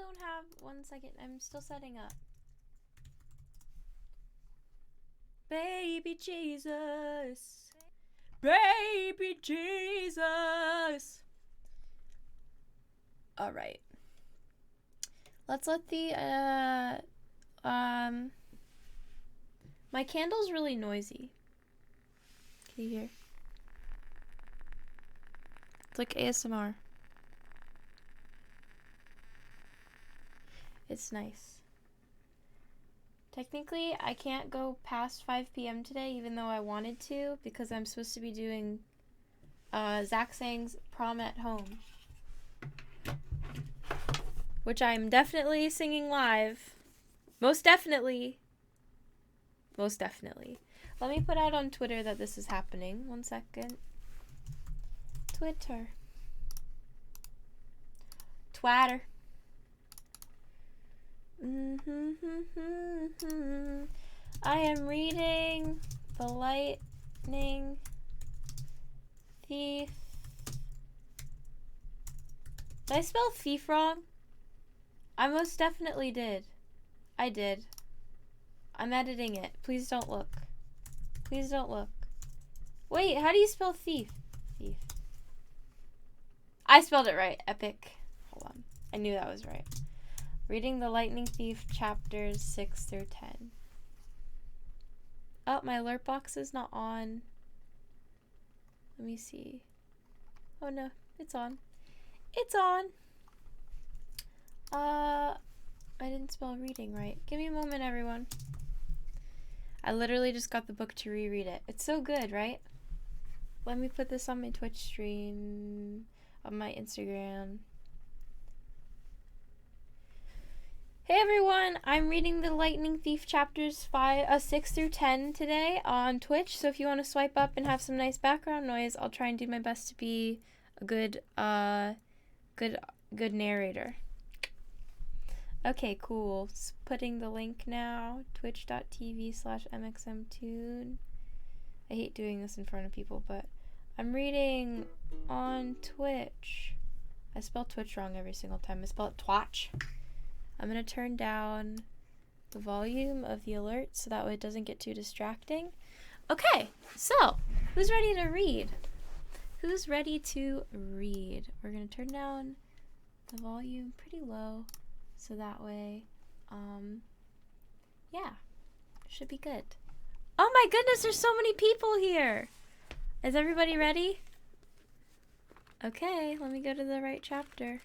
don't have... 1 second. I'm still setting up. Baby Jesus. Baby Jesus. Alright. Let's let the, my candle's really noisy. Can you hear? It's like ASMR. It's nice. Technically, I can't go past 5 p.m. today, even though I wanted to, because I'm supposed to be doing Zach Sang's prom at home, which I'm definitely singing live. Most definitely. Most definitely. Let me put out on Twitter that this is happening. 1 second. Twitter. Twatter. I am reading The Lightning Thief. Did I spell thief wrong? I most definitely did. I did. I'm editing it. Please don't look. Please don't look. Wait, how do you spell thief? Thief. I spelled it right. Epic. Hold on. I knew that was right. Reading The Lightning Thief, chapters 6 through 10. Oh, my alert box is not on. Let me see. Oh no, it's on. It's on! I didn't spell reading right. Give me a moment, everyone. I literally just got the book to reread it. It's so good, right? Let me put this on my Twitch stream, on my Instagram. Hey everyone, I'm reading The Lightning Thief chapters 6 through 10 today on Twitch, so if you want to swipe up and have some nice background noise, I'll try and do my best to be a good narrator. Okay, cool. Just putting the link now, twitch.tv/mxmtoon. I hate doing this in front of people, but I'm reading on Twitch. I spell Twitch wrong every single time. I spell it twatch. I'm going to turn down the volume of the alert so that way it doesn't get too distracting. Okay, so who's ready to read? Who's ready to read? We're going to turn down the volume pretty low so that way, yeah, should be good. Oh my goodness, there's so many people here. Is everybody ready? Okay, let me go to the right chapter.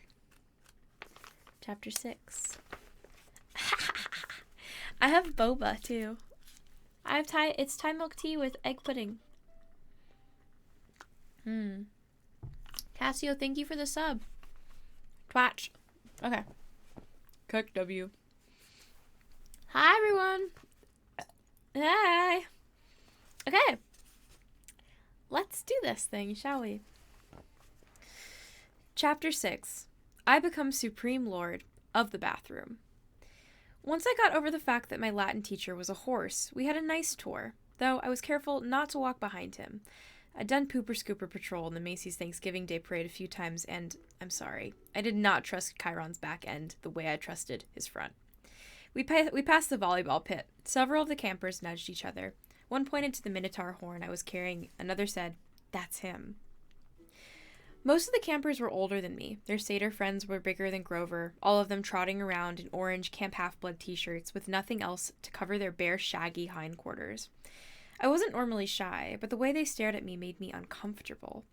Chapter 6. I have boba too. I have it's Thai milk tea with egg pudding. Cassio, thank you for the sub. Twatch. Okay. Cook W. Hi everyone. Hi. Okay. Let's do this thing, shall we? Chapter 6. I become supreme lord of the bathroom. Once I got over the fact that my Latin teacher was a horse, we had a nice tour, though I was careful not to walk behind him. I'd done Pooper Scooper Patrol in the Macy's Thanksgiving Day Parade a few times, and I'm sorry, I did not trust Chiron's back end the way I trusted his front. We passed the volleyball pit. Several of the campers nudged each other. One pointed to the Minotaur horn I was carrying. Another said, "That's him." Most of the campers were older than me. Their satyr friends were bigger than Grover, all of them trotting around in orange Camp Half-Blood t-shirts with nothing else to cover their bare, shaggy hindquarters. I wasn't normally shy, but the way they stared at me made me uncomfortable.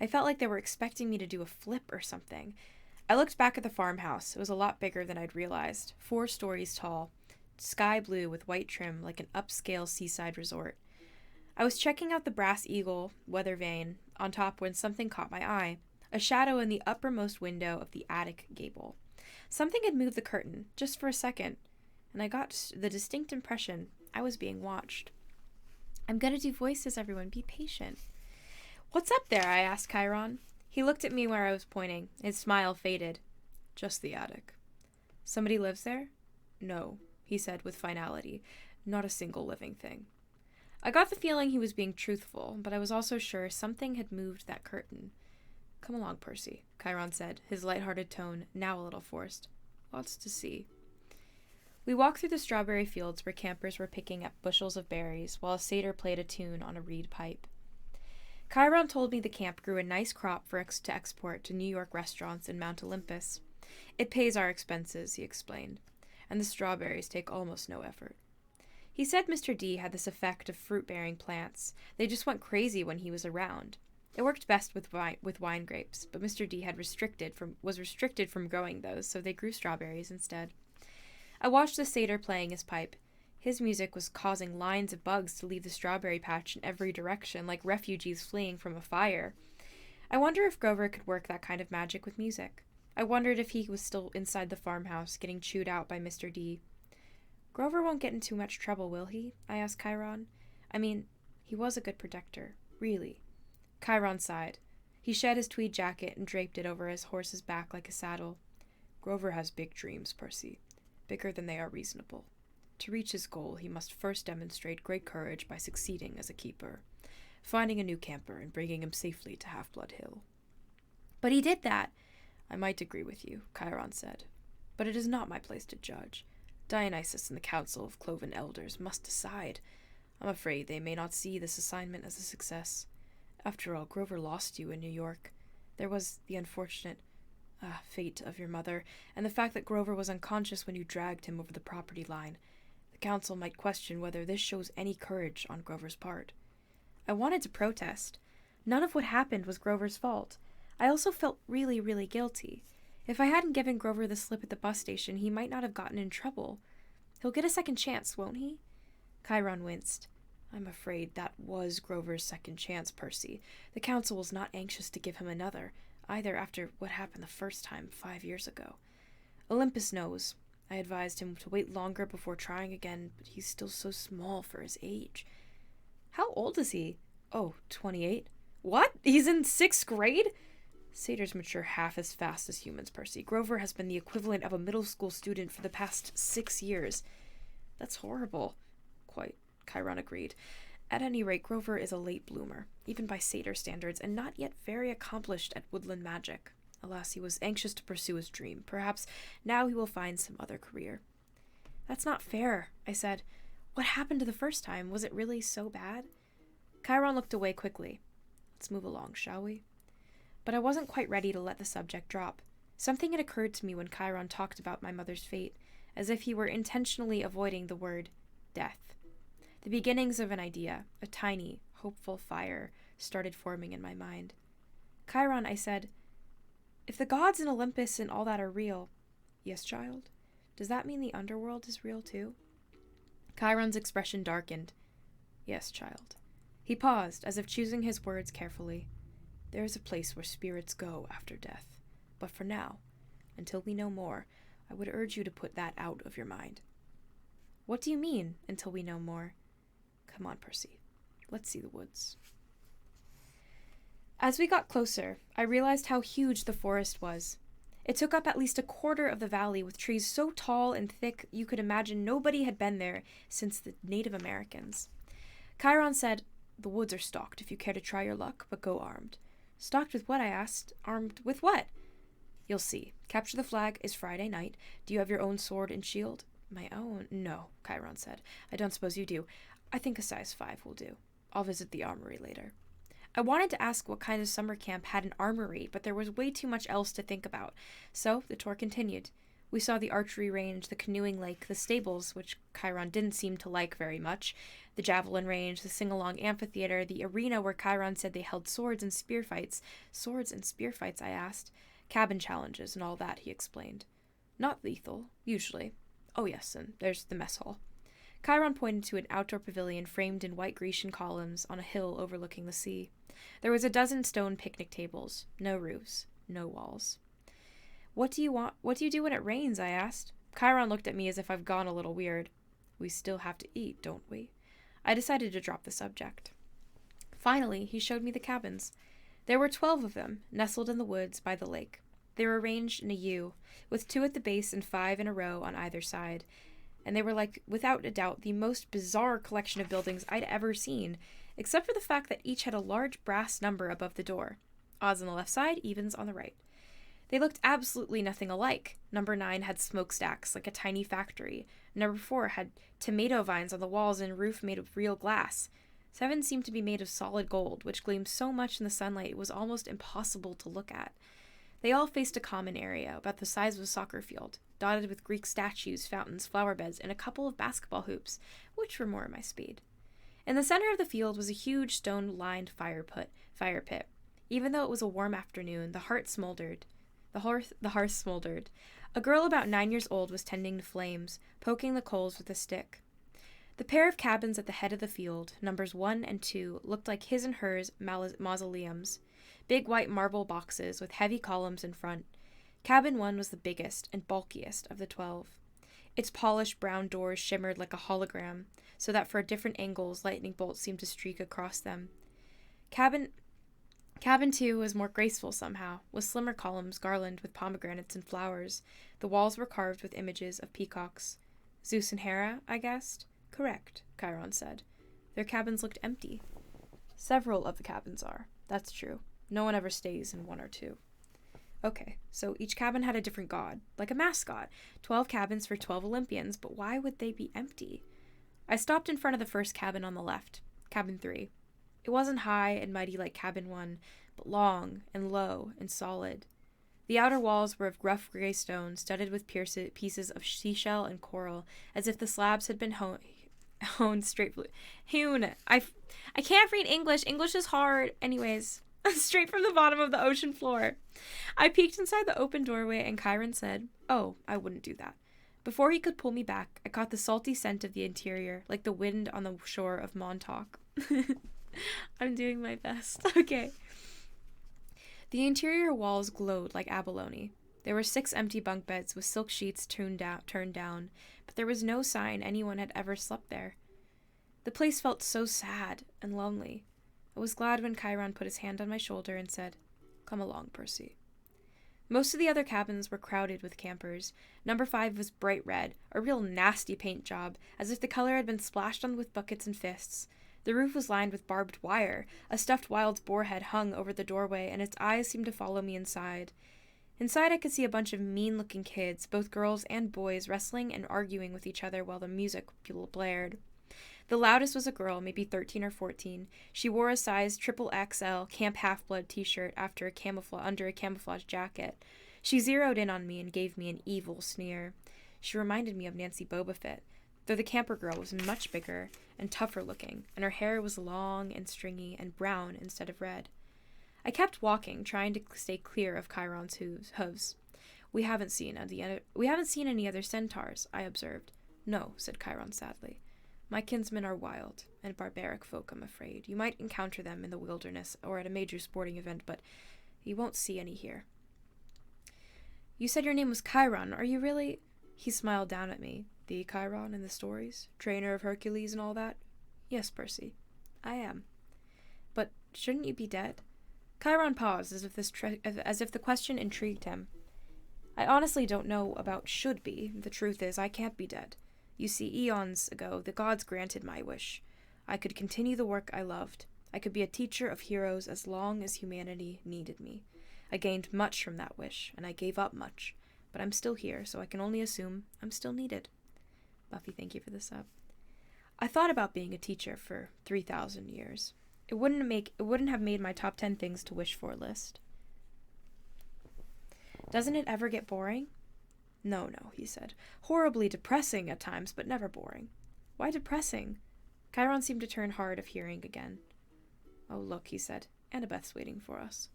I felt like they were expecting me to do a flip or something. I looked back at the farmhouse. It was a lot bigger than I'd realized. 4 stories tall, sky blue with white trim like an upscale seaside resort. I was checking out the brass eagle weather vane on top when something caught my eye, a shadow in the uppermost window of the attic gable. Something had moved the curtain, just for a second, and I got the distinct impression I was being watched. I'm gonna do voices, everyone. Be patient. "What's up there?" I asked Chiron. He looked at me where I was pointing. His smile faded. "Just the attic." "Somebody lives there?" "No," he said with finality. "Not a single living thing." I got the feeling he was being truthful, but I was also sure something had moved that curtain. "Come along, Percy," Chiron said, his lighthearted tone now a little forced. Lots to see. We walked through the strawberry fields where campers were picking up bushels of berries while a satyr played a tune on a reed pipe. Chiron told me the camp grew a nice crop to export to New York restaurants in Mount Olympus. It pays our expenses, he explained, and the strawberries take almost no effort. He said Mr. D had this effect of fruit-bearing plants. They just went crazy when he was around. It worked best with wine grapes, but Mr. D was restricted from growing those, so they grew strawberries instead. I watched the satyr playing his pipe. His music was causing lines of bugs to leave the strawberry patch in every direction, like refugees fleeing from a fire. I wonder if Grover could work that kind of magic with music. I wondered if he was still inside the farmhouse, getting chewed out by Mr. D. Grover won't get in too much trouble, will he? I asked Chiron. I mean, he was a good protector, really. Chiron sighed. He shed his tweed jacket and draped it over his horse's back like a saddle. Grover has big dreams, Percy. Bigger than they are reasonable. To reach his goal, he must first demonstrate great courage by succeeding as a keeper, finding a new camper and bringing him safely to Half-Blood Hill. But he did that. I might agree with you, Chiron said, but it is not my place to judge. Dionysus and the Council of Cloven Elders must decide. I'm afraid they may not see this assignment as a success. After all, Grover lost you in New York. There was the unfortunate fate of your mother, and the fact that Grover was unconscious when you dragged him over the property line. The council might question whether this shows any courage on Grover's part. I wanted to protest. None of what happened was Grover's fault. I also felt really, really guilty. If I hadn't given Grover the slip at the bus station, he might not have gotten in trouble. He'll get a second chance, won't he? Chiron winced. I'm afraid that was Grover's second chance, Percy. The council was not anxious to give him another, either after what happened the first time 5 years ago. Olympus knows. I advised him to wait longer before trying again, but he's still so small for his age. How old is he? Oh, 28. What? He's in 6th grade? Satyrs mature half as fast as humans, Percy. Grover has been the equivalent of a middle school student for the past 6 years. That's horrible. Quite, Chiron agreed. At any rate, Grover is a late bloomer, even by satyr standards, and not yet very accomplished at woodland magic. Alas, he was anxious to pursue his dream. Perhaps now he will find some other career. That's not fair, I said. What happened to the first time? Was it really so bad? Chiron looked away quickly. Let's move along, shall we? But I wasn't quite ready to let the subject drop. Something had occurred to me when Chiron talked about my mother's fate, as if he were intentionally avoiding the word death. The beginnings of an idea, a tiny, hopeful fire, started forming in my mind. Chiron, I said, if the gods in Olympus and all that are real, yes, child, does that mean the underworld is real too? Chiron's expression darkened. Yes, child. He paused, as if choosing his words carefully. There is a place where spirits go after death. But for now, until we know more, I would urge you to put that out of your mind. What do you mean, until we know more? Come on, Percy. Let's see the woods. As we got closer, I realized how huge the forest was. It took up at least a quarter of the valley, with trees so tall and thick you could imagine nobody had been there since the Native Americans. Chiron said, the woods are stocked if you care to try your luck, but go armed. Stocked with what, I asked. Armed with what? You'll see. Capture the flag is Friday night. Do you have your own sword and shield? My own? No, Chiron said. I don't suppose you do. I think a size 5 will do. I'll visit the armory later. I wanted to ask what kind of summer camp had an armory, but there was way too much else to think about. So the tour continued. We saw the archery range, the canoeing lake, the stables, which Chiron didn't seem to like very much, the javelin range, the sing-along amphitheater, the arena where Chiron said they held swords and spear fights. Swords and spear fights, I asked. Cabin challenges and all that, he explained. Not lethal, usually. Oh yes, and there's the mess hall. Chiron pointed to an outdoor pavilion framed in white Grecian columns on a hill overlooking the sea. There was a dozen stone picnic tables, no roofs, no walls. What do you do when it rains? I asked. Chiron looked at me as if I've gone a little weird. We still have to eat, don't we? I decided to drop the subject. Finally, he showed me the cabins. There were 12 of them, nestled in the woods by the lake. They were arranged in a U, with 2 at the base and 5 in a row on either side. And they were without a doubt, the most bizarre collection of buildings I'd ever seen, except for the fact that each had a large brass number above the door. Odds on the left side, evens on the right. They looked absolutely nothing alike. Number 9 had smokestacks like a tiny factory. Number 4 had tomato vines on the walls and a roof made of real glass. 7 seemed to be made of solid gold, which gleamed so much in the sunlight it was almost impossible to look at. They all faced a common area, about the size of a soccer field, dotted with Greek statues, fountains, flower beds, and a couple of basketball hoops, which were more my speed. In the center of the field was a huge stone-lined fire pit. Even though it was a warm afternoon, the hearth smoldered. A girl about 9 years old was tending to flames, poking the coals with a stick. The pair of cabins at the head of the field, numbers 1 and 2, looked like his and hers mausoleums. Big white marble boxes with heavy columns in front. Cabin 1 was the biggest and bulkiest of the 12. Its polished brown doors shimmered like a hologram, so that for different angles lightning bolts seemed to streak across them. Cabin 2 was more graceful somehow, with slimmer columns garlanded with pomegranates and flowers. The walls were carved with images of peacocks. Zeus and Hera, I guessed? Correct, Chiron said. Their cabins looked empty. Several of the cabins are. That's true. No one ever stays in 1 or 2. Okay, so each cabin had a different god, like a mascot. 12 cabins for 12 Olympians, but why would they be empty? I stopped in front of the first cabin on the left, cabin 3. It wasn't high and mighty like cabin 1, but long and low and solid. The outer walls were of rough gray stone, studded with pieces of seashell and coral, as if the slabs had been hewn straight. Hewn. I can't read English. English is hard. Anyways, straight from the bottom of the ocean floor. I peeked inside the open doorway, and Chiron said, "Oh, I wouldn't do that." Before he could pull me back, I caught the salty scent of the interior, like the wind on the shore of Montauk. I'm doing my best. Okay. The interior walls glowed like abalone. There were 6 empty bunk beds with silk sheets turned down, but there was no sign anyone had ever slept there. The place felt so sad and lonely. I was glad when Chiron put his hand on my shoulder and said, "Come along, Percy." Most of the other cabins were crowded with campers. Number 5 was bright red, a real nasty paint job, as if the color had been splashed on with buckets and fists. The roof was lined with barbed wire. A stuffed wild boar head hung over the doorway, and its eyes seemed to follow me inside. Inside, I could see a bunch of mean-looking kids, both girls and boys, wrestling and arguing with each other while the music blared. The loudest was a girl, maybe 13 or 14. She wore a size XXL Camp Half-Blood t-shirt under a camouflage jacket. She zeroed in on me and gave me an evil sneer. She reminded me of Nancy Bobofit, though the camper girl was much bigger and tougher looking, and her hair was long and stringy and brown instead of red. I kept walking, trying to stay clear of Chiron's hooves. We haven't seen any other centaurs, I observed. No, said Chiron sadly. My kinsmen are wild and barbaric folk, I'm afraid. You might encounter them in the wilderness or at a major sporting event, but you won't see any here. You said your name was Chiron, are you really? He smiled down at me. The Chiron in the stories? Trainer of Hercules and all that? Yes, Percy. I am. But shouldn't you be dead? Chiron paused as if the question intrigued him. I honestly don't know about should be. The truth is, I can't be dead. You see, eons ago, the gods granted my wish. I could continue the work I loved. I could be a teacher of heroes as long as humanity needed me. I gained much from that wish, and I gave up much. But I'm still here, so I can only assume I'm still needed. Buffy, thank you for the sub. I thought about being a teacher for 3,000 years. It wouldn't have made my top 10 things to wish for list. Doesn't it ever get boring? No, he said. Horribly depressing at times, but never boring. Why depressing? Chiron seemed to turn hard of hearing again. Oh, look, he said. Annabeth's waiting for us.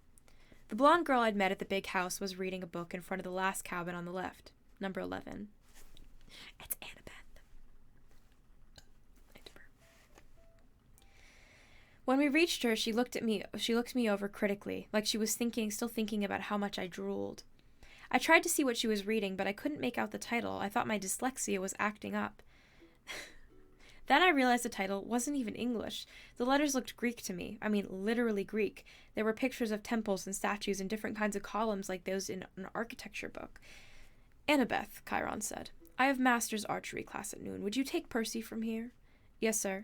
The blonde girl I'd met at the big house was reading a book in front of the last cabin on the left, number 11. It's Annabeth. When we reached her, she looked me over critically, like she was still thinking about how much I drooled. I tried to see what she was reading, but I couldn't make out the title. I thought my dyslexia was acting up. Then I realized the title wasn't even English. The letters looked Greek to me. I mean, literally Greek. There were pictures of temples and statues and different kinds of columns like those in an architecture book. Annabeth, Chiron said. I have master's archery class at noon. Would you take Percy from here? Yes, sir.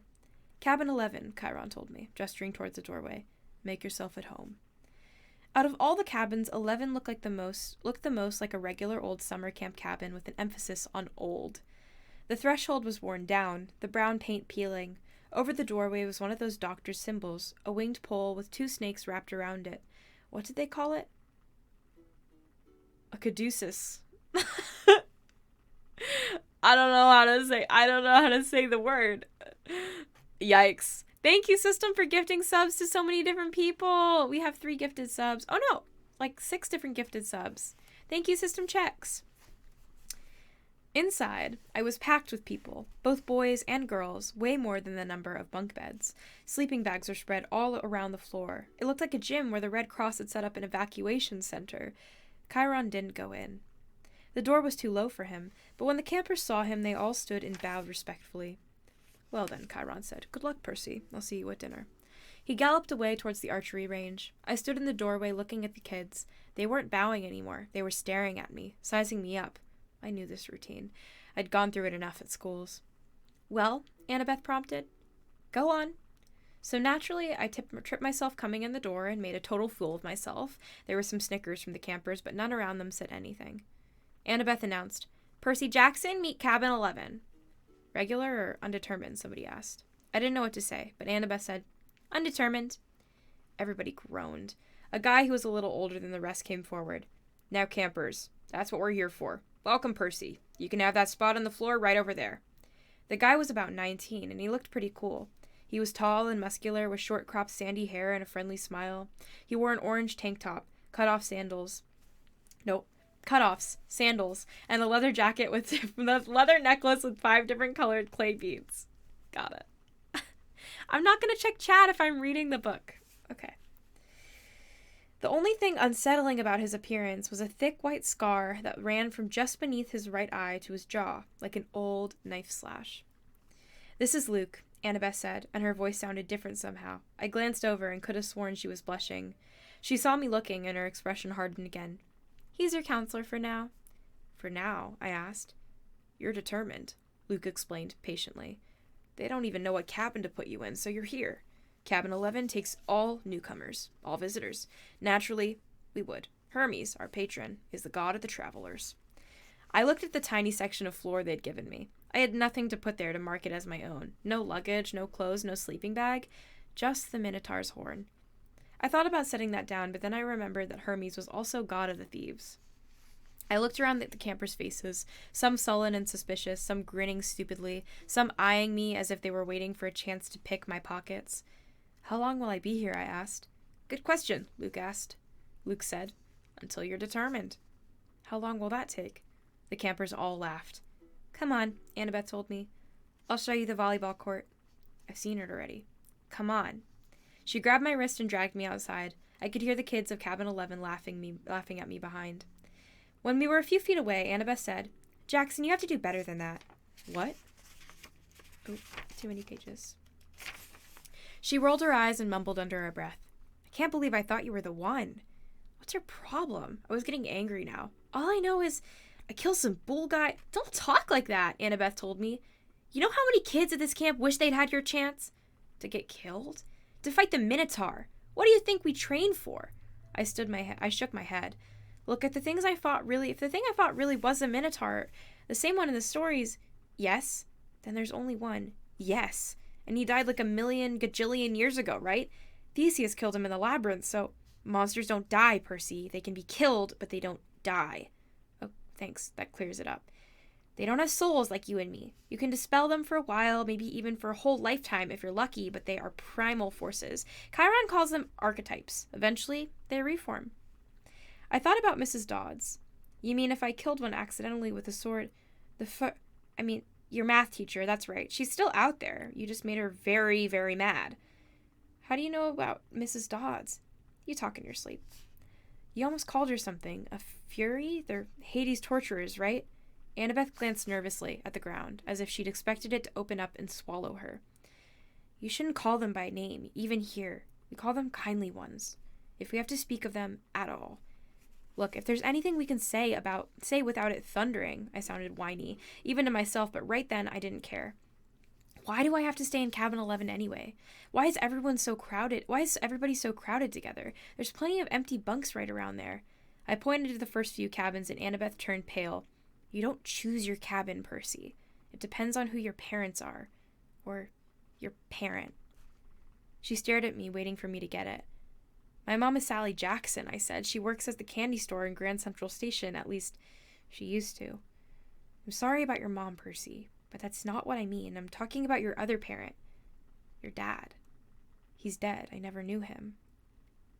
Cabin 11, Chiron told me, gesturing towards the doorway. Make yourself at home. Out of all the cabins, 11 looked the most like a regular old summer camp cabin with an emphasis on old. The threshold was worn down, the brown paint peeling. Over the doorway was one of those doctor's symbols, a winged pole with 2 snakes wrapped around it. What did they call it? A caduceus. I don't know how to say the word. Yikes. Thank you, system, for gifting subs to so many different people. We have 3 gifted subs. Oh no, like 6 different gifted subs. Thank you, system checks. Inside, I was packed with people, both boys and girls, way more than the number of bunk beds. Sleeping bags were spread all around the floor. It looked like a gym where the Red Cross had set up an evacuation center. Chiron didn't go in. The door was too low for him, but when the campers saw him, they all stood and bowed respectfully. Well then, Chiron said. Good luck, Percy. I'll see you at dinner. He galloped away towards the archery range. I stood in the doorway looking at the kids. They weren't bowing anymore. They were staring at me, sizing me up. I knew this routine. I'd gone through it enough at schools. Well, Annabeth prompted. Go on. So naturally, I tripped myself coming in the door and made a total fool of myself. There were some snickers from the campers, but none around them said anything. Annabeth announced, Percy Jackson, meet cabin 11. Regular or undetermined, somebody asked. I didn't know what to say, but Annabeth said, undetermined. Everybody groaned. A guy who was a little older than the rest came forward. Now, campers, that's what we're here for. Welcome, Percy. You can have that spot on the floor right over there. The guy was about 19, and he looked pretty cool. He was tall and muscular, with short-cropped sandy hair and a friendly smile. He wore an orange tank top, cutoffs, sandals, and a leather jacket with the leather necklace with 5 different colored clay beads. Got it. I'm not going to check chat if I'm reading the book. Okay. The only thing unsettling about his appearance was a thick white scar that ran from just beneath his right eye to his jaw, like an old knife slash. This is Luke, Annabeth said, and her voice sounded different somehow. I glanced over and could have sworn she was blushing. She saw me looking, and her expression hardened again. He's your counselor for now. For now? I asked. You're determined, Luke explained patiently. They don't even know what cabin to put you in, so you're here. Cabin 11 takes all newcomers, all visitors. Naturally, we would. Hermes, our patron, is the god of the travelers. I looked at the tiny section of floor they'd given me. I had nothing to put there to mark it as my own. No luggage, no clothes, no sleeping bag. Just the Minotaur's horn. I thought about setting that down, but then I remembered that Hermes was also god of the thieves. I looked around at the campers' faces, some sullen and suspicious, some grinning stupidly, some eyeing me as if they were waiting for a chance to pick my pockets. How long will I be here? I asked. Good question, Luke said. Until you're determined. How long will that take? The campers all laughed. Come on, Annabeth told me. I'll show you the volleyball court. I've seen it already. Come on. She grabbed my wrist and dragged me outside. I could hear the kids of cabin 11 laughing at me behind. When we were a few feet away, Annabeth said, Jackson, you have to do better than that. What? Oh, too many pages. She rolled her eyes and mumbled under her breath. I can't believe I thought you were the one. What's your problem? I was getting angry now. All I know is I killed some bull guy. Don't talk like that, Annabeth told me. You know how many kids at this camp wish they'd had your chance? To get killed? To fight the Minotaur? What do you think we trained for? I shook my head. Look, if the thing I fought really was a Minotaur, the same one in the stories, yes. Then there's only one. Yes. And he died like a million gajillion years ago, right? Theseus killed him in the labyrinth, so monsters don't die, Percy. They can be killed, but they don't die. Oh, thanks. That clears it up. They don't have souls like you and me. You can dispel them for a while, maybe even for a whole lifetime if you're lucky, but they are primal forces. Chiron calls them archetypes. Eventually, they reform. I thought about Mrs. Dodds. You mean if I killed one accidentally with a sword, your math teacher, that's right. She's still out there. You just made her very, very mad. How do you know about Mrs. Dodds? You talk in your sleep. You almost called her something. A fury? They're Hades' torturers, right? Annabeth glanced nervously at the ground, as if she'd expected it to open up and swallow her. You shouldn't call them by name, even here. We call them kindly ones, if we have to speak of them at all. Look, if there's anything we can say without it thundering, I sounded whiny, even to myself, but right then I didn't care. Why do I have to stay in cabin 11 anyway? Why is everyone so crowded? Why is everybody so crowded together? There's plenty of empty bunks right around there. I pointed to the first few cabins and Annabeth turned pale. You don't choose your cabin, Percy. It depends on who your parents are. Or your parent. She stared at me, waiting for me to get it. My mom is Sally Jackson, I said. She works at the candy store in Grand Central Station. At least, she used to. I'm sorry about your mom, Percy, but that's not what I mean. I'm talking about your other parent. Your dad. He's dead. I never knew him.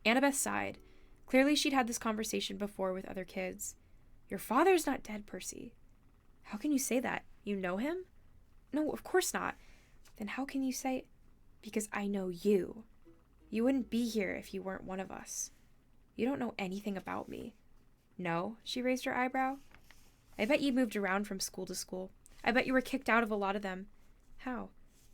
Annabeth sighed. Clearly she'd had this conversation before with other kids. Your father's not dead, Percy. How can you say that? You know him? No, of course not. Then how can you say... Because I know you. You wouldn't be here if you weren't one of us. You don't know anything about me. No? She raised her eyebrow. I bet you moved around from school to school. I bet you were kicked out of a lot of them. How?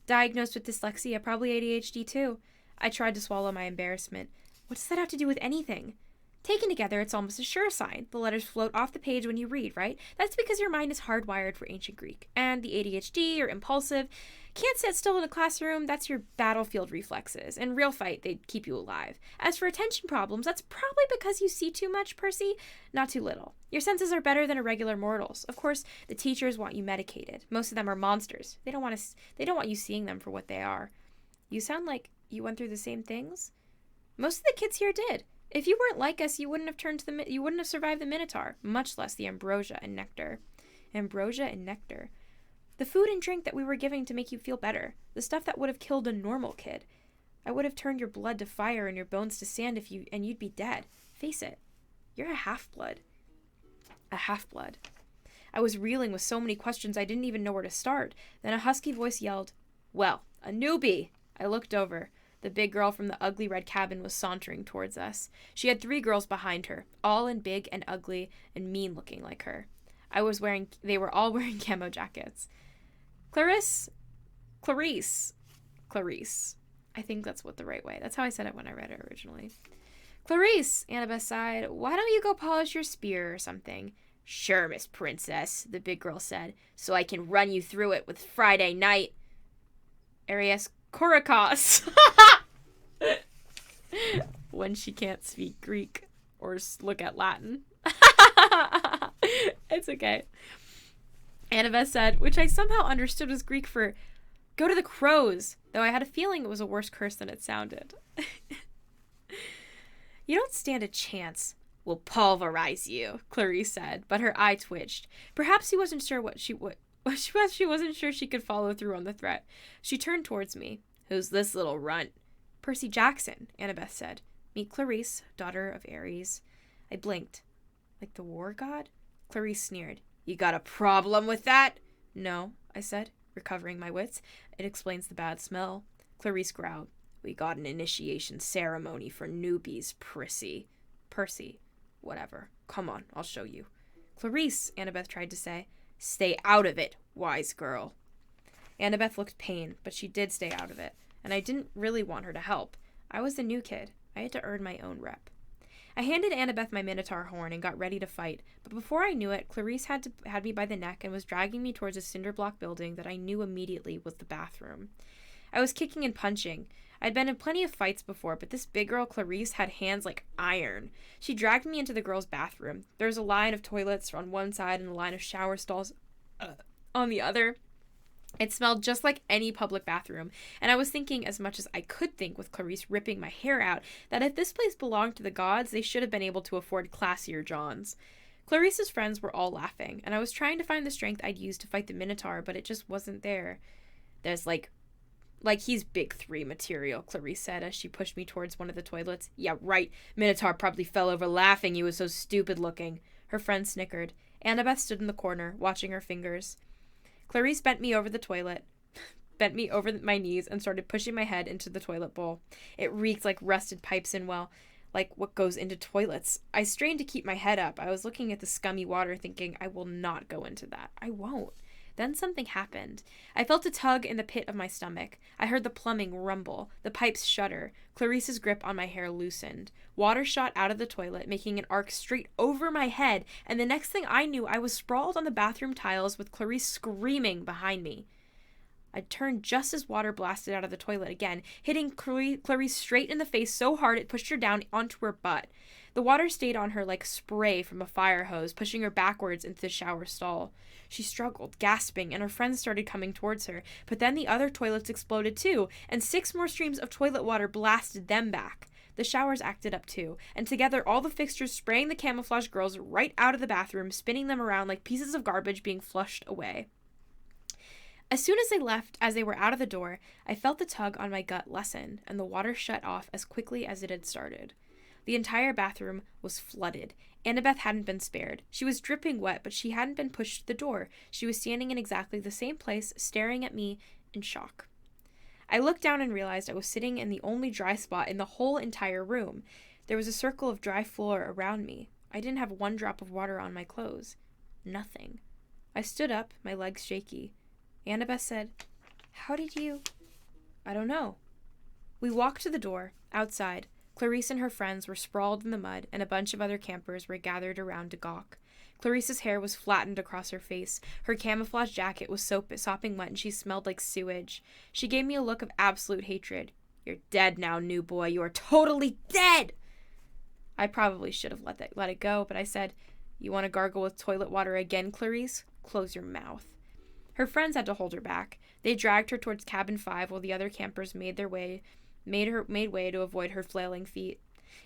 Diagnosed with dyslexia, probably ADHD too. I tried to swallow my embarrassment. What does that have to do with anything? Taken together, it's almost a sure sign. The letters float off the page when you read, right? That's because your mind is hardwired for ancient Greek. And the ADHD or impulsive can't sit still in a classroom. That's your battlefield reflexes. In real fight, they'd keep you alive. As for attention problems, that's probably because you see too much, Percy, not too little. Your senses are better than a regular mortal's. Of course, the teachers want you medicated. Most of them are monsters. They don't want you seeing them for what they are. You sound like you went through the same things. Most of the kids here did. If you weren't like us, you wouldn't have survived the Minotaur, much less the ambrosia and nectar. Ambrosia and nectar. The food and drink that we were giving to make you feel better. The stuff that would have killed a normal kid. I would have turned your blood to fire and your bones to sand and you'd be dead. Face it. You're a half-blood. A half-blood. I was reeling with so many questions I didn't even know where to start. Then a husky voice yelled, Well, a newbie! I looked over. The big girl from the ugly red cabin was sauntering towards us. She had 3 girls behind her, all in big and ugly and mean looking like her. They were all wearing camo jackets. Clarice. I think that's the right way. That's how I said it when I read it originally. Clarice, Annabeth sighed. Why don't you go polish your spear or something? Sure, Miss Princess, the big girl said, so I can run you through it with Friday night. Arias Korikos. When she can't speak Greek or look at Latin. It's okay. Annabeth said, which I somehow understood as Greek for go to the crows, though I had a feeling it was a worse curse than it sounded. You don't stand a chance. We'll pulverize you, Clarice said, but her eye twitched. Perhaps she wasn't sure she wasn't sure she could follow through on the threat. She turned towards me. Who's this little runt? Percy Jackson, Annabeth said. Meet Clarice, daughter of Ares. I blinked. Like the war god? Clarice sneered. You got a problem with that? No, I said, recovering my wits. It explains the bad smell. Clarice growled. We got an initiation ceremony for newbies, Percy. Whatever. Come on, I'll show you. Clarice, Annabeth tried to say. Stay out of it, wise girl. Annabeth looked pained, but she did stay out of it, and I didn't really want her to help. I was the new kid. I had to earn my own rep. I handed Annabeth my Minotaur horn and got ready to fight, but before I knew it, Clarice had me by the neck and was dragging me towards a cinder block building that I knew immediately was the bathroom. I was kicking and punching. I'd been in plenty of fights before, but this big girl Clarice had hands like iron. She dragged me into the girls' bathroom. There was a line of toilets on one side and a line of shower stalls on the other. It smelled just like any public bathroom, and I was thinking as much as I could think with Clarice ripping my hair out, that if this place belonged to the gods, they should have been able to afford classier Johns. Clarice's friends were all laughing, and I was trying to find the strength I'd use to fight the Minotaur, but it just wasn't there. There's like he's big 3 material, Clarice said as she pushed me towards one of the toilets. Yeah, right. Minotaur probably fell over laughing. He was so stupid looking. Her friend snickered. Annabeth stood in the corner, watching her fingers. Clarice bent me over my knees and started pushing my head into the toilet bowl. It reeked like rusted pipes and, well, like what goes into toilets. I strained to keep my head up. I was looking at the scummy water thinking, I will not go into that. I won't. Then something happened. I felt a tug in the pit of my stomach. I heard the plumbing rumble, the pipes shudder. Clarice's grip on my hair loosened. Water shot out of the toilet, making an arc straight over my head, and the next thing I knew, I was sprawled on the bathroom tiles with Clarice screaming behind me. I turned just as water blasted out of the toilet again, hitting Clarice straight in the face so hard it pushed her down onto her butt. The water stayed on her like spray from a fire hose, pushing her backwards into the shower stall. She struggled, gasping, and her friends started coming towards her, but then the other toilets exploded too, and 6 more streams of toilet water blasted them back. The showers acted up too, and together all the fixtures spraying the camouflage girls right out of the bathroom, spinning them around like pieces of garbage being flushed away. As soon as they were out of the door, I felt the tug on my gut lessen, and the water shut off as quickly as it had started. The entire bathroom was flooded. Annabeth hadn't been spared. She was dripping wet, but she hadn't been pushed to the door. She was standing in exactly the same place, staring at me in shock. I looked down and realized I was sitting in the only dry spot in the whole entire room. There was a circle of dry floor around me. I didn't have 1 drop of water on my clothes. Nothing. I stood up, my legs shaky. Annabeth said, "How did you—" "I don't know." We walked to the door, outside. Clarice and her friends were sprawled in the mud, and a bunch of other campers were gathered around to gawk. Clarice's hair was flattened across her face. Her camouflage jacket was sopping wet, and she smelled like sewage. She gave me a look of absolute hatred. "You're dead now, new boy. You are totally dead!" I probably should have let it go, but I said, "You want to gargle with toilet water again, Clarice? Close your mouth." Her friends had to hold her back. They dragged her towards cabin 5 while the other campers made way to avoid her flailing feet.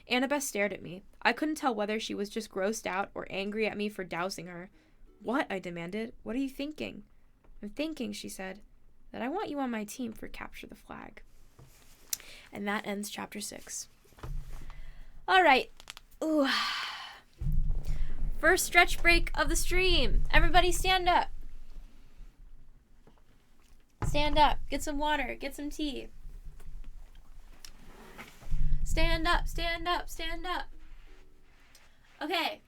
Annabeth stared at me. I couldn't tell whether she was just grossed out or angry at me for dousing her. "What?" I demanded. "What are you thinking?" "I'm thinking," she said, "that I want you on my team for Capture the Flag." And that ends chapter 6. All right. Ooh. First stretch break of the stream. Everybody stand up. Stand up. Get some water. Get some tea. Stand up, stand up, stand up. Okay.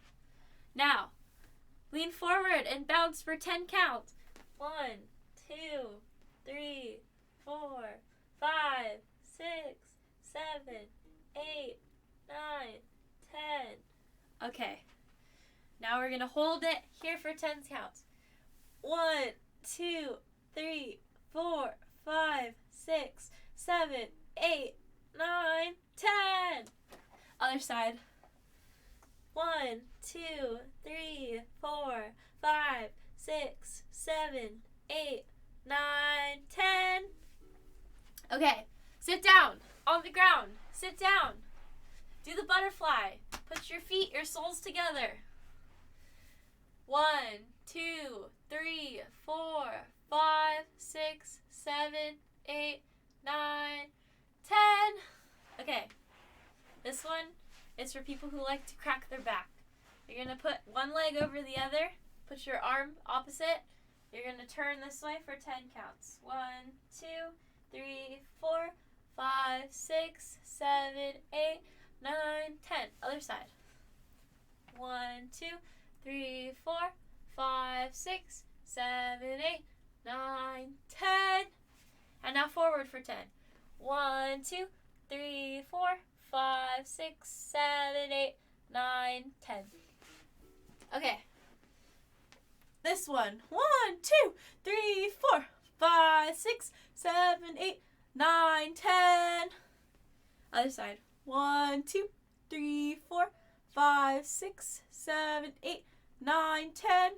Now, lean forward and bounce for 10 counts. 1, 2, 3, 4, 5, 6, 7, 8, 9, 10. Okay. Now we're going to hold it here for 10 counts. 1, 2, 3, 4, 5, 6, 7, 8, 9, 10. Other side. 1, 2, 3, 4, 5, 6, 7, 8, 9, 10. Okay. Sit down. On the ground. Sit down. Do the butterfly. Put your feet, your soles together. 1, 2, 3, 4, 5, 6, 7, 8, 9, 10. Okay. This one is for people who like to crack their back. You're going to put one leg over the other. Put your arm opposite. You're going to turn this way for 10 counts. 1, 2, 3, 4, 5, 6, 7, 8, 9, 10. Other side. 1, 2, 3, 4, 5, 6, 7, 8, 9, 10. And now forward for 10. 1, 2, 3, 4, 5, 6, 7, 8, 9, 10. Okay. This one. 1, 2, 3, 4, 5, 6, 7, 8, 9, 10. Other side. 1, 2, 3, 4, 5, 6, 7, 8, 9, 10.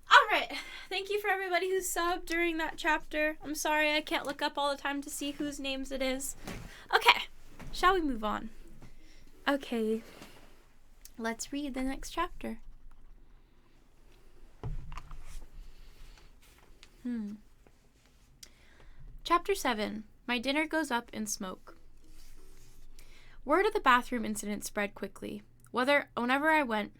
Alright, thank you for everybody who subbed during that chapter. I'm sorry I can't look up all the time to see whose names it is. Okay, shall we move on? Okay, let's read the next chapter. Chapter 7, My Dinner Goes Up in Smoke. Word of the bathroom incident spread quickly. Wherever I went,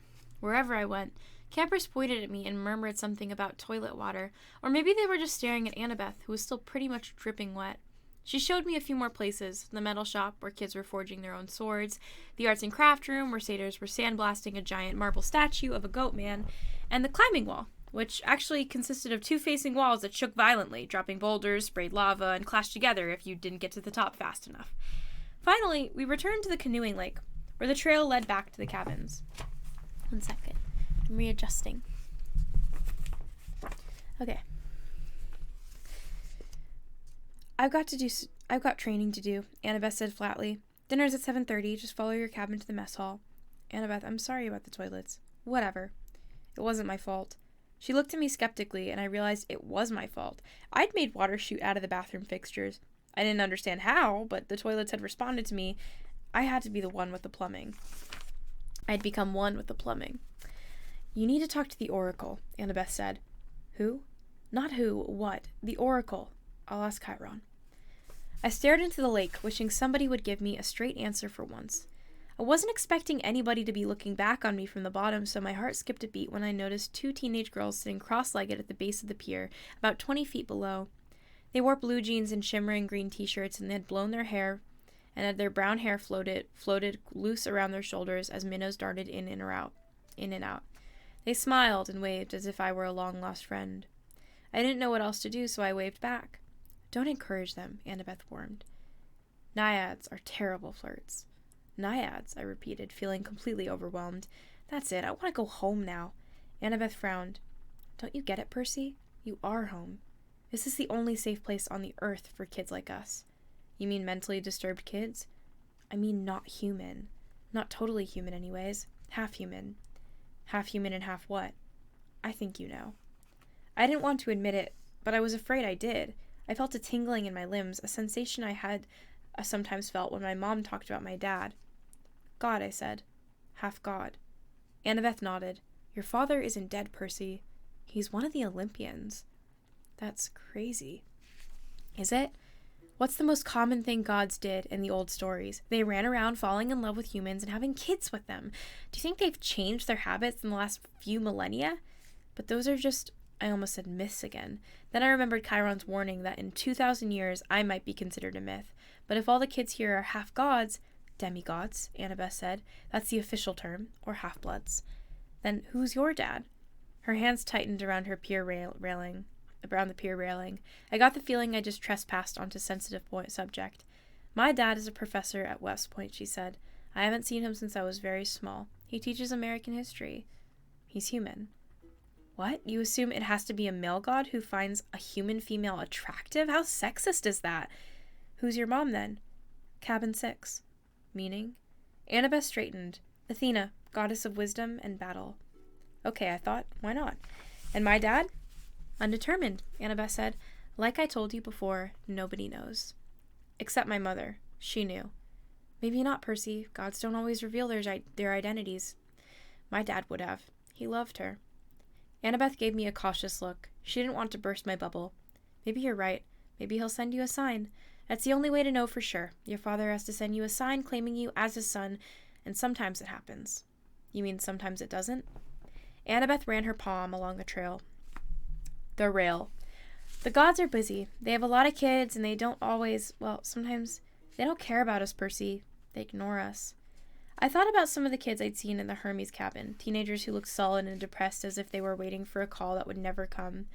campers pointed at me and murmured something about toilet water, or maybe they were just staring at Annabeth, who was still pretty much dripping wet. She showed me a few more places: the metal shop, where kids were forging their own swords, the arts and craft room, where satyrs were sandblasting a giant marble statue of a goat man, and the climbing wall, which actually consisted of 2 facing walls that shook violently, dropping boulders, sprayed lava, and clashed together if you didn't get to the top fast enough. Finally, we returned to the canoeing lake, where the trail led back to the cabins. 1 second. I'm readjusting. Okay. I've got training to do, Annabeth said flatly. Dinner's at 7:30. Just follow your cabin to the mess hall. Annabeth, I'm sorry about the toilets. Whatever. It wasn't my fault. She looked at me skeptically, and I realized it was my fault. I'd made water shoot out of the bathroom fixtures. I didn't understand how, but the toilets had responded to me. I had to be the one with the plumbing. I'd become one with the plumbing. You need to talk to the Oracle, Annabeth said. Who? Not who, what. The Oracle. I'll ask Chiron. I stared into the lake, wishing somebody would give me a straight answer for once. I wasn't expecting anybody to be looking back on me from the bottom, so my heart skipped a beat when I noticed two teenage girls sitting cross-legged at the base of the pier, about 20 feet below. They wore blue jeans and shimmering green t-shirts, and they had blown their hair, and their brown hair floated loose around their shoulders as minnows darted in and out. They smiled and waved as if I were a long-lost friend. I didn't know what else to do, so I waved back. Don't encourage them, Annabeth warned. Naiads are terrible flirts. Naiads, I repeated, feeling completely overwhelmed. That's it, I want to go home now. Annabeth frowned. Don't you get it, Percy? You are home. This is the only safe place on the earth for kids like us. You mean mentally disturbed kids? I mean not human. Not totally human anyways. Half human. Half human and half what? I think you know. I didn't want to admit it, but I was afraid I did. I felt a tingling in my limbs, a sensation I had sometimes felt when my mom talked about my dad. God, I said. Half God. Annabeth nodded. Your father isn't dead, Percy. He's one of the Olympians. That's crazy. Is it? What's the most common thing gods did in the old stories? They ran around falling in love with humans and having kids with them. Do you think they've changed their habits in the last few millennia? But those are just, I almost said myths again. Then I remembered Chiron's warning that in 2,000 years I might be considered a myth. But if all the kids here are half gods, demigods, Annabeth said, that's the official term, or half-bloods. Then who's your dad? Her hands tightened around her pier railing. Around the pier railing. I got the feeling I just trespassed onto sensitive subject. My dad is a professor at West Point, she said. I haven't seen him since I was very small. He teaches American history. He's human. What? You assume it has to be a male god who finds a human female attractive? How sexist is that? Who's your mom, then? Cabin 6. Meaning? Annabeth straightened. Athena, goddess of wisdom and battle. Okay, I thought. Why not? And my dad? Undetermined, Annabeth said. Like I told you before, nobody knows. Except my mother. She knew. Maybe not, Percy. Gods don't always reveal their identities. My dad would have. He loved her. Annabeth gave me a cautious look. She didn't want to burst my bubble. Maybe you're right. Maybe he'll send you a sign. That's the only way to know for sure. Your father has to send you a sign claiming you as his son, and sometimes it happens. You mean sometimes it doesn't? Annabeth ran her palm along the trail. The rail. The gods are busy. They have a lot of kids, and they don't always, sometimes they don't care about us, Percy. They ignore us. I thought about some of the kids I'd seen in the Hermes cabin, teenagers who looked sullen and depressed as if they were waiting for a call that would never come.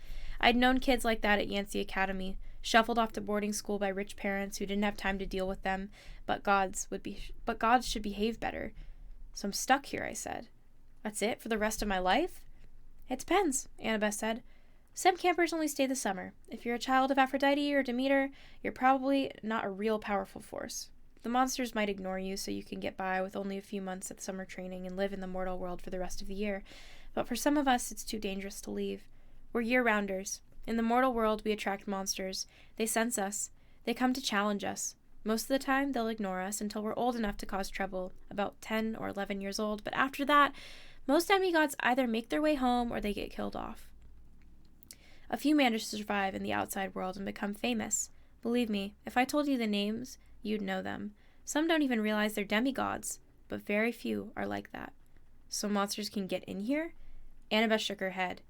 I'd known kids like that at Yancey Academy, shuffled off to boarding school by rich parents who didn't have time to deal with them, but gods should behave better. So I'm stuck here, I said. That's it for the rest of my life? It depends, Annabeth said. Some campers only stay the summer. If you're a child of Aphrodite or Demeter, you're probably not a real powerful force. The monsters might ignore you so you can get by with only a few months at summer training and live in the mortal world for the rest of the year. But for some of us, it's too dangerous to leave. We're year-rounders. In the mortal world, we attract monsters. They sense us. They come to challenge us. Most of the time, they'll ignore us until we're old enough to cause trouble, about 10 or 11 years old. But after that, most demigods either make their way home or they get killed off. A few manage to survive in the outside world and become famous. Believe me, if I told you the names, you'd know them. Some don't even realize they're demigods, but very few are like that. So monsters can get in here? Annabeth shook her head.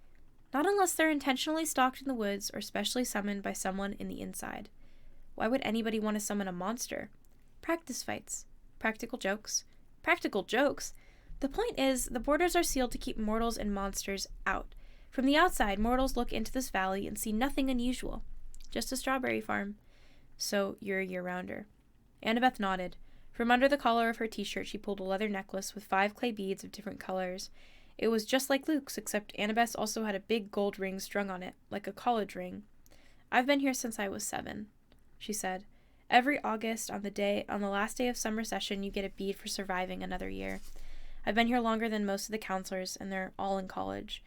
Not unless they're intentionally stalked in the woods or specially summoned by someone in the inside. Why would anybody want to summon a monster? Practice fights. Practical jokes. Practical jokes? The point is, the borders are sealed to keep mortals and monsters out. From the outside, mortals look into this valley and see nothing unusual. Just a strawberry farm. So you're a year-rounder. Annabeth nodded. From under the collar of her t-shirt, she pulled a leather necklace with 5 clay beads of different colors. It was just like Luke's, except Annabeth also had a big gold ring strung on it, like a college ring. I've been here since I was 7. she said. Every August, on the last day of summer session, you get a bead for surviving another year. I've been here longer than most of the counselors, and they're all in college.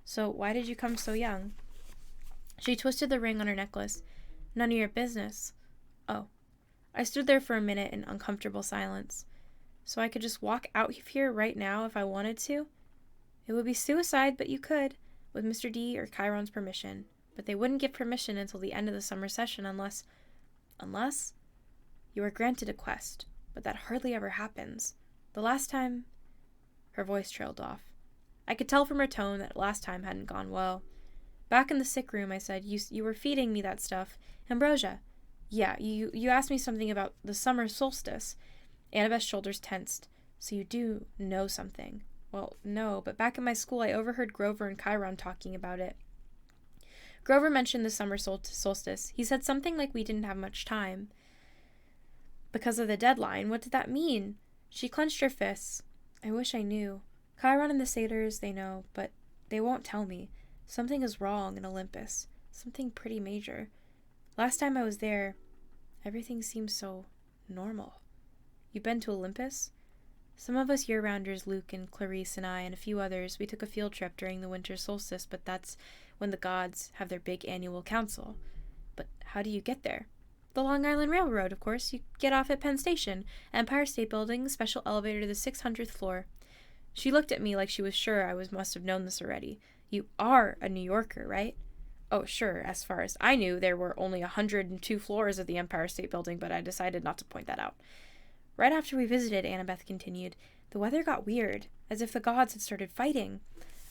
So why did you come so young? She twisted the ring on her necklace. None of your business. Oh. I stood there for a minute in uncomfortable silence. So I could just walk out of here right now if I wanted to? It would be suicide, but you could, with Mr. D or Chiron's permission. But they wouldn't give permission until the end of the summer session unless... Unless? You are granted a quest, but that hardly ever happens. The last time... Her voice trailed off. I could tell from her tone that last time hadn't gone well. Back in the sick room, I said, you were feeding me that stuff. Ambrosia. Yeah, you asked me something about the summer solstice. Annabeth's shoulders tensed. So you do know something. Well, no, but back in my school I overheard Grover and Chiron talking about it. Grover mentioned the summer solstice. He said something like we didn't have much time. Because of the deadline. What did that mean? She clenched her fists. I wish I knew. Chiron and the satyrs, they know, but they won't tell me. Something is wrong in Olympus. Something pretty major. Last time I was there, everything seemed so normal. You been to Olympus? Some of us year-rounders, Luke and Clarice and I and a few others, we took a field trip during the winter solstice, but that's when the gods have their big annual council. But how do you get there? The Long Island Railroad, of course. You get off at Penn Station, Empire State Building, special elevator to the 600th floor. She looked at me like she was sure must have known this already. You are a New Yorker, right? Oh, sure. As far as I knew, there were only 102 floors of the Empire State Building, but I decided not to point that out. Right after we visited, Annabeth continued, the weather got weird, as if the gods had started fighting.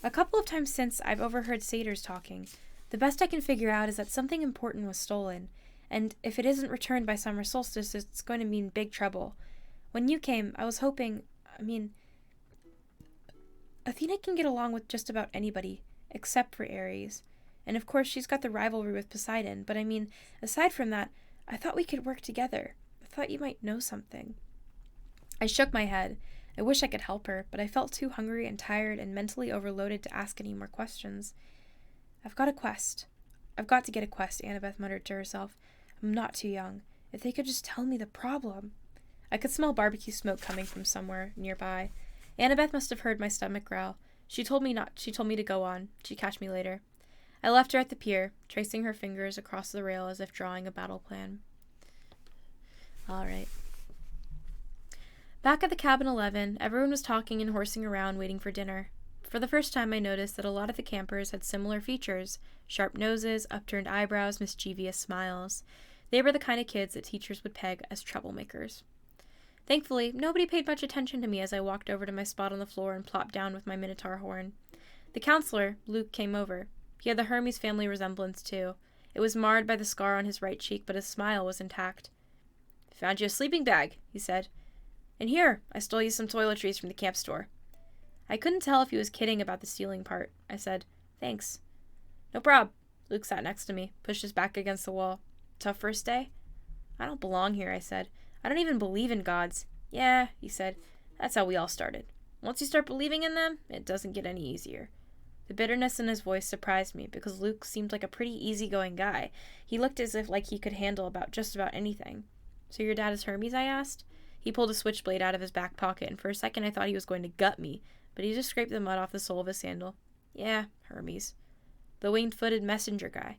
A couple of times since, I've overheard satyrs talking. The best I can figure out is that something important was stolen, and if it isn't returned by summer solstice, it's going to mean big trouble. When you came, I was hoping, Athena can get along with just about anybody, except for Ares. And of course she's got the rivalry with Poseidon, but aside from that, I thought we could work together. I thought you might know something. I shook my head. I wish I could help her, but I felt too hungry and tired and mentally overloaded to ask any more questions. I've got a quest. I've got to get a quest, Annabeth muttered to herself. I'm not too young. If they could just tell me the problem. I could smell barbecue smoke coming from somewhere nearby. Annabeth must have heard my stomach growl. She told me to go on. She'd catch me later. I left her at the pier, tracing her fingers across the rail as if drawing a battle plan. All right. Back at the cabin 11, everyone was talking and horsing around waiting for dinner. For the first time I noticed that a lot of the campers had similar features: sharp noses, upturned eyebrows, mischievous smiles. They were the kind of kids that teachers would peg as troublemakers. Thankfully, nobody paid much attention to me as I walked over to my spot on the floor and plopped down with my Minotaur horn. The counselor, Luke, came over. He had the Hermes family resemblance, too. It was marred by the scar on his right cheek, but his smile was intact. Found you a sleeping bag, he said. And here, I stole you some toiletries from the camp store. I couldn't tell if he was kidding about the stealing part. I said, thanks. No prob. Luke sat next to me, pushed his back against the wall. Tough first day? I don't belong here, I said. I don't even believe in gods. Yeah, he said. That's how we all started. Once you start believing in them, it doesn't get any easier. The bitterness in his voice surprised me, because Luke seemed like a pretty easygoing guy. He looked as if he could handle just about anything. So your dad is Hermes, I asked? He pulled a switchblade out of his back pocket, and for a second I thought he was going to gut me, but he just scraped the mud off the sole of his sandal. Yeah, Hermes. The winged-footed messenger guy.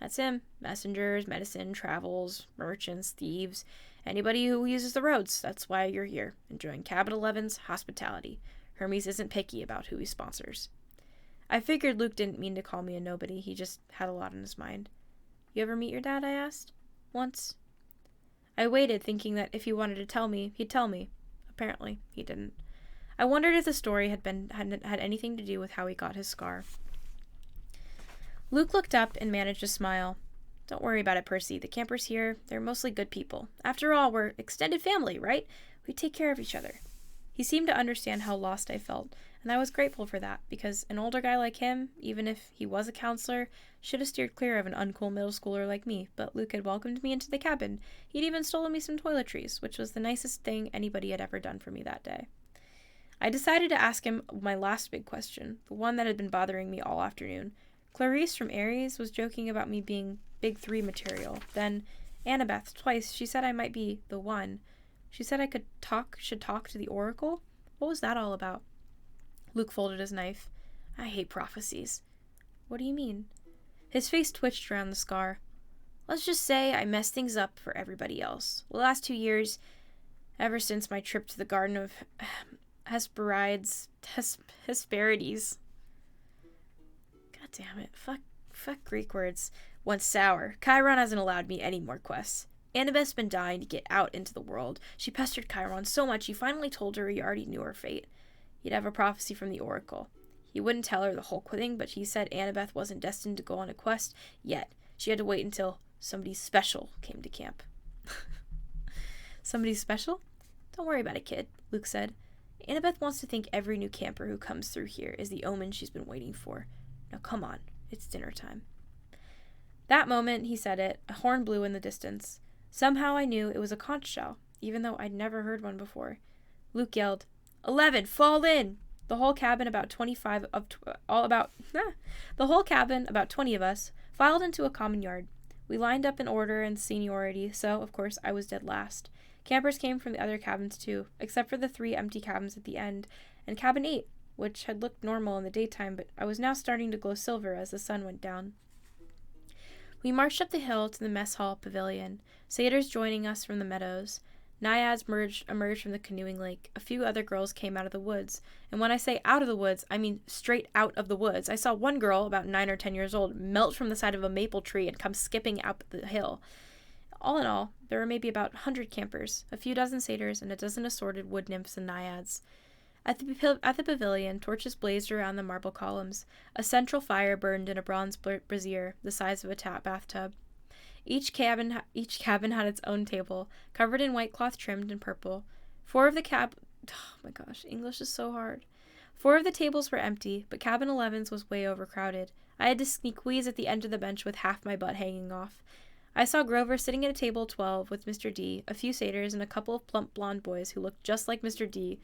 That's him. Messengers, medicine, travels, merchants, thieves, anybody who uses the roads. That's why you're here, enjoying Cabin 11's hospitality. Hermes isn't picky about who he sponsors. I figured Luke didn't mean to call me a nobody. He just had a lot on his mind. You ever meet your dad, I asked. Once. I waited, thinking that if he wanted to tell me, he'd tell me. Apparently, he didn't. I wondered if the story had anything to do with how he got his scar. Luke looked up and managed a smile. Don't worry about it, Percy. The campers here, they're mostly good people. After all, we're extended family, right? We take care of each other. He seemed to understand how lost I felt, and I was grateful for that, because an older guy like him, even if he was a counselor, should have steered clear of an uncool middle schooler like me. But Luke had welcomed me into the cabin. He'd even stolen me some toiletries, which was the nicest thing anybody had ever done for me that day. I decided to ask him my last big question, the one that had been bothering me all afternoon. Clarice from Ares was joking about me being Big 3 material. Then, Annabeth, twice, she said I might be the one. She said I should talk to the oracle? What was that all about? Luke folded his knife. I hate prophecies. What do you mean? His face twitched around the scar. Let's just say I messed things up for everybody else. The last 2 years, ever since my trip to the Garden of Hesperides. God damn it. Fuck Greek words. Once sour. Chiron hasn't allowed me any more quests. Annabeth's been dying to get out into the world. She pestered Chiron so much he finally told her he already knew her fate. He'd have a prophecy from the oracle. He wouldn't tell her the whole thing, but he said Annabeth wasn't destined to go on a quest yet. She had to wait until somebody special came to camp. Somebody special? Don't worry about it, kid, Luke said. Annabeth wants to think every new camper who comes through here is the omen she's been waiting for. Now come on, it's dinner time. That moment he said it, a horn blew in the distance. Somehow I knew it was a conch shell, even though I'd never heard one before. Luke yelled, 11, fall in! The whole cabin, about 20 of us, filed into a common yard. We lined up in order and seniority, so, of course, I was dead last. Campers came from the other cabins, too, except for the 3 empty cabins at the end, and cabin 8, which had looked normal in the daytime, but I was now starting to glow silver as the sun went down. We marched up the hill to the mess hall pavilion, satyrs joining us from the meadows. Naiads emerged from the canoeing lake. A few other girls came out of the woods. And when I say out of the woods, I mean straight out of the woods. I saw one girl, about 9 or 10 years old, melt from the side of a maple tree and come skipping up the hill. All in all, there were maybe about 100 campers, a few dozen satyrs, and a dozen assorted wood nymphs and naiads. At the pavilion, torches blazed around the marble columns. A central fire burned in a bronze brazier, the size of a bathtub. Each cabin had its own table, covered in white cloth trimmed in purple. Oh my gosh, English is so hard. 4 of the tables were empty, but cabin 11's was way overcrowded. I had to squeeze at the end of the bench with half my butt hanging off. I saw Grover sitting at a table 12 with Mr. D, a few satyrs, and a couple of plump blonde boys who looked just like Mr. D.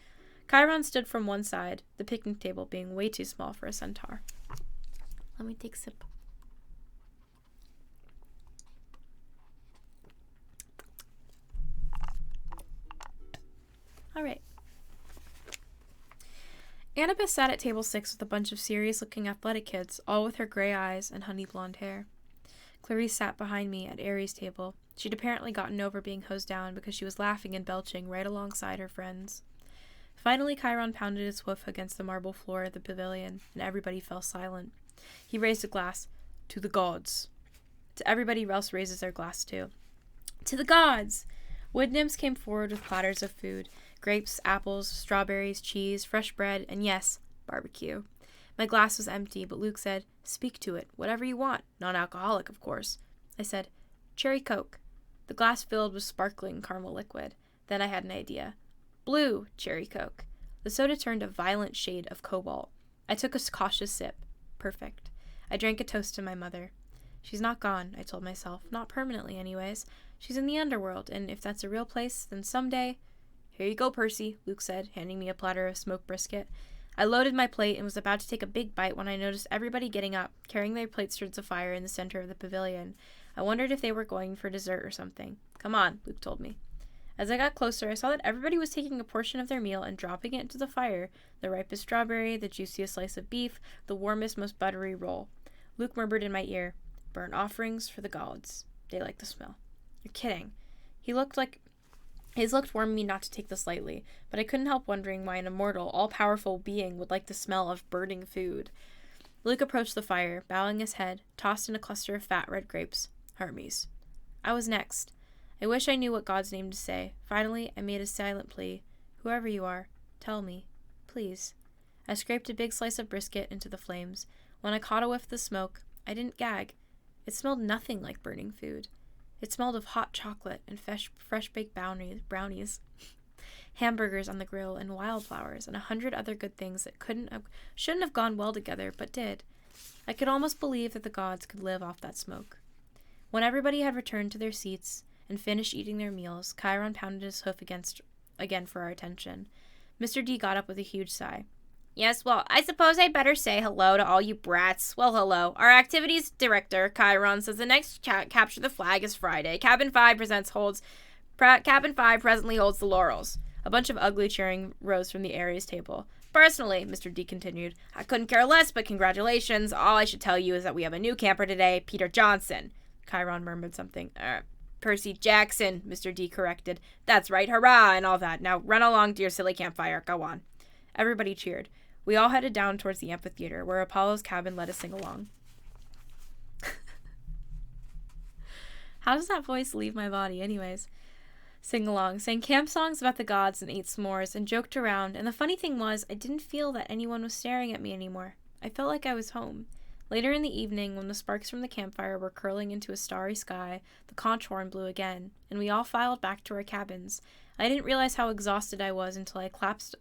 Chiron stood from one side, the picnic table being way too small for a centaur. Let me take a sip. All right. Annabeth sat at table 6 with a bunch of serious-looking athletic kids, all with her gray eyes and honey blonde hair. Clarice sat behind me at Aries' table. She'd apparently gotten over being hosed down because she was laughing and belching right alongside her friends. Finally, Chiron pounded his hoof against the marble floor of the pavilion, and everybody fell silent. He raised a glass. To the gods. Everybody else raises their glass, too. To the gods! Wood nymphs came forward with platters of food. Grapes, apples, strawberries, cheese, fresh bread, and yes, barbecue. My glass was empty, but Luke said, speak to it, whatever you want, non-alcoholic, of course. I said, cherry Coke. The glass filled with sparkling caramel liquid. Then I had an idea. Blue cherry Coke. The soda turned a violent shade of cobalt. I took a cautious sip. Perfect. I drank a toast to my mother. She's not gone, I told myself. Not permanently, anyways. She's in the underworld, and if that's a real place, then someday... Here you go, Percy, Luke said, handing me a platter of smoked brisket. I loaded my plate and was about to take a big bite when I noticed everybody getting up, carrying their plates towards the fire in the center of the pavilion. I wondered if they were going for dessert or something. Come on, Luke told me. As I got closer, I saw that everybody was taking a portion of their meal and dropping it into the fire, the ripest strawberry, the juiciest slice of beef, the warmest, most buttery roll. Luke murmured in my ear, burnt offerings for the gods. They like the smell. You're kidding. His look warned me not to take this lightly, but I couldn't help wondering why an immortal, all-powerful being would like the smell of burning food. Luke approached the fire, bowing his head, tossed in a cluster of fat red grapes. Hermes. I was next. I wish I knew what God's name to say. Finally, I made a silent plea. Whoever you are, tell me. Please. I scraped a big slice of brisket into the flames. When I caught a whiff of the smoke, I didn't gag. It smelled nothing like burning food. It smelled of hot chocolate and fresh-baked brownies, hamburgers on the grill, and wildflowers, and 100 other good things that shouldn't have gone well together, but did. I could almost believe that the gods could live off that smoke. When everybody had returned to their seats and finished eating their meals, Chiron pounded his hoof again for our attention. Mr. D got up with a huge sigh. Yes, well, I suppose I better say hello to all you brats. Well, hello. Our activities director, Chiron, says the next capture the flag is Friday. Cabin 5 Cabin 5 presently holds the laurels. A bunch of ugly cheering rose from the Aries table. Personally, Mr. D continued, I couldn't care less, but congratulations. All I should tell you is that we have a new camper today, Peter Johnson. Chiron murmured something. Percy Jackson, Mr. D corrected. That's right, hurrah, and all that. Now run along to your silly campfire. Go on. Everybody cheered. We all headed down towards the amphitheater, where Apollo's cabin let us sing along. How does that voice leave my body, anyways? Sing along, sang camp songs about the gods and ate s'mores and joked around, and the funny thing was, I didn't feel that anyone was staring at me anymore. I felt like I was home. Later in the evening, when the sparks from the campfire were curling into a starry sky, the conch horn blew again, and we all filed back to our cabins. I didn't realize how exhausted I was until I collapsed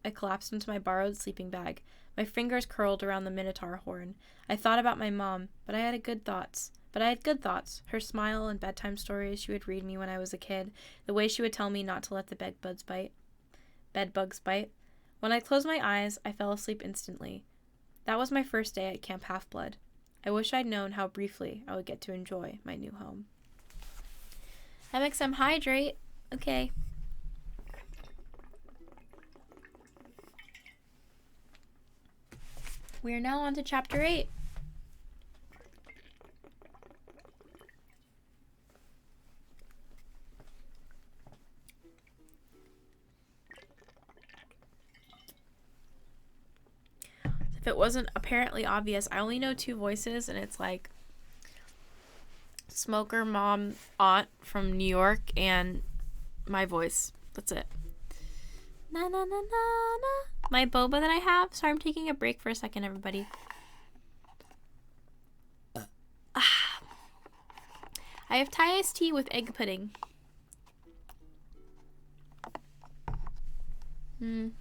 into my borrowed sleeping bag. My fingers curled around the Minotaur horn. I thought about my mom, but I had good thoughts. Her smile and bedtime stories she would read me when I was a kid, the way she would tell me not to let the bedbugs bite. When I closed my eyes, I fell asleep instantly. That was my first day at Camp Half-Blood. I wish I'd known how briefly I would get to enjoy my new home. MXM hydrate. Okay. We are now on to Chapter 8. If it wasn't apparently obvious, I only know 2 voices, and it's like Smoker Mom Aunt from New York and my voice. That's it. Na na na na na. My boba that I have. Sorry, I'm taking a break for a second, everybody. I have Thai iced tea with egg pudding. Yummy.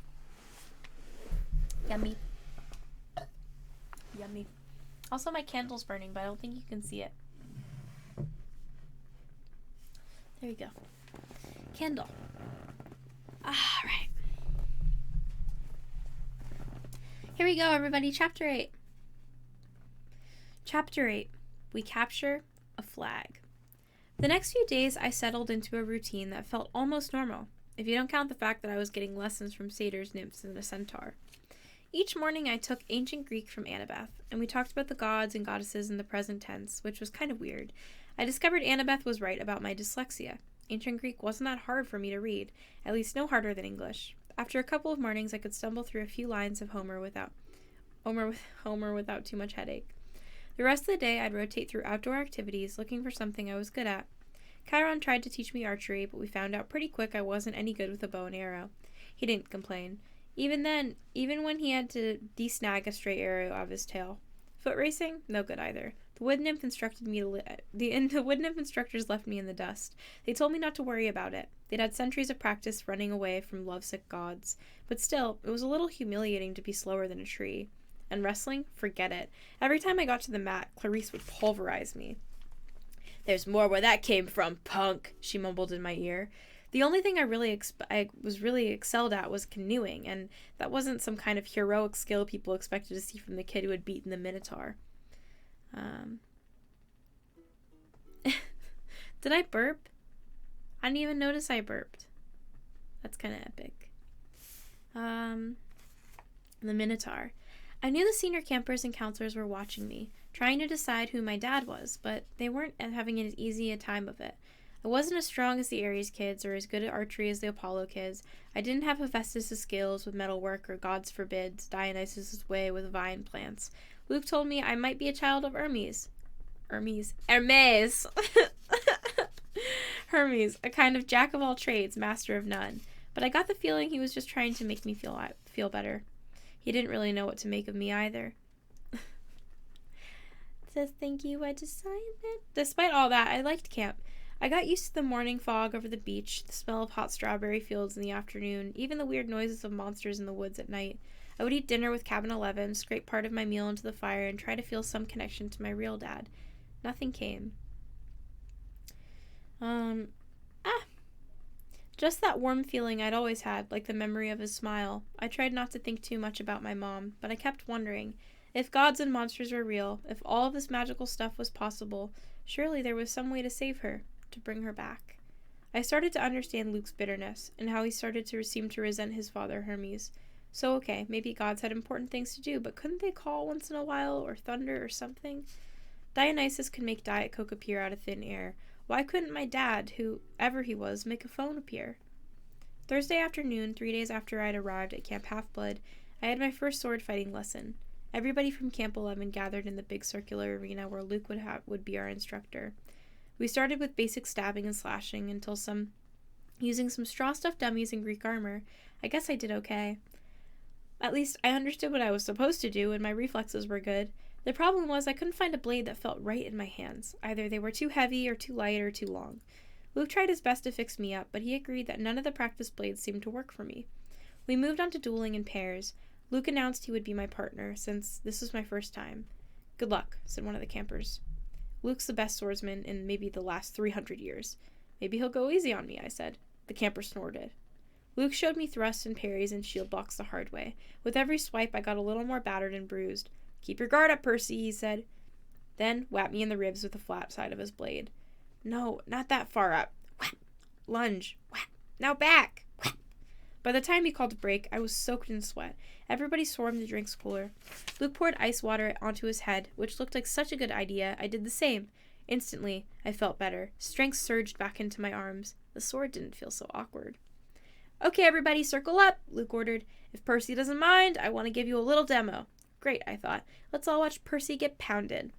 Yummy. Also, my candle's burning, but I don't think you can see it. There you go. Candle. Alright. Here we go, everybody. Chapter 8. Chapter 8. We capture a flag. The next few days, I settled into a routine that felt almost normal, if you don't count the fact that I was getting lessons from satyrs, nymphs, and a centaur. Each morning, I took ancient Greek from Annabeth, and we talked about the gods and goddesses in the present tense, which was kind of weird. I discovered Annabeth was right about my dyslexia. Ancient Greek wasn't that hard for me to read, at least no harder than English. After a couple of mornings, I could stumble through a few lines of Homer without too much headache. The rest of the day, I'd rotate through outdoor activities, looking for something I was good at. Chiron tried to teach me archery, but we found out pretty quick I wasn't any good with a bow and arrow. He didn't complain. Even when he had to de-snag a stray arrow out of his tail. Foot racing? No good either. The wood nymph instructors left me in the dust. They told me not to worry about it. They'd had centuries of practice running away from lovesick gods. But still, it was a little humiliating to be slower than a tree. And wrestling? Forget it. Every time I got to the mat, Clarice would pulverize me. There's more where that came from, punk, she mumbled in my ear. The only thing I was really excelled at was canoeing, and that wasn't some kind of heroic skill people expected to see from the kid who had beaten the Minotaur. Did I burp? I didn't even notice I burped. That's kind of epic. The Minotaur. I knew the senior campers and counselors were watching me, trying to decide who my dad was, but they weren't having as easy a time of it. I wasn't as strong as the Aries kids or as good at archery as the Apollo kids. I didn't have Hephaestus' skills with metalwork or, God's forbids, Dionysus' way with vine plants. Luke told me I might be a child of Hermes. Hermes, a kind of jack of all trades, master of none. But I got the feeling he was just trying to make me feel better. He didn't really know what to make of me either. It says, thank you, I decided. Despite all that, I liked camp. I got used to the morning fog over the beach, the smell of hot strawberry fields in the afternoon, even the weird noises of monsters in the woods at night. I would eat dinner with Cabin 11, scrape part of my meal into the fire, and try to feel some connection to my real dad. Nothing came. Just that warm feeling I'd always had, like the memory of his smile. I tried not to think too much about my mom, but I kept wondering, if gods and monsters were real, if all of this magical stuff was possible, surely there was some way to save her, to bring her back. I started to understand Luke's bitterness, and how he started to seem to resent his father Hermes. So okay, maybe gods had important things to do, but couldn't they call once in a while, or thunder, or something? Dionysus could make Diet Coke appear out of thin air. Why couldn't my dad, whoever he was, make a phone appear? Thursday afternoon, 3 days after I'd arrived at Camp Half-Blood, I had my first sword fighting lesson. Everybody from Camp 11 gathered in the big circular arena where Luke would be our instructor. We started with basic stabbing and slashing until using some straw-stuffed dummies in Greek armor. I guess I did okay. At least I understood what I was supposed to do, and my reflexes were good. The problem was I couldn't find a blade that felt right in my hands. Either they were too heavy, or too light, or too long. Luke tried his best to fix me up, but he agreed that none of the practice blades seemed to work for me. We moved on to dueling in pairs. Luke announced he would be my partner, since this was my first time. "Good luck," said one of the campers. "Luke's the best swordsman in maybe the last 300 years. Maybe he'll go easy on me," I said. The camper snorted. Luke showed me thrusts and parries and shield blocks the hard way. With every swipe, I got a little more battered and bruised. "Keep your guard up, Percy," he said. Then whapped me in the ribs with the flat side of his blade. "No, not that far up." Whap! Lunge. Whap! "Now back." Whap! By the time he called a break, I was soaked in sweat. Everybody swarmed the drinks cooler. Luke poured ice water onto his head, which looked like such a good idea. I did the same. Instantly, I felt better. Strength surged back into my arms. The sword didn't feel so awkward. "Okay, everybody, circle up," Luke ordered. "If Percy doesn't mind, I want to give you a little demo." Great, I thought. Let's all watch Percy get pounded.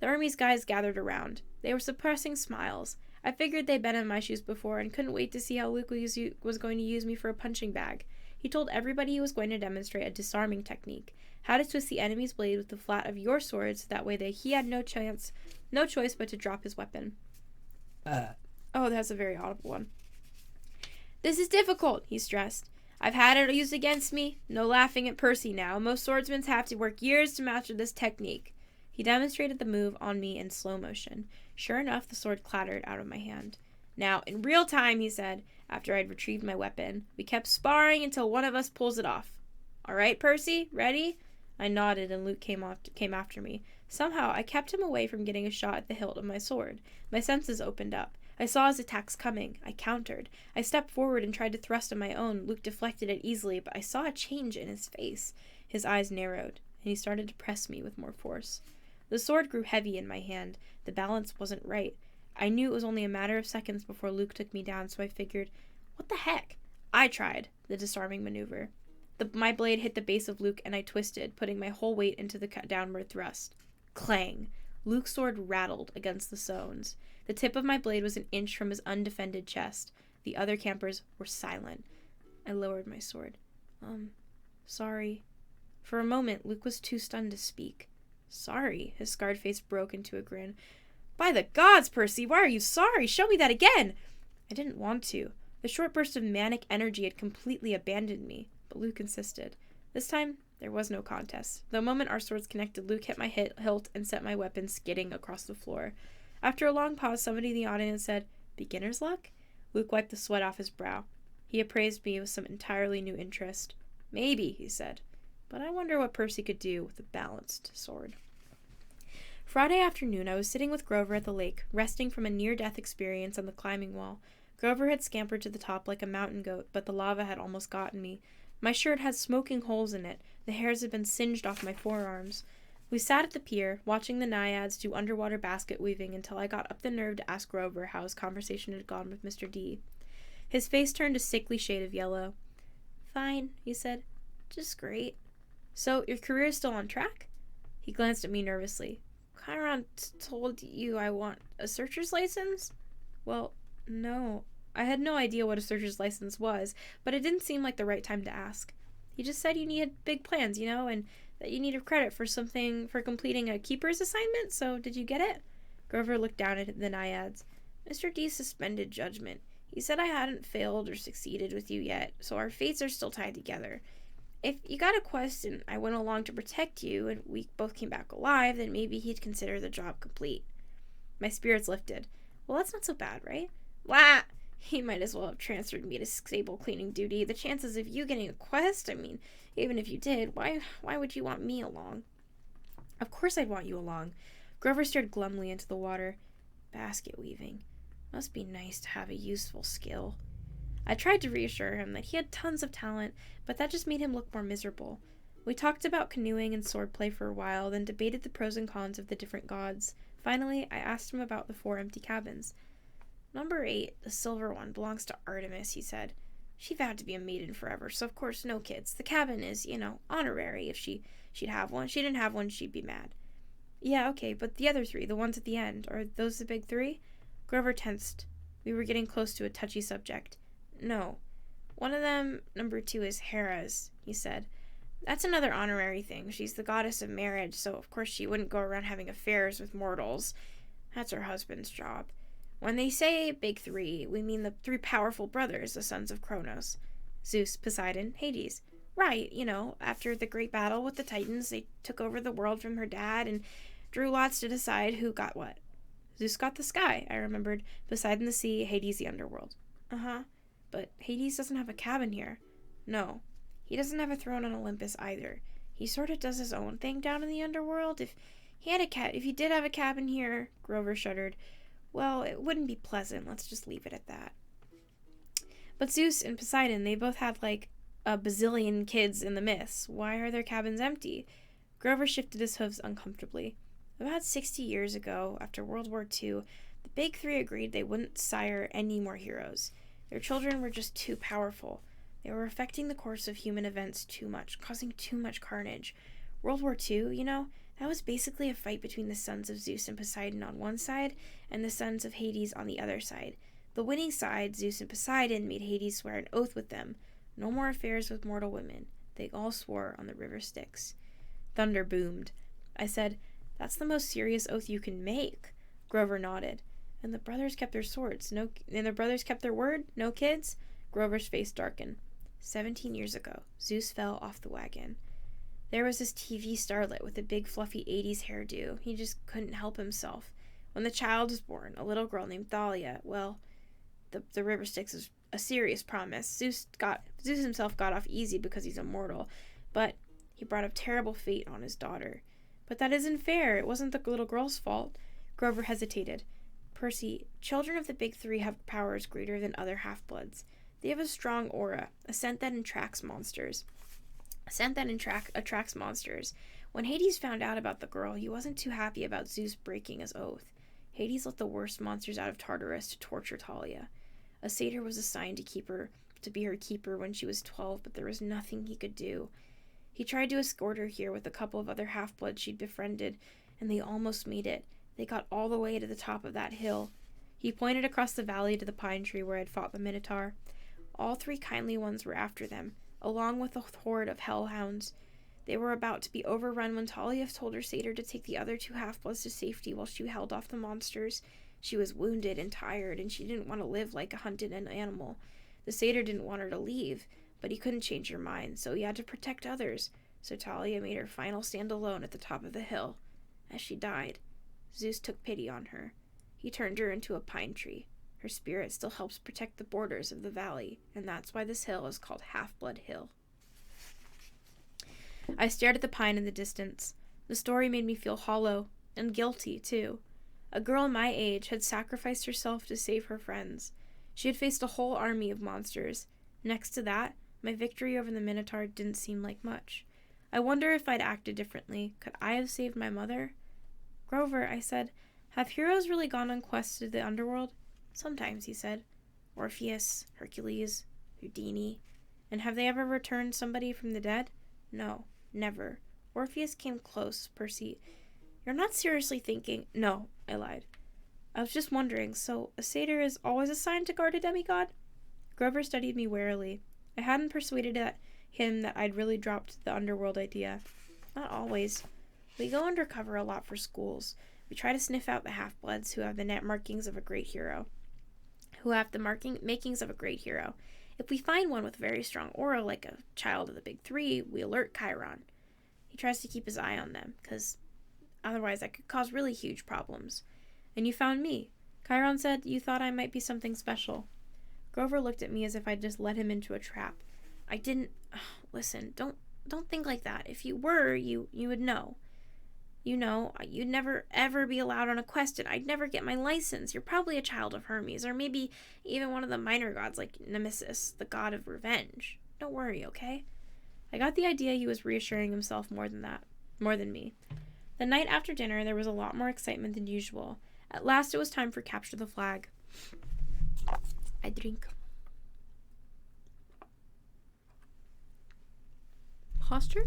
The Hermes guys gathered around. They were suppressing smiles. I figured they'd been in my shoes before and couldn't wait to see how Luke was going to use me for a punching bag. He told everybody he was going to demonstrate a disarming technique, how to twist the enemy's blade with the flat of your sword so that way he had no choice but to drop his weapon. Oh, that's a very audible one. "This is difficult," he stressed. "I've had it used against me. No laughing at Percy now. Most swordsmen have to work years to master this technique." He demonstrated the move on me in slow motion. Sure enough, the sword clattered out of my hand. "Now, in real time," he said, after I'd retrieved my weapon. "We kept sparring until one of us pulls it off. All right, Percy? Ready?" I nodded, and Luke came after me. Somehow, I kept him away from getting a shot at the hilt of my sword. My senses opened up. I saw his attacks coming. I countered. I stepped forward and tried to thrust on my own. Luke deflected it easily, but I saw a change in his face. His eyes narrowed, and he started to press me with more force. The sword grew heavy in my hand. The balance wasn't right. I knew it was only a matter of seconds before Luke took me down, so I figured, what the heck? I tried the disarming maneuver. My blade hit the base of Luke, and I twisted, putting my whole weight into the downward thrust. Clang! Luke's sword rattled against the stones. The tip of my blade was an inch from his undefended chest. The other campers were silent. I lowered my sword. Sorry. For a moment, Luke was too stunned to speak. Sorry. His scarred face broke into a grin. "By the gods, Percy, why are you sorry? Show me that again!" I didn't want to. The short burst of manic energy had completely abandoned me, but Luke insisted. This time, there was no contest. The moment our swords connected, Luke hit my hilt and sent my weapon skidding across the floor. After a long pause, somebody in the audience said, "Beginner's luck?" Luke wiped the sweat off his brow. He appraised me with some entirely new interest. "Maybe," he said, "but I wonder what Percy could do with a balanced sword." Friday afternoon, I was sitting with Grover at the lake, resting from a near-death experience on the climbing wall. Grover had scampered to the top like a mountain goat, but the lava had almost gotten me. My shirt had smoking holes in it. The hairs had been singed off my forearms. We sat at the pier, watching the naiads do underwater basket weaving until I got up the nerve to ask Grover how his conversation had gone with Mr. D. His face turned a sickly shade of yellow. "Fine," he said. "Just great." "So, your career is still on track?" He glanced at me nervously. "Chiron told you I want a searcher's license?" "Well, no. I had no idea what a searcher's license was, but it didn't seem like the right time to ask. He just said you needed big plans, and that you needed credit for completing a keeper's assignment, so did you get it?" Grover looked down at the naiads. "Mr. D suspended judgment. He said I hadn't failed or succeeded with you yet, so our fates are still tied together. If you got a quest and I went along to protect you and we both came back alive, then maybe he'd consider the job complete." My spirits lifted. "Well, that's not so bad, right?" "Wah!" He might as well have transferred me to stable cleaning duty. The chances of you getting a quest, I mean, even if you did, why would you want me along? Of course I'd want you along. Grover stared glumly into the water. Basket weaving. Must be nice to have a useful skill. I tried to reassure him that he had tons of talent, but that just made him look more miserable. We talked about canoeing and swordplay for a while, then debated the pros and cons of the different gods. Finally, I asked him about the 4 empty cabins. Number 8, the silver one, belongs to Artemis, he said. She vowed to be a maiden forever, so of course no kids. The cabin is, honorary. If she'd have one. She didn't have one, she'd be mad. Yeah, okay, but the other 3, the ones at the end, are those the big 3? Grover tensed. We were getting close to a touchy subject. No. One of them, number 2, is Hera's, he said. That's another honorary thing. She's the goddess of marriage, so of course she wouldn't go around having affairs with mortals. That's her husband's job. When they say big 3, we mean the 3 powerful brothers, the sons of Kronos. Zeus, Poseidon, Hades. Right, after the great battle with the Titans, they took over the world from her dad and drew lots to decide who got what. Zeus got the sky, I remembered. Poseidon the sea, Hades the underworld. Uh-huh. But Hades doesn't have a cabin here. No. He doesn't have a throne on Olympus either. He sort of does his own thing down in the underworld. If he did have a cabin here, Grover shuddered, well, it wouldn't be pleasant. Let's just leave it at that. But Zeus and Poseidon, they both had like a bazillion kids in the myths. Why are their cabins empty? Grover shifted his hooves uncomfortably. About 60 years ago, after World War II, the big 3 agreed they wouldn't sire any more heroes. Their children were just too powerful. They were affecting the course of human events too much, causing too much carnage. World War II, that was basically a fight between the sons of Zeus and Poseidon on one side and the sons of Hades on the other side. The winning side, Zeus and Poseidon, made Hades swear an oath with them. No more affairs with mortal women. They all swore on the river Styx. Thunder boomed. I said, that's the most serious oath you can make. Grover nodded. And the brothers kept their swords. And the brothers kept their word? No kids? Grover's face darkened. 17 years ago, Zeus fell off the wagon. There was this TV starlet with a big fluffy 80s hairdo. He just couldn't help himself. When the child was born, a little girl named Thalia, well, the river Styx is a serious promise. Zeus himself got off easy because he's immortal, but he brought a terrible fate on his daughter. But that isn't fair. It wasn't the little girl's fault. Grover hesitated. Percy, children of the big 3 have powers greater than other half-bloods. They have a strong aura, a scent that attracts monsters. When Hades found out about the girl, he wasn't too happy about Zeus breaking his oath. Hades let the worst monsters out of Tartarus to torture Thalia. A satyr was assigned to be her keeper when she was 12, but there was nothing he could do. He tried to escort her here with a couple of other half-bloods she'd befriended, and they almost made it. They got all the way to the top of that hill. He pointed across the valley to the pine tree where I'd fought the Minotaur. All 3 kindly ones were after them, along with a horde of hellhounds. They were about to be overrun when Thalia told her satyr to take the other 2 half-bloods to safety while she held off the monsters. She was wounded and tired, and she didn't want to live like a hunted animal. The satyr didn't want her to leave, but he couldn't change her mind, so he had to protect others. So Thalia made her final stand alone at the top of the hill. As she died, Zeus took pity on her. He turned her into a pine tree. Her spirit still helps protect the borders of the valley, and that's why this hill is called Half-Blood Hill. I stared at the pine in the distance. The story made me feel hollow, and guilty, too. A girl my age had sacrificed herself to save her friends. She had faced a whole army of monsters. Next to that, my victory over the Minotaur didn't seem like much. I wonder if I'd acted differently. Could I have saved my mother? Grover, I said, have heroes really gone on quests to the underworld? Sometimes, he said. Orpheus, Hercules, Houdini. And have they ever returned somebody from the dead? No, never. Orpheus came close, Percy. You're not seriously thinking... No, I lied. I was just wondering, so a satyr is always assigned to guard a demigod? Grover studied me warily. I hadn't persuaded him that I'd really dropped the underworld idea. Not always. We go undercover a lot for schools. We try to sniff out the half-bloods who have the makings of a great hero. If we find one with very strong aura, like a child of the big 3, we alert Chiron. He tries to keep his eye on them, because otherwise that could cause really huge problems. And you found me. Chiron said you thought I might be something special. Grover looked at me as if I'd just led him into a trap. I didn't... Listen, don't think like that. If you were, you would know. You know, you'd never ever be allowed on a quest, and I'd never get my license. You're probably a child of Hermes, or maybe even one of the minor gods like Nemesis, the god of revenge. Don't worry, okay? I got the idea he was reassuring himself more than me. The night after dinner, there was a lot more excitement than usual. At last, it was time for Capture the Flag. I drink. Posture?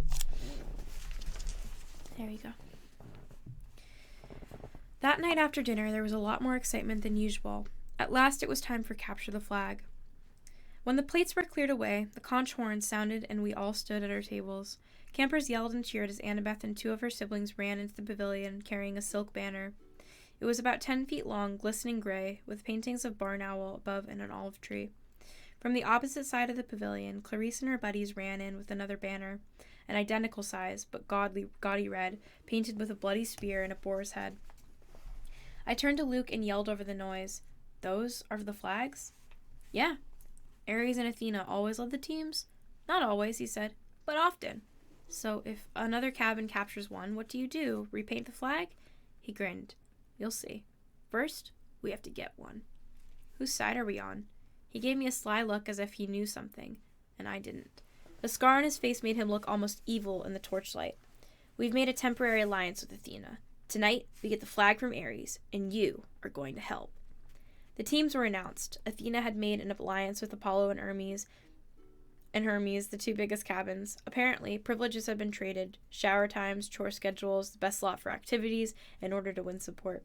There you go. That night after dinner, there was a lot more excitement than usual. At last, it was time for Capture the Flag. When the plates were cleared away, the conch horns sounded and we all stood at our tables. Campers yelled and cheered as Annabeth and 2 of her siblings ran into the pavilion carrying a silk banner. It was about 10 feet long, glistening gray, with paintings of barn owl above and an olive tree. From the opposite side of the pavilion, Clarice and her buddies ran in with another banner, an identical size, but gaudy red, painted with a bloody spear and a boar's head. I turned to Luke and yelled over the noise. Those are the flags? Yeah. Ares and Athena always led the teams? Not always, he said, but often. So if another cabin captures one, what do? Repaint the flag? He grinned. You'll see. First, we have to get one. Whose side are we on? He gave me a sly look as if he knew something, and I didn't. The scar on his face made him look almost evil in the torchlight. We've made a temporary alliance with Athena. Tonight, we get the flag from Ares, and you are going to help. The teams were announced. Athena had made an alliance with Apollo and Hermes, the 2 biggest cabins. Apparently, privileges had been traded, shower times, chore schedules, the best slot for activities, in order to win support.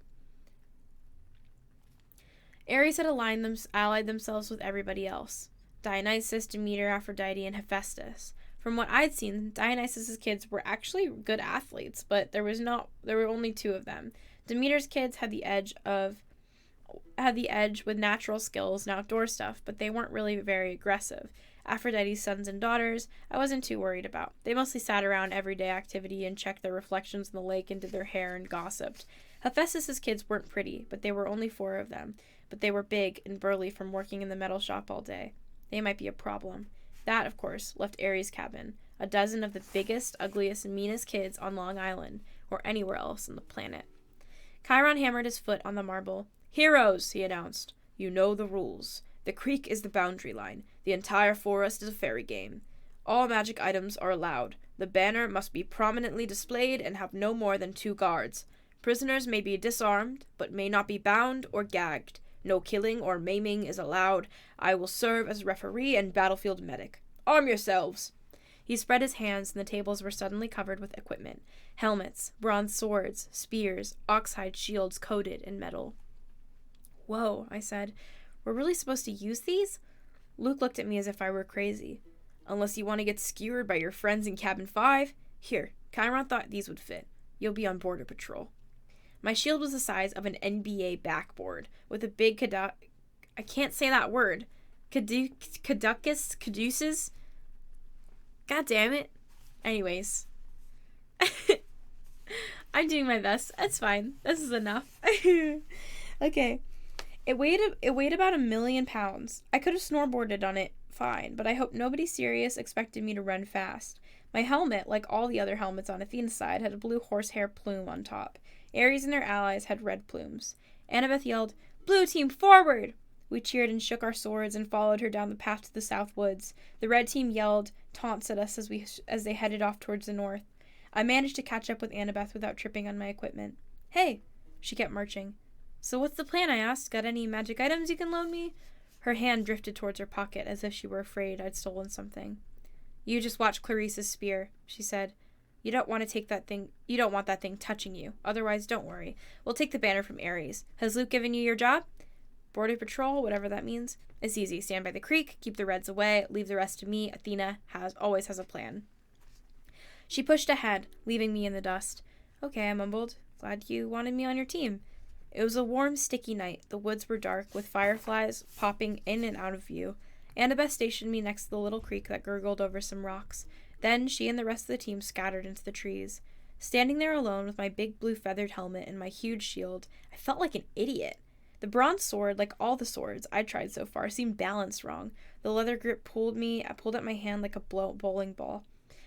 Ares had allied themselves with everybody else. Dionysus, Demeter, Aphrodite, and Hephaestus. From what I'd seen, Dionysus's kids were actually good athletes, but there were only 2 of them. Demeter's kids had the edge with natural skills and outdoor stuff, but they weren't really very aggressive. Aphrodite's sons and daughters, I wasn't too worried about. They mostly sat around everyday activity and checked their reflections in the lake and did their hair and gossiped. Hephaestus's kids weren't pretty, but there were only 4 of them. But they were big and burly from working in the metal shop all day. They might be a problem. That, of course, left Ares' cabin, a dozen of the biggest, ugliest, and meanest kids on Long Island, or anywhere else on the planet. Chiron hammered his foot on the marble. Heroes, he announced. You know the rules. The creek is the boundary line. The entire forest is a fairy game. All magic items are allowed. The banner must be prominently displayed and have no more than 2 guards. Prisoners may be disarmed, but may not be bound or gagged. No killing or maiming is allowed. I will serve as referee and battlefield medic. Arm yourselves. He spread his hands, and the tables were suddenly covered with equipment. Helmets, bronze swords, spears, oxhide shields coated in metal. Whoa, I said. We're really supposed to use these? Luke looked at me as if I were crazy. Unless you want to get skewered by your friends in cabin 5. Here, Chiron thought these would fit. You'll be on border patrol. My shield was the size of an NBA backboard, with a big I can't say that word. Caduceus? God damn it. Anyways. I'm doing my best. It's fine. This is enough. Okay. It weighed about 1 million pounds. I could have snowboarded on it fine, but I hope nobody serious expected me to run fast. My helmet, like all the other helmets on Athena's side, had a blue horsehair plume on top. Ares and their allies had red plumes. Annabeth yelled, "Blue team, forward!" We cheered and shook our swords and followed her down the path to the south woods. The red team yelled taunts at us as they headed off towards the north. I managed to catch up with Annabeth without tripping on my equipment. Hey! She kept marching. So what's the plan, I asked. Got any magic items you can loan me? Her hand drifted towards her pocket as if she were afraid I'd stolen something. You just watch Clarice's spear, she said. You don't want that thing touching you. Otherwise, don't worry. We'll take the banner from Ares. Has Luke given you your job? Border patrol, whatever that means. It's easy. Stand by the creek, keep the Reds away, leave the rest to me. Athena always has a plan. She pushed ahead, leaving me in the dust. Okay, I mumbled. Glad you wanted me on your team. It was a warm, sticky night. The woods were dark, with fireflies popping in and out of view. Annabeth stationed me next to the little creek that gurgled over some rocks. Then she and the rest of the team scattered into the trees. Standing there alone with my big blue feathered helmet and my huge shield, I felt like an idiot. The bronze sword, like all the swords I'd tried so far, seemed balanced wrong. The leather grip pulled at my hand like a bowling ball.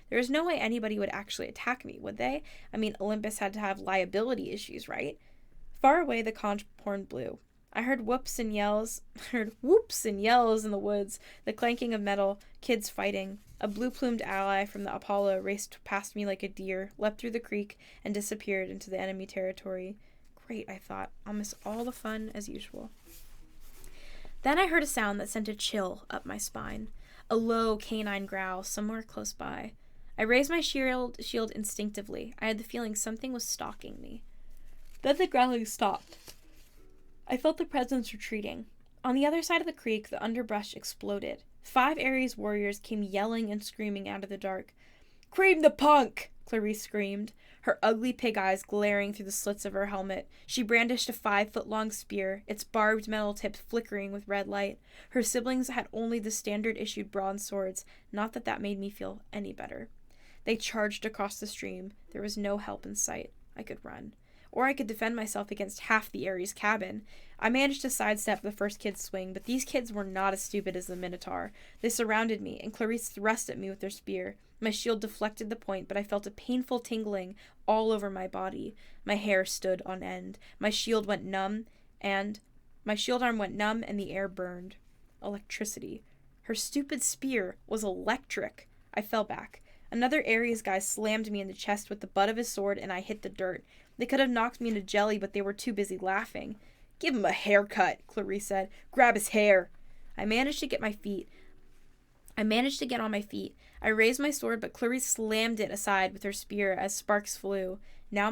There was no way anybody would actually attack me, would they? I mean, Olympus had to have liability issues, right? Far away, the conch horn blew. I heard whoops and yells in the woods, the clanking of metal, kids fighting. A blue-plumed ally from the Apollo raced past me like a deer, leapt through the creek, and disappeared into the enemy territory. Great, I thought. I'll miss all the fun as usual. Then I heard a sound that sent a chill up my spine. A low canine growl somewhere close by. I raised my shield instinctively. I had the feeling something was stalking me. Then the growling stopped. I felt the presence retreating. On the other side of the creek, the underbrush exploded. 5 Ares warriors came yelling and screaming out of the dark. "Cream the punk!" Clarice screamed, her ugly pig eyes glaring through the slits of her helmet. She brandished a 5-foot-long spear, its barbed metal tips flickering with red light. Her siblings had only the standard-issued bronze swords, not that made me feel any better. They charged across the stream. There was no help in sight. I could run. Or I could defend myself against half the Ares cabin. I managed to sidestep the first kid's swing, but these kids were not as stupid as the Minotaur. They surrounded me, and Clarice thrust at me with their spear. My shield deflected the point, but I felt a painful tingling all over my body. My hair stood on end. My shield arm went numb, and the air burned. Electricity. Her stupid spear was electric. I fell back. Another Ares guy slammed me in the chest with the butt of his sword, and I hit the dirt. They could have knocked me into jelly, but they were too busy laughing. "Give him a haircut," Clarice said. "Grab his hair." I managed to get on my feet. I raised my sword, but Clarice slammed it aside with her spear as sparks flew. Now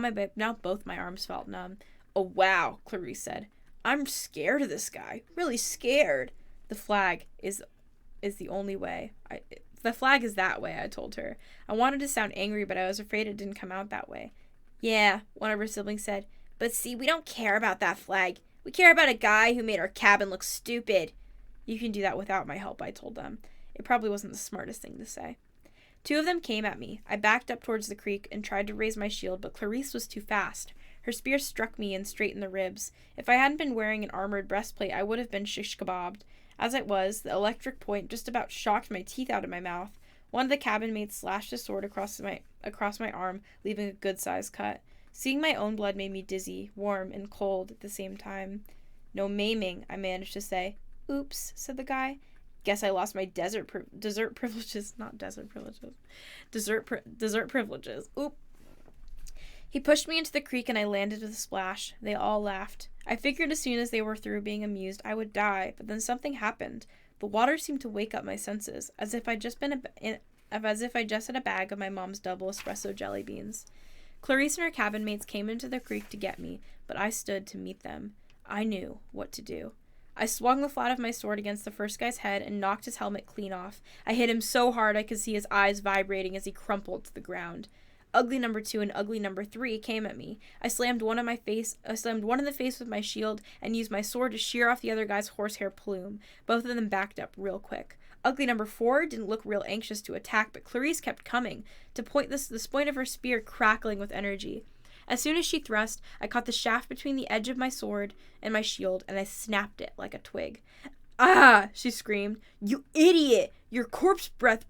both my arms felt numb. "Oh, wow," Clarice said. "I'm scared of this guy. Really scared." The flag is the only way. The flag is that way, I told her. I wanted to sound angry, but I was afraid it didn't come out that way. "Yeah," one of her siblings said. "But see, we don't care about that flag. We care about a guy who made our cabin look stupid." "You can do that without my help," I told them. It probably wasn't the smartest thing to say. 2 of them came at me. I backed up towards the creek and tried to raise my shield, but Clarice was too fast. Her spear struck me in straight in the ribs. If I hadn't been wearing an armored breastplate, I would have been shish kebabbed. As it was, the electric point just about shocked my teeth out of my mouth. One of the cabin mates slashed his sword across my arm, leaving a good-sized cut. Seeing my own blood made me dizzy, warm, and cold at the same time. "No maiming," I managed to say. "Oops," said the guy. "Guess I lost my dessert privileges. Not desert privileges. Dessert privileges. Oop." He pushed me into the creek and I landed with a splash. They all laughed. I figured as soon as they were through being amused, I would die, but then something happened. The water seemed to wake up my senses, as if I'd just had a bag of my mom's double espresso jelly beans. Clarice and her cabin mates came into the creek to get me, but I stood to meet them. I knew what to do. I swung the flat of my sword against the first guy's head and knocked his helmet clean off. I hit him so hard I could see his eyes vibrating as he crumpled to the ground. Ugly number 2 and ugly number 3 came at me. I slammed one in the face with my shield and used my sword to shear off the other guy's horsehair plume. Both of them backed up real quick. Ugly number 4 didn't look real anxious to attack, but Clarice kept coming, the point of her spear crackling with energy. As soon as she thrust, I caught the shaft between the edge of my sword and my shield, and I snapped it like a twig. "Ah!" she screamed. "You idiot! You corpse breath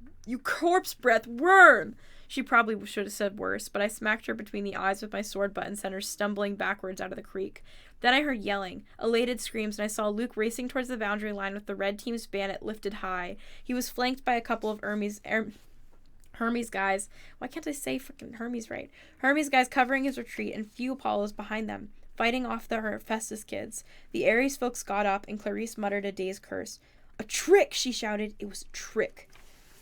worm!" She probably should have said worse, but I smacked her between the eyes with my sword butt and sent her stumbling backwards out of the creek. Then I heard yelling, elated screams, and I saw Luke racing towards the boundary line with the red team's banner lifted high. He was flanked by a couple of Hermes guys. Why can't I say frickin' Hermes right? Hermes guys covering his retreat and few Apollos behind them, fighting off the Hephaestus kids. The Ares folks got up, and Clarice muttered a dazed curse. "A trick!" she shouted. It was a trick.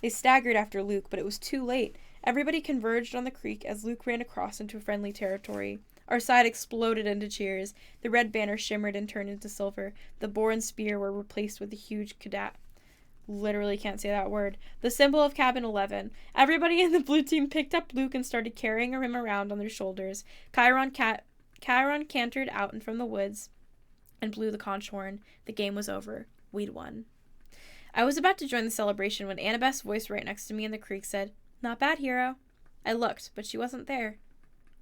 They staggered after Luke, but it was too late. Everybody converged on the creek as Luke ran across into friendly territory. Our side exploded into cheers. The red banner shimmered and turned into silver. The boar and spear were replaced with a huge literally can't say that word. The symbol of Cabin 11. Everybody in the blue team picked up Luke and started carrying him around on their shoulders. Chiron cantered out from the woods and blew the conch horn. The game was over. We'd won. I was about to join the celebration when Annabeth's voice right next to me in the creek said, "Not bad, hero." I looked, but she wasn't there.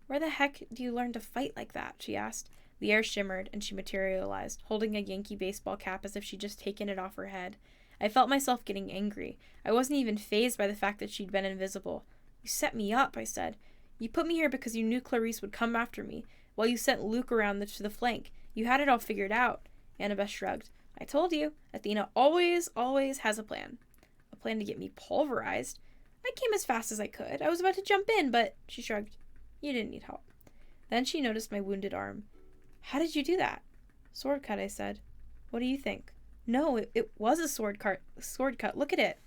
"Where the heck do you learn to fight like that?" she asked. The air shimmered, and she materialized, holding a Yankee baseball cap as if she'd just taken it off her head. I felt myself getting angry. I wasn't even fazed by the fact that she'd been invisible. "You set me up," I said. "You put me here because you knew Clarice would come after me, while you sent Luke around to the flank. You had it all figured out." Annabeth shrugged. "I told you, Athena always has a plan." "A plan to get me pulverized?" "I came as fast as I could. I was about to jump in, but..." She shrugged. "You didn't need help." Then she noticed my wounded arm. "How did you do that?" "Sword cut," I said. "What do you think?" "No, it was a sword cut. Look at it."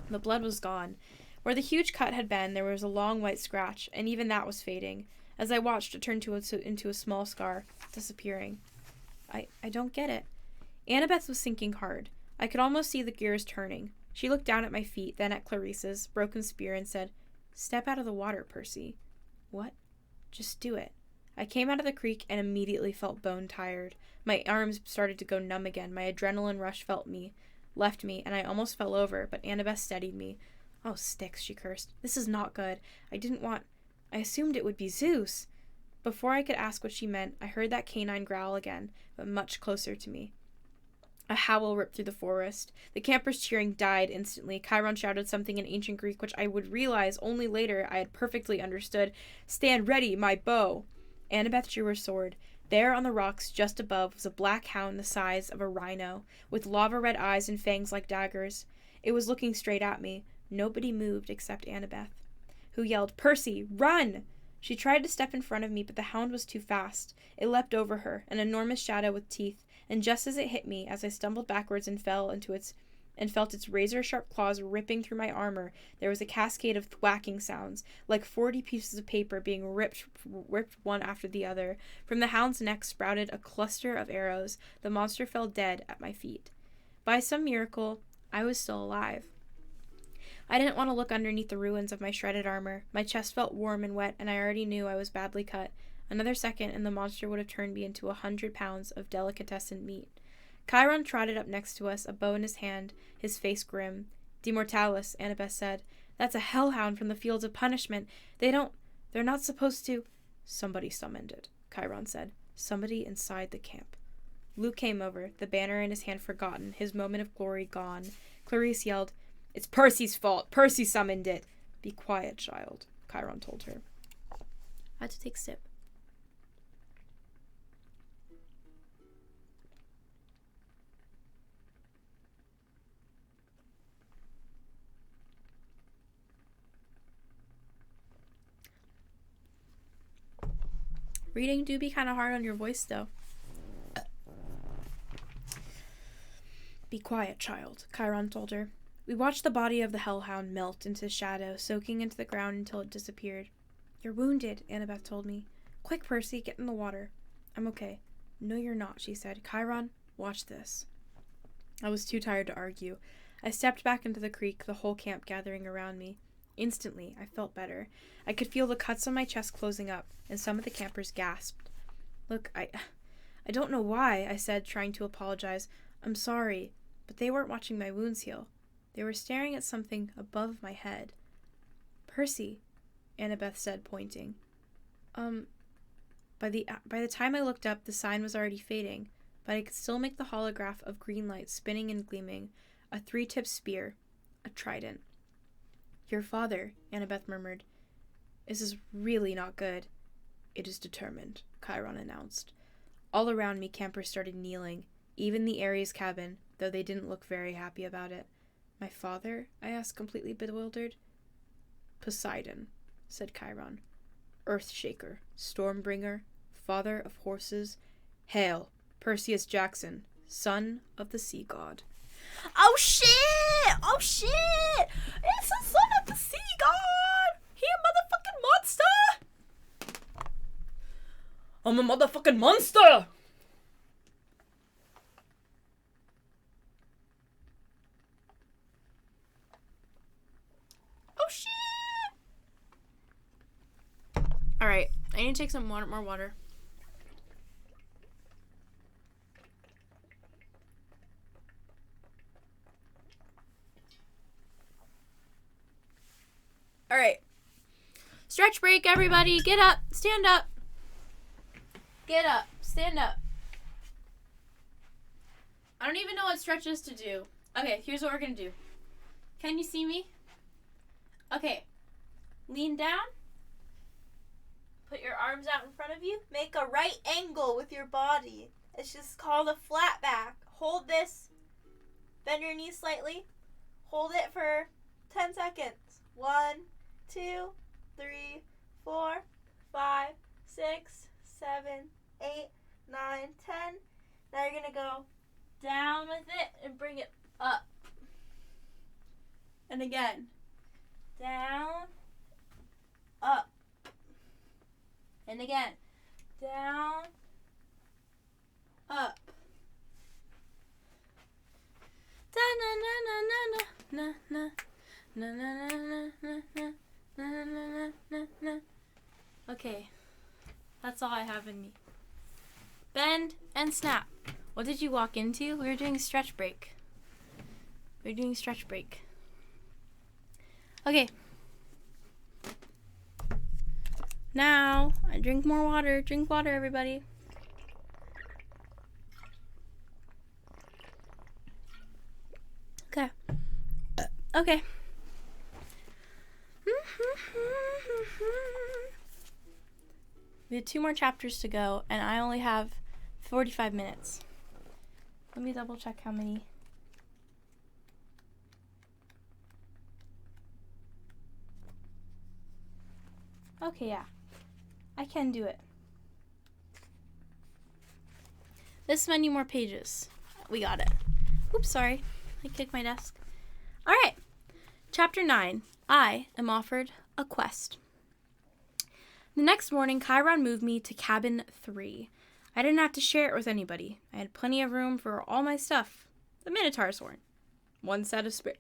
The blood was gone. Where the huge cut had been, there was a long white scratch, and even that was fading. As I watched, it turned into a small scar, disappearing. I don't get it. Annabeth was sinking hard. I could almost see the gears turning. She looked down at my feet, then at Clarice's broken spear, and said, "Step out of the water, Percy." "What?" "Just do it." I came out of the creek and immediately felt bone tired. My arms started to go numb again. My adrenaline rush left me, and I almost fell over, but Annabeth steadied me. "Oh, sticks," she cursed. "This is not good. I assumed it would be Zeus." Before I could ask what she meant, I heard that canine growl again, but much closer to me. A howl ripped through the forest. The campers' cheering died instantly. Chiron shouted something in ancient Greek, which I would realize only later I had perfectly understood. "Stand ready, my bow!" Annabeth drew her sword. There on the rocks just above was a black hound the size of a rhino, with lava-red eyes and fangs like daggers. It was looking straight at me. Nobody moved except Annabeth, who yelled, "Percy, run!" She tried to step in front of me, but the hound was too fast. It leapt over her, an enormous shadow with teeth, and just as it hit me, as I stumbled backwards and felt its razor-sharp claws ripping through my armor, there was a cascade of thwacking sounds, like 40 pieces of paper being ripped one after the other. From the hound's neck sprouted a cluster of arrows. The monster fell dead at my feet. By some miracle, I was still alive. I didn't want to look underneath the ruins of my shredded armor. My chest felt warm and wet, and I already knew I was badly cut. Another second, and the monster would have turned me into 100 pounds of delicatessen meat. Chiron trotted up next to us, a bow in his hand, his face grim. "De mortalis," Annabeth said. "That's a hellhound from the fields of punishment. They're not supposed to..." "Somebody summoned it," Chiron said. "Somebody inside the camp." Luke came over, the banner in his hand forgotten, his moment of glory gone. Clarice yelled, "It's Percy's fault. Percy summoned it." "Be quiet, child," Chiron told her. I had to take a sip. Reading do be kind of hard on your voice, though. "Be quiet, child," Chiron told her. We watched the body of the hellhound melt into shadow, soaking into the ground until it disappeared. "You're wounded," Annabeth told me. "Quick, Percy, get in the water." "I'm okay." "No, you're not," she said. "Chiron, watch this." I was too tired to argue. I stepped back into the creek, the whole camp gathering around me. Instantly, I felt better. I could feel the cuts on my chest closing up, and some of the campers gasped. "Look, I don't know why," I said, trying to apologize. "I'm sorry." But they weren't watching my wounds heal. They were staring at something above my head. "Percy," Annabeth said, pointing. By the time I looked up, the sign was already fading, but I could still make the holograph of green light spinning and gleaming, a 3-tipped spear, a trident. "Your father," Annabeth murmured. "This is really not good." "It is determined," Chiron announced. All around me, campers started kneeling, even the Ares cabin, though they didn't look very happy about it. "My father?" I asked, completely bewildered. "Poseidon," said Chiron. "Earthshaker, Stormbringer, father of horses. Hail, Perseus Jackson, son of the sea god." "Oh shit! Oh shit! It's the son of the sea god! He a motherfucking monster! I'm a motherfucking monster!" Oh shit! Alright, I need to take some more water. Alright. Stretch break, everybody. Get up. Stand up. Get up. Stand stand up. I don't even know what stretches to do. Okay, here's what we're going to do. Can you see me? Okay. Lean down. Put your arms out in front of you. Make a right angle with your body. It's just called a flat back. Hold this. Bend your knees slightly. Hold it for 10 seconds. 1, 2, 3, 4, 5, 6, 7, 8, 9, 10. Now you're going to go down with it and bring it up. And again. Down, up. And again. Down, up. Da na na na na na na na na na na na na na na. Okay, that's all I have in me. Bend and snap. What did you walk into? We were doing stretch break. Okay. Now, I drink more water. Drink water, everybody. Okay. Okay. We have 2 more chapters to go, and I only have 45 minutes. Let me double check how many. Okay, yeah. I can do it. This many more pages. We got it. Oops, sorry. I kicked my desk. Alright. Chapter 9. I am offered a quest. The next morning, Chiron moved me to cabin 3. I didn't have to share it with anybody. I had plenty of room for all my stuff. The Minotaur's horn. One set of spare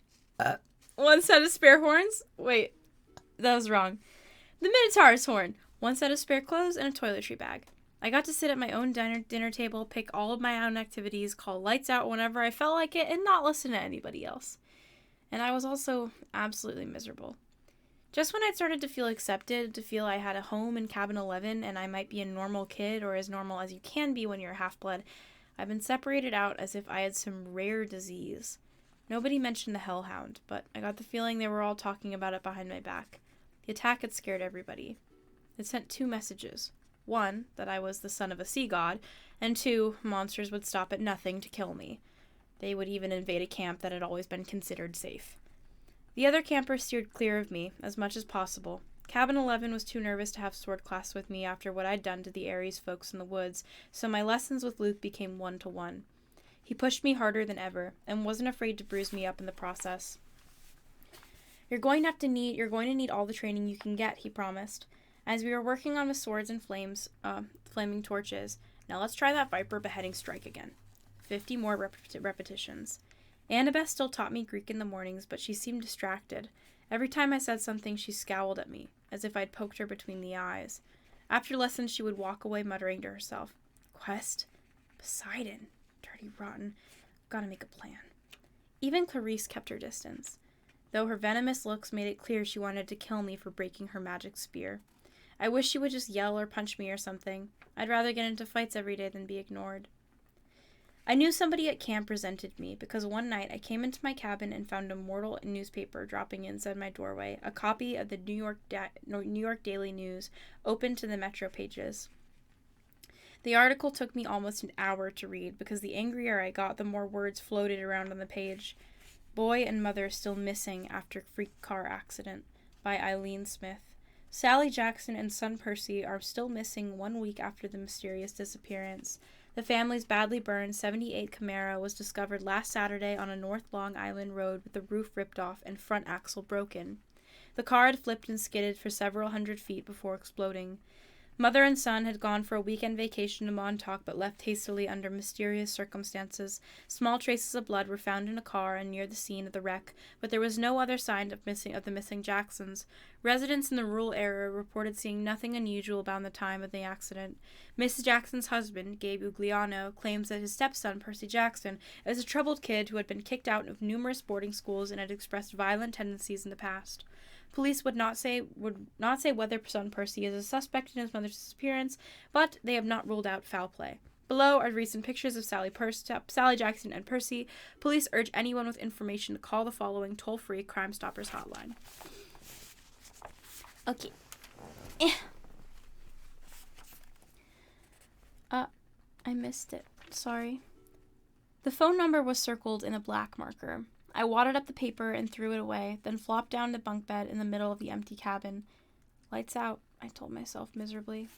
horns? Wait, that was wrong. The Minotaur's horn. One set of spare clothes and a toiletry bag. I got to sit at my own dinner table, pick all of my own activities, call lights out whenever I felt like it, and not listen to anybody else. And I was also absolutely miserable. Just when I'd started to feel accepted, to feel I had a home in cabin 11 and I might be a normal kid or as normal as you can be when you're a half-blood, I've been separated out as if I had some rare disease. Nobody mentioned the hellhound, but I got the feeling they were all talking about it behind my back. The attack had scared everybody. It sent 2 messages. 1, that I was the son of a sea god, and 2, monsters would stop at nothing to kill me. They would even invade a camp that had always been considered safe. The other campers steered clear of me as much as possible. Cabin 11 was too nervous to have sword class with me after what I'd done to the Ares folks in the woods, so my lessons with Luke became 1-to-1. He pushed me harder than ever, and wasn't afraid to bruise me up in the process. You're going to need all the training you can get, he promised. As we were working on the swords and flaming torches, now let's try that viper beheading strike again. 50 more repetitions. Annabeth still taught me Greek in the mornings, but she seemed distracted. Every time I said something, she scowled at me, as if I'd poked her between the eyes. After lessons, she would walk away muttering to herself, "Quest? Poseidon? Dirty rotten. Gotta make a plan." Even Clarice kept her distance, though her venomous looks made it clear she wanted to kill me for breaking her magic spear. I wish she would just yell or punch me or something. I'd rather get into fights every day than be ignored. I knew somebody at camp resented me because one night I came into my cabin and found a mortal newspaper dropping inside my doorway, a copy of the New York Daily News, open to the Metro pages. The article took me almost an hour to read because the angrier I got, the more words floated around on the page. Boy and mother still missing after freak car accident, by Eileen Smith. Sally Jackson and son Percy are still missing 1 week after the mysterious disappearance. The family's badly burned 78 Camaro was discovered last Saturday on a North Long Island road with the roof ripped off and front axle broken. The car had flipped and skidded for several hundred feet before exploding. Mother and son had gone for a weekend vacation to Montauk but left hastily under mysterious circumstances. Small traces of blood were found in a car and near the scene of the wreck, but there was no other sign of the missing Jacksons. Residents in the rural area reported seeing nothing unusual about the time of the accident. Mrs. Jackson's husband, Gabe Ugliano, claims that his stepson, Percy Jackson, is a troubled kid who had been kicked out of numerous boarding schools and had expressed violent tendencies in the past. Police would not say whether son Percy is a suspect in his mother's disappearance, but they have not ruled out foul play. Below are recent pictures of Sally Jackson and Percy. Police urge anyone with information to call the following toll-free Crime Stoppers hotline. Okay. I missed it. Sorry. The phone number was circled in a black marker. I wadded up the paper and threw it away, then flopped down the bunk bed in the middle of the empty cabin. Lights out, I told myself miserably.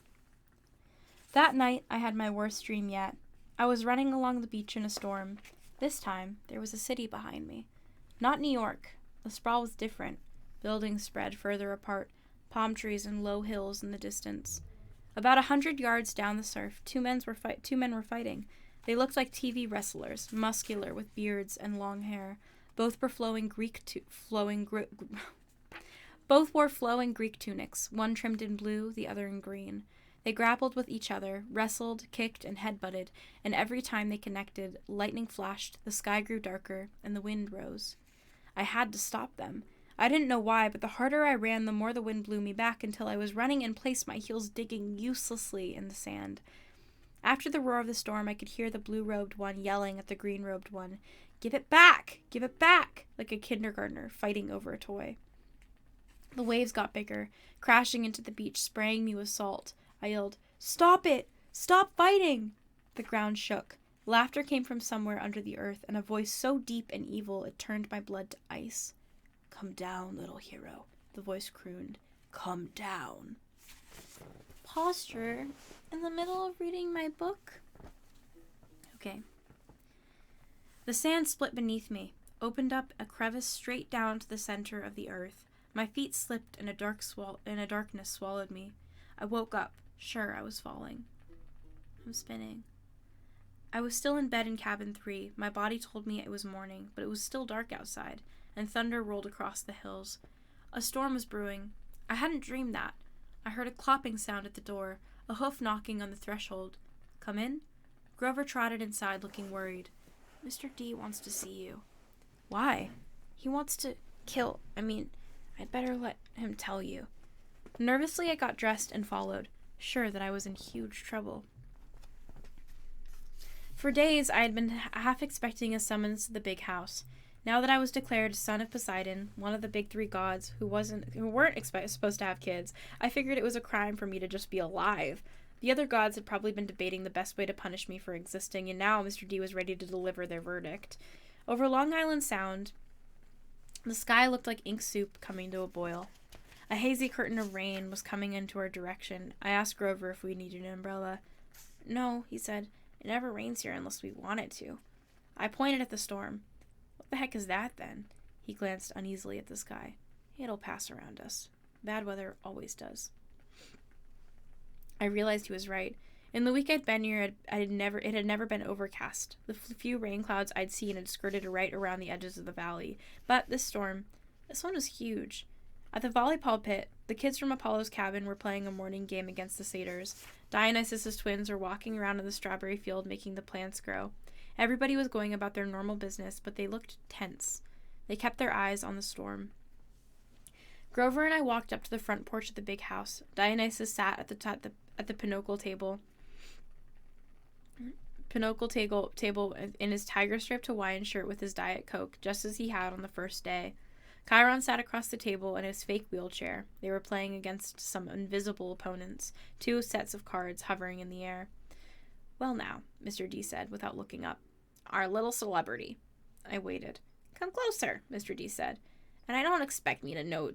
That night, I had my worst dream yet. I was running along the beach in a storm. This time, there was a city behind me. Not New York. The sprawl was different. Buildings spread further apart, palm trees and low hills in the distance. About 100 yards down the surf, two men were fighting. They looked like TV wrestlers, muscular with beards and long hair. Both wore flowing Greek tunics, one trimmed in blue, the other in green. They grappled with each other, wrestled, kicked, and headbutted, and every time they connected, lightning flashed, the sky grew darker, and the wind rose. I had to stop them. I didn't know why, but the harder I ran, the more the wind blew me back until I was running in place, my heels digging uselessly in the sand. After the roar of the storm, I could hear the blue-robed one yelling at the green-robed one, "Give it back! Give it back!" like a kindergartner fighting over a toy. The waves got bigger, crashing into the beach, spraying me with salt. I yelled, "Stop it! Stop fighting!" The ground shook. Laughter came from somewhere under the earth, and a voice so deep and evil it turned my blood to ice. "Come down, little hero," the voice crooned. "Come down." Posture in the middle of reading my book? Okay. The sand split beneath me, opened up a crevice straight down to the center of the earth. My feet slipped and a darkness swallowed me. I woke up, sure I was falling. I'm spinning. I was still in bed in cabin 3. My body told me it was morning, but it was still dark outside, and thunder rolled across the hills. A storm was brewing. I hadn't dreamed that. I heard a clopping sound at the door, a hoof knocking on the threshold. "Come in?" Grover trotted inside, looking worried. "Mr. D wants to see you." "Why?" "He wants to I'd better let him tell you." Nervously, I got dressed and followed, sure that I was in huge trouble. For days, I had been half expecting a summons to the big house. Now that I was declared son of Poseidon, one of the big 3 gods who weren't supposed to have kids, I figured it was a crime for me to just be alive. The other gods had probably been debating the best way to punish me for existing, and now Mr. D was ready to deliver their verdict. Over Long Island Sound, the sky looked like ink soup coming to a boil. A hazy curtain of rain was coming into our direction. I asked Grover if we needed an umbrella. "No," he said. "It never rains here unless we want it to." I pointed at the storm. "What the heck is that, then?" He glanced uneasily at the sky. "It'll pass around us. Bad weather always does." I realized he was right. In the week I'd been here, it had never been overcast. The few rain clouds I'd seen had skirted right around the edges of the valley. But this one was huge. At the volleyball pit, the kids from Apollo's cabin were playing a morning game against the satyrs. Dionysus's twins were walking around in the strawberry field making the plants grow. Everybody was going about their normal business, but they looked tense. They kept their eyes on the storm. Grover and I walked up to the front porch of the big house. Dionysus sat at the pinochle table in his tiger-striped Hawaiian shirt with his Diet Coke, just as he had on the first day. Chiron sat across the table in his fake wheelchair. They were playing against some invisible opponents, 2 sets of cards hovering in the air. "Well now," Mr. D said, without looking up. "Our little celebrity." I waited. "Come closer," Mr. D said. "And I don't expect me to know...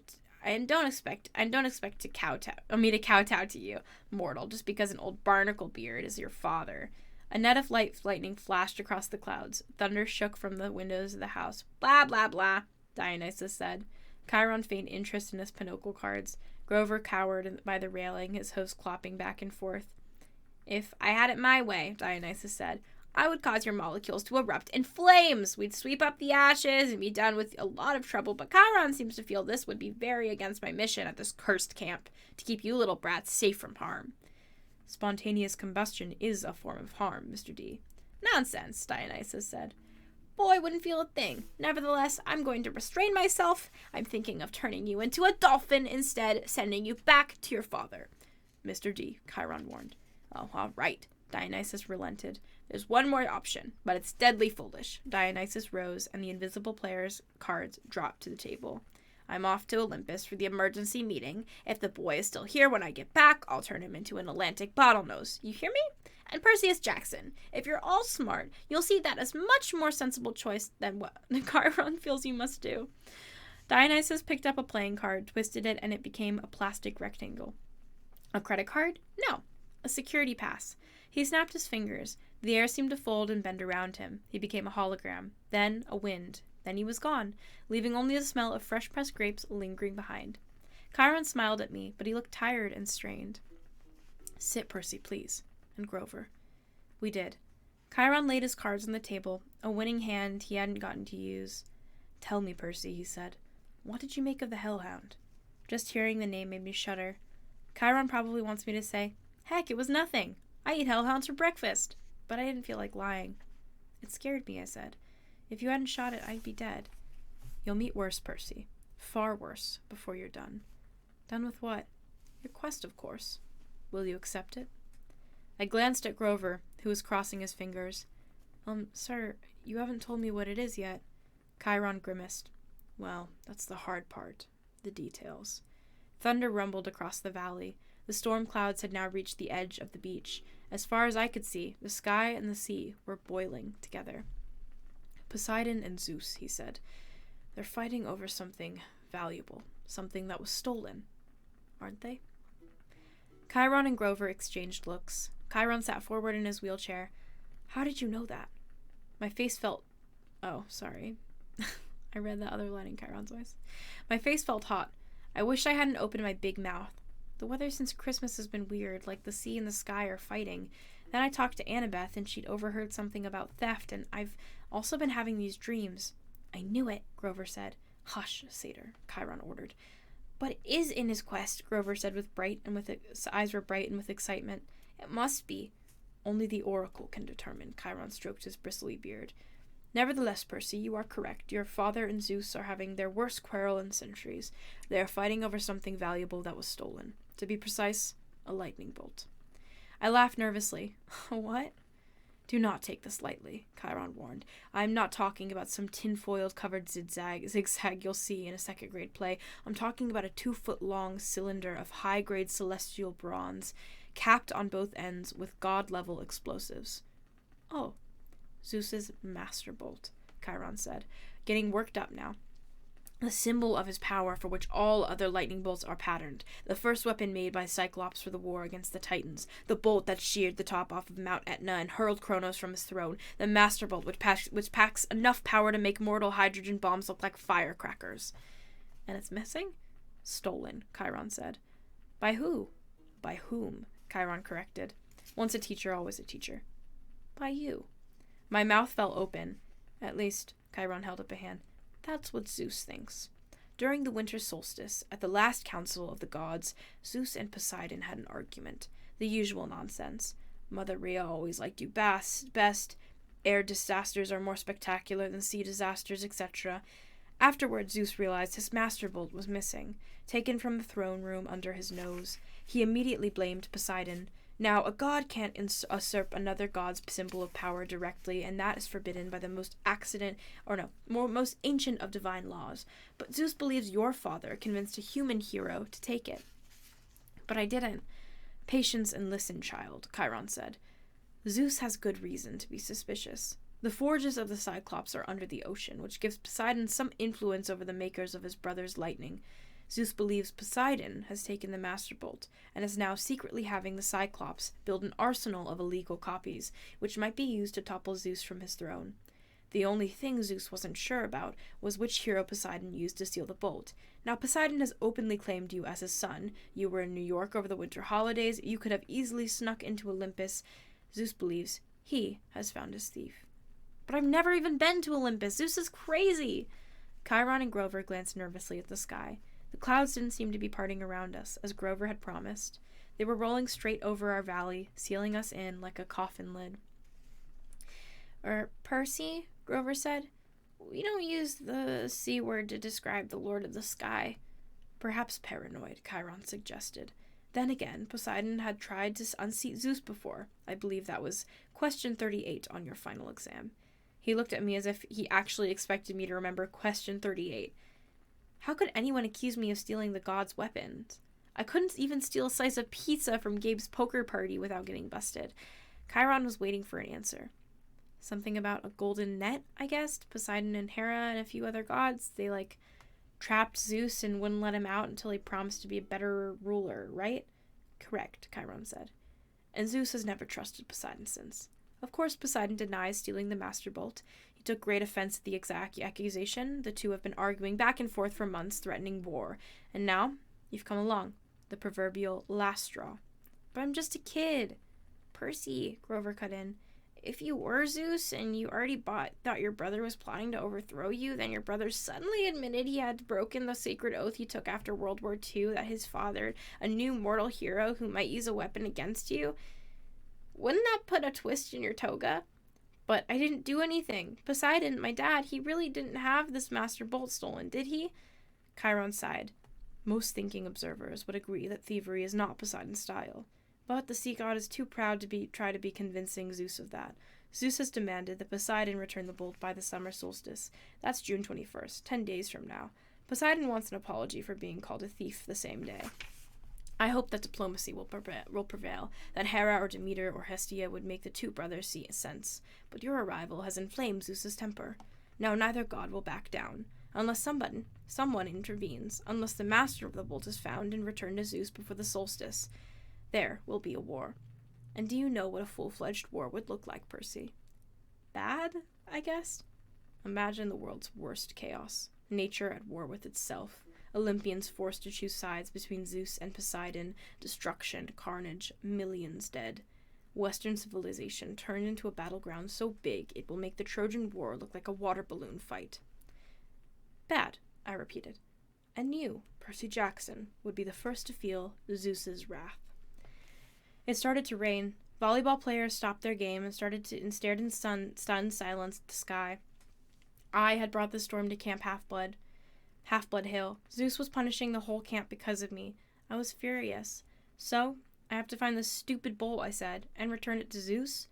I don't expect to kowtow to you, mortal, just because an old barnacle beard is your father." A net of lightning flashed across the clouds. Thunder shook from the windows of the house. "Blah, blah, blah," Dionysus said. Chiron feigned interest in his pinochle cards. Grover cowered by the railing, his hooves clopping back and forth. "If I had it my way," Dionysus said, "I would cause your molecules to erupt in flames. We'd sweep up the ashes and be done with a lot of trouble, but Chiron seems to feel this would be very against my mission at this cursed camp, to keep you little brats safe from harm." "Spontaneous combustion is a form of harm, Mr. D." "Nonsense," Dionysus said. boy wouldn't feel a thing. Nevertheless, I'm going to restrain myself. I'm thinking of turning you into a dolphin instead, sending you back to your father. Mr. D, Chiron warned. Oh, all right. Dionysus relented. There's one more option, but it's deadly foolish. Dionysus rose, and the invisible player's cards dropped to the table. I'm off to Olympus for the emergency meeting. If the boy is still here when I get back, I'll turn him into an Atlantic bottlenose. You hear me? And Perseus Jackson, if you're all smart, you'll see that as much more sensible choice than what Chiron feels you must do. Dionysus picked up a playing card, twisted it, and it became a plastic rectangle. A credit card? No. A security pass. He snapped his fingers. The air seemed to fold and bend around him. He became a hologram. Then a wind. Then he was gone, leaving only the smell of fresh-pressed grapes lingering behind. Chiron smiled at me, but he looked tired and strained. Sit, Percy, please. And Grover. We did. Chiron laid his cards on the table, a winning hand he hadn't gotten to use. Tell me, Percy, he said. What did you make of the Hellhound? Just hearing the name made me shudder. Chiron probably wants me to say, heck, it was nothing. I eat hellhounds for breakfast. But I didn't feel like lying. It scared me, I said. If you hadn't shot it, I'd be dead. You'll meet worse, Percy. Far worse, before you're done. Done with what? Your quest, of course. Will you accept it? I glanced at Grover, who was crossing his fingers. Sir, you haven't told me what it is yet. Chiron grimaced. Well, that's the hard part. The details. Thunder rumbled across the valley. The storm clouds had now reached the edge of the beach. As far as I could see, the sky and the sea were boiling together. Poseidon and Zeus, he said. They're fighting over something valuable. Something that was stolen. Aren't they? Chiron and Grover exchanged looks. Chiron sat forward in his wheelchair. How did you know that? My face felt... Oh, sorry. I read the other line in Chiron's voice. My face felt hot. I wish I hadn't opened my big mouth. The weather since Christmas has been weird, like the sea and the sky are fighting. Then I talked to Annabeth, and she'd overheard something about theft, and I've also been having these dreams. I knew it, Grover said. Hush, Satyr, Chiron ordered. But it is in his quest, Grover said his eyes were bright and with excitement. It must be. Only the Oracle can determine, Chiron stroked his bristly beard. Nevertheless, Percy, you are correct. Your father and Zeus are having their worst quarrel in centuries. They are fighting over something valuable that was stolen. To be precise, a lightning bolt. I laughed nervously. What? Do not take this lightly, Chiron warned. I am not talking about some tinfoil-covered zigzag you'll see in a second-grade play. I'm talking about a 2-foot-long cylinder of high-grade celestial bronze, capped on both ends with god-level explosives. Oh, Zeus's master bolt, Chiron said, getting worked up now. The symbol of his power for which all other lightning bolts are patterned. The first weapon made by Cyclops for the war against the Titans. The bolt that sheared the top off of Mount Etna and hurled Kronos from his throne. The master bolt which packs enough power to make mortal hydrogen bombs look like firecrackers. And it's missing? Stolen, Chiron said. By who? By whom? Chiron corrected. Once a teacher, always a teacher. By you. My mouth fell open. At least, Chiron held up a hand. That's what Zeus thinks. During the winter solstice, at the last council of the gods, Zeus and Poseidon had an argument. The usual nonsense. Mother Rhea always liked you best. Air disasters are more spectacular than sea disasters, etc. Afterward, Zeus realized his master bolt was missing, taken from the throne room under his nose. He immediately blamed Poseidon. Now, a god can't usurp another god's symbol of power directly, and that is forbidden by the most ancient of divine laws. But Zeus believes your father convinced a human hero to take it. But I didn't. Patience and listen, child, Chiron said. Zeus has good reason to be suspicious. The forges of the Cyclops are under the ocean, which gives Poseidon some influence over the makers of his brother's lightning. Zeus believes Poseidon has taken the Master Bolt, and is now secretly having the Cyclops build an arsenal of illegal copies, which might be used to topple Zeus from his throne. The only thing Zeus wasn't sure about was which hero Poseidon used to steal the bolt. Now, Poseidon has openly claimed you as his son. You were in New York over the winter holidays. You could have easily snuck into Olympus. Zeus believes he has found his thief. But I've never even been to Olympus. Zeus is crazy. Chiron and Grover glanced nervously at the sky. The clouds didn't seem to be parting around us, as Grover had promised. They were rolling straight over our valley, sealing us in like a coffin lid. Percy? Grover said. We don't use the C word to describe the Lord of the Sky. Perhaps paranoid, Chiron suggested. Then again, Poseidon had tried to unseat Zeus before. I believe that was question 38 on your final exam. He looked at me as if he actually expected me to remember question 38. How could anyone accuse me of stealing the gods' weapons? I couldn't even steal a slice of pizza from Gabe's poker party without getting busted. Chiron was waiting for an answer. Something about a golden net, I guessed. Poseidon and Hera and a few other gods. They, trapped Zeus and wouldn't let him out until he promised to be a better ruler, right? Correct, Chiron said. And Zeus has never trusted Poseidon since. Of course, Poseidon denies stealing the Master Bolt. He took great offense at the exact accusation. The two have been arguing back and forth for months, threatening war. And now, you've come along. The proverbial last straw. But I'm just a kid. Percy, Grover cut in. If you were Zeus and you already thought your brother was plotting to overthrow you, then your brother suddenly admitted he had broken the sacred oath he took after World War II that his father, a new mortal hero who might use a weapon against you. Wouldn't that put a twist in your toga? But I didn't do anything. Poseidon, my dad, he really didn't have this Master Bolt stolen, did he? Chiron sighed. Most thinking observers would agree that thievery is not Poseidon's style. But the sea god is too proud to try to be convincing Zeus of that. Zeus has demanded that Poseidon return the bolt by the summer solstice. That's June 21st, 10 days from now. Poseidon wants an apology for being called a thief the same day. I hope that diplomacy will prevail, that Hera or Demeter or Hestia would make the two brothers see sense. But your arrival has inflamed Zeus's temper. Now neither god will back down, unless someone intervenes, unless the master of the bolt is found and returned to Zeus before the solstice. There will be a war. And do you know what a full-fledged war would look like, Percy? Bad, I guess? Imagine the world's worst chaos. Nature at war with itself. Olympians forced to choose sides between Zeus and Poseidon. Destruction, carnage, millions dead. Western civilization turned into a battleground so big it will make the Trojan War look like a water balloon fight. Bad, I repeated. And you, Percy Jackson, would be the first to feel Zeus's wrath. It started to rain. Volleyball players stopped their game and stared in stunned silence at the sky. I had brought the storm to Camp Half-Blood Hill. Zeus was punishing the whole camp because of me. I was furious. So, I have to find this stupid bolt, I said, and return it to Zeus?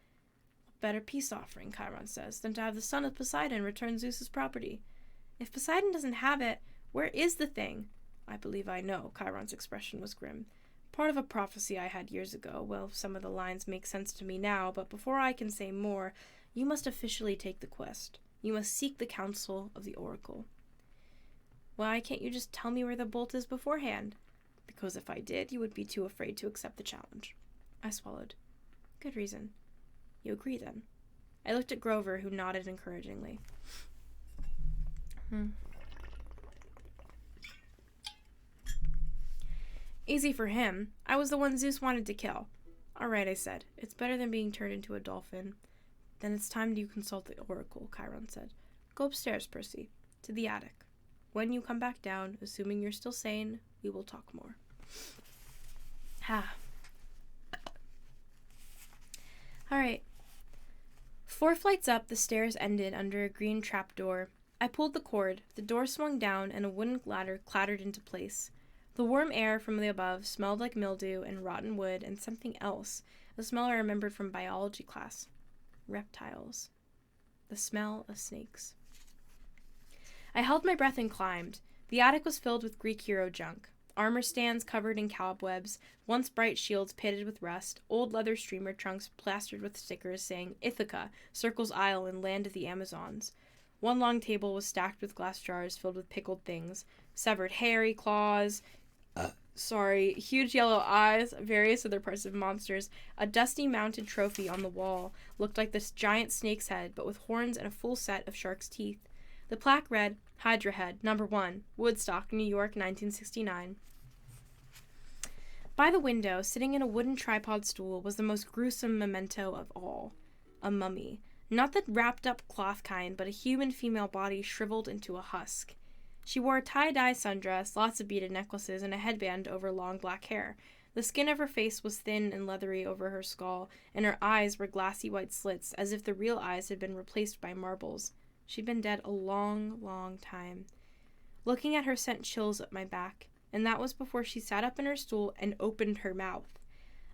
What better peace offering, Chiron says, than to have the son of Poseidon return Zeus's property? If Poseidon doesn't have it, where is the thing? I believe I know. Chiron's expression was grim. Part of a prophecy I had years ago. Well, some of the lines make sense to me now, but before I can say more, you must officially take the quest. You must seek the counsel of the oracle. Why can't you just tell me where the bolt is beforehand? Because if I did, you would be too afraid to accept the challenge. I swallowed. Good reason. You agree, then? I looked at Grover, who nodded encouragingly. Easy for him. I was the one Zeus wanted to kill. All right, I said. It's better than being turned into a dolphin. Then it's time you consult the oracle, Chiron said. Go upstairs, Percy. To the attic. When you come back down, assuming you're still sane, we will talk more. All right. 4 flights up, the stairs ended under a green trapdoor. I pulled the cord. The door swung down, and a wooden ladder clattered into place. The warm air from the above smelled like mildew and rotten wood and something else, a smell I remembered from biology class. Reptiles. The smell of snakes. I held my breath and climbed. The attic was filled with Greek hero junk. Armor stands covered in cobwebs, once bright shields pitted with rust, old leather streamer trunks plastered with stickers saying Ithaca, Circle's Isle, and Land of the Amazons. One long table was stacked with glass jars filled with pickled things, severed hairy claws, huge yellow eyes, various other parts of monsters. A dusty mounted trophy on the wall looked like this giant snake's head, but with horns and a full set of shark's teeth. The plaque read, Hydra Head, No. 1, Woodstock, New York, 1969. By the window, sitting in a wooden tripod stool, was the most gruesome memento of all. A mummy. Not the wrapped-up cloth kind, but a human female body shriveled into a husk. She wore a tie-dye sundress, lots of beaded necklaces, and a headband over long black hair. The skin of her face was thin and leathery over her skull, and her eyes were glassy white slits, as if the real eyes had been replaced by marbles. She'd been dead a long, long time. Looking at her sent chills up my back, and that was before she sat up in her stool and opened her mouth.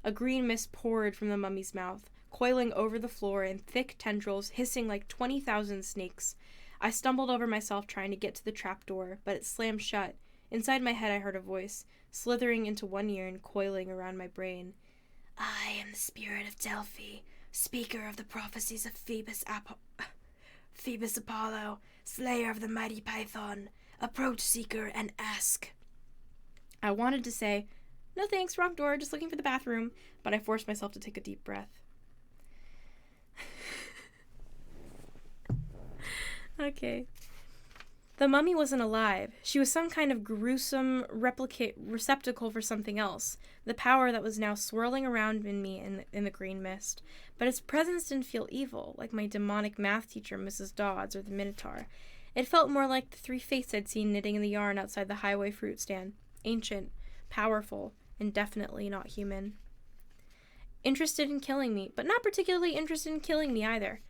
A green mist poured from the mummy's mouth, coiling over the floor in thick tendrils, hissing like 20,000 snakes. I stumbled over myself trying to get to the trap door, but it slammed shut. Inside my head I heard a voice, slithering into one ear and coiling around my brain. I am the spirit of Delphi, speaker of the prophecies of Phoebus Apollo, slayer of the mighty Python. Approach, seeker, and ask. I wanted to say, no thanks, wrong door, just looking for the bathroom, but I forced myself to take a deep breath. Okay. The mummy wasn't alive. She was some kind of gruesome receptacle for something else, the power that was now swirling around in me in the green mist. But its presence didn't feel evil, like my demonic math teacher, Mrs. Dodds, or the Minotaur. It felt more like the three fates I'd seen knitting in the yarn outside the highway fruit stand. Ancient, powerful, and definitely not human. Interested in killing me, but not particularly interested in killing me either.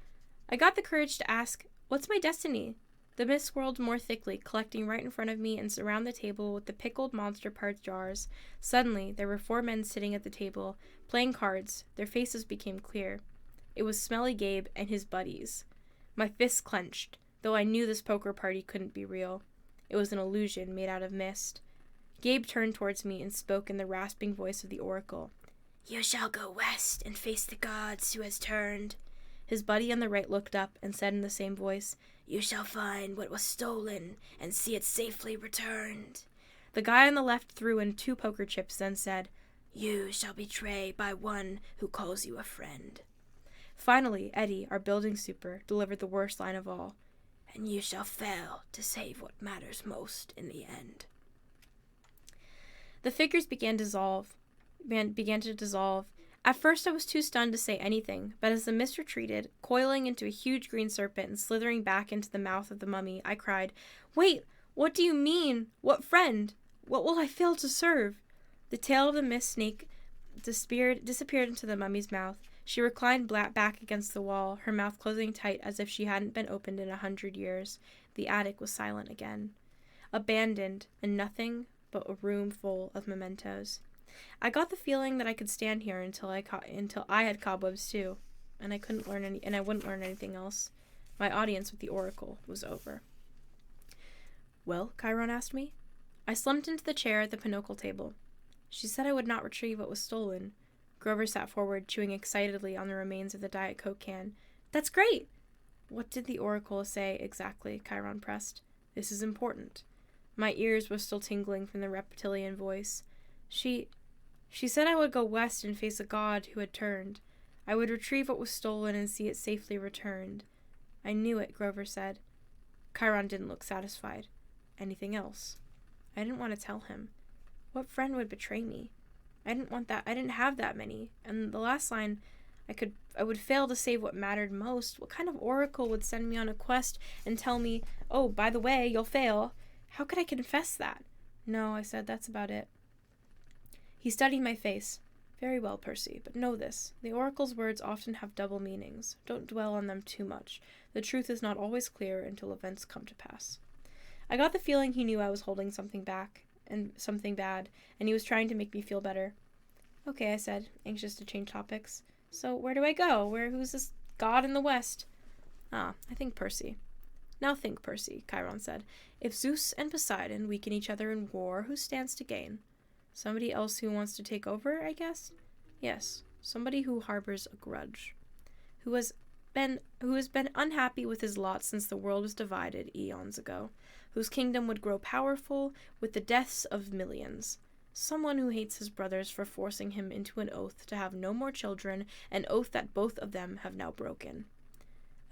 I got the courage to ask, what's my destiny? The mist swirled more thickly, collecting right in front of me and around the table with the pickled monster parts jars. Suddenly, there were 4 men sitting at the table, playing cards. Their faces became clear. It was Smelly Gabe and his buddies. My fists clenched, though I knew this poker party couldn't be real. It was an illusion made out of mist. Gabe turned towards me and spoke in the rasping voice of the oracle. You shall go west and face the gods who has turned. His buddy on the right looked up and said in the same voice, You shall find what was stolen and see it safely returned. The guy on the left threw in 2 poker chips, then said, You shall betray by one who calls you a friend. Finally, Eddie, our building super, delivered the worst line of all. And you shall fail to save what matters most in the end. The figures began to dissolve. At first I was too stunned to say anything, but as the mist retreated, coiling into a huge green serpent and slithering back into the mouth of the mummy, I cried, Wait, what do you mean? What friend? What will I fail to serve? The tail of the mist snake disappeared into the mummy's mouth. She reclined back against the wall, her mouth closing tight as if she hadn't been opened in 100 years. The attic was silent again. Abandoned, and nothing but a room full of mementos. I got the feeling that I could stand here until I had cobwebs too, and I wouldn't learn anything else. My audience with the oracle was over. Well, Chiron asked me. I slumped into the chair at the pinochle table. She said I would not retrieve what was stolen. Grover sat forward, chewing excitedly on the remains of the Diet Coke can. That's great! What did the oracle say exactly? Chiron pressed. This is important. My ears were still tingling from the reptilian voice. She said I would go west and face a god who had turned. I would retrieve what was stolen and see it safely returned. I knew it, Grover said. Chiron didn't look satisfied. Anything else? I didn't want to tell him. What friend would betray me? I didn't want that. I didn't have that many. And the last line, I would fail to save what mattered most. What kind of oracle would send me on a quest and tell me, oh, by the way, you'll fail? How could I confess that? No, I said, that's about it. He studied my face. Very well, Percy, but know this. The oracle's words often have double meanings. Don't dwell on them too much. The truth is not always clear until events come to pass. I got the feeling he knew I was holding something back, and something bad, and he was trying to make me feel better. Okay, I said, anxious to change topics. So where do I go? Who's this god in the west? I think Percy. Now think, Percy, Chiron said. If Zeus and Poseidon weaken each other in war, who stands to gain? Somebody else who wants to take over, I guess? Yes, somebody who harbors a grudge. Who has been unhappy with his lot since the world was divided eons ago. Whose kingdom would grow powerful with the deaths of millions. Someone who hates his brothers for forcing him into an oath to have no more children, an oath that both of them have now broken.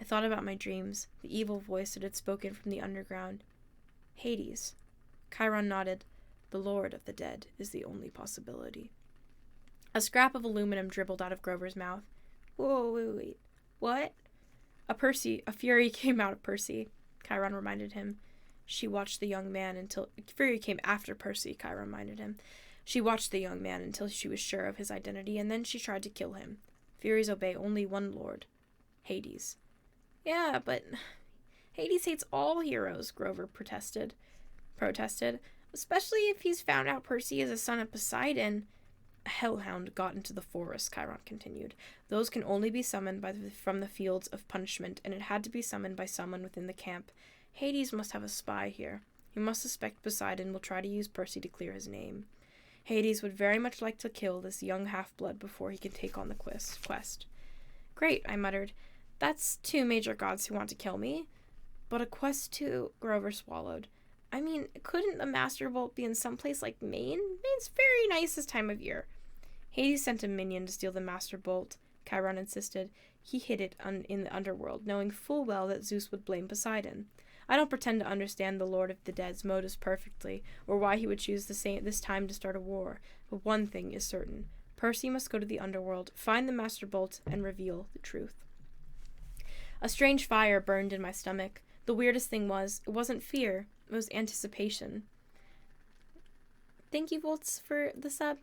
I thought about my dreams, the evil voice that had spoken from the underground. Hades. Chiron nodded. The Lord of the Dead is the only possibility. A scrap of aluminum dribbled out of Grover's mouth. Whoa, wait. What? A fury came out of Percy, Chiron reminded him. She watched the young man until... Fury came after Percy, Chiron reminded him. She watched the young man until she was sure of his identity, and then she tried to kill him. Furies obey only one lord. Hades. Yeah, but... Hades hates all heroes, Grover protested, especially if he's found out Percy is a son of Poseidon. A hellhound got into the forest, Chiron continued. Those can only be summoned from the fields of punishment, and it had to be summoned by someone within the camp. Hades must have a spy here. He must suspect Poseidon will try to use Percy to clear his name. Hades would very much like to kill this young half-blood before he can take on the quest. Great, I muttered. That's 2 major gods who want to kill me. But a quest too, Grover swallowed. I mean, couldn't the Master Bolt be in some place like Maine? Maine's very nice this time of year. Hades sent a minion to steal the Master Bolt, Chiron insisted. He hid it in the underworld, knowing full well that Zeus would blame Poseidon. I don't pretend to understand the Lord of the Dead's motives perfectly, or why he would choose this time to start a war, but one thing is certain. Percy must go to the underworld, find the Master Bolt, and reveal the truth. A strange fire burned in my stomach. The weirdest thing was, it wasn't fear, it was anticipation. Thank you, Volts, for the sub.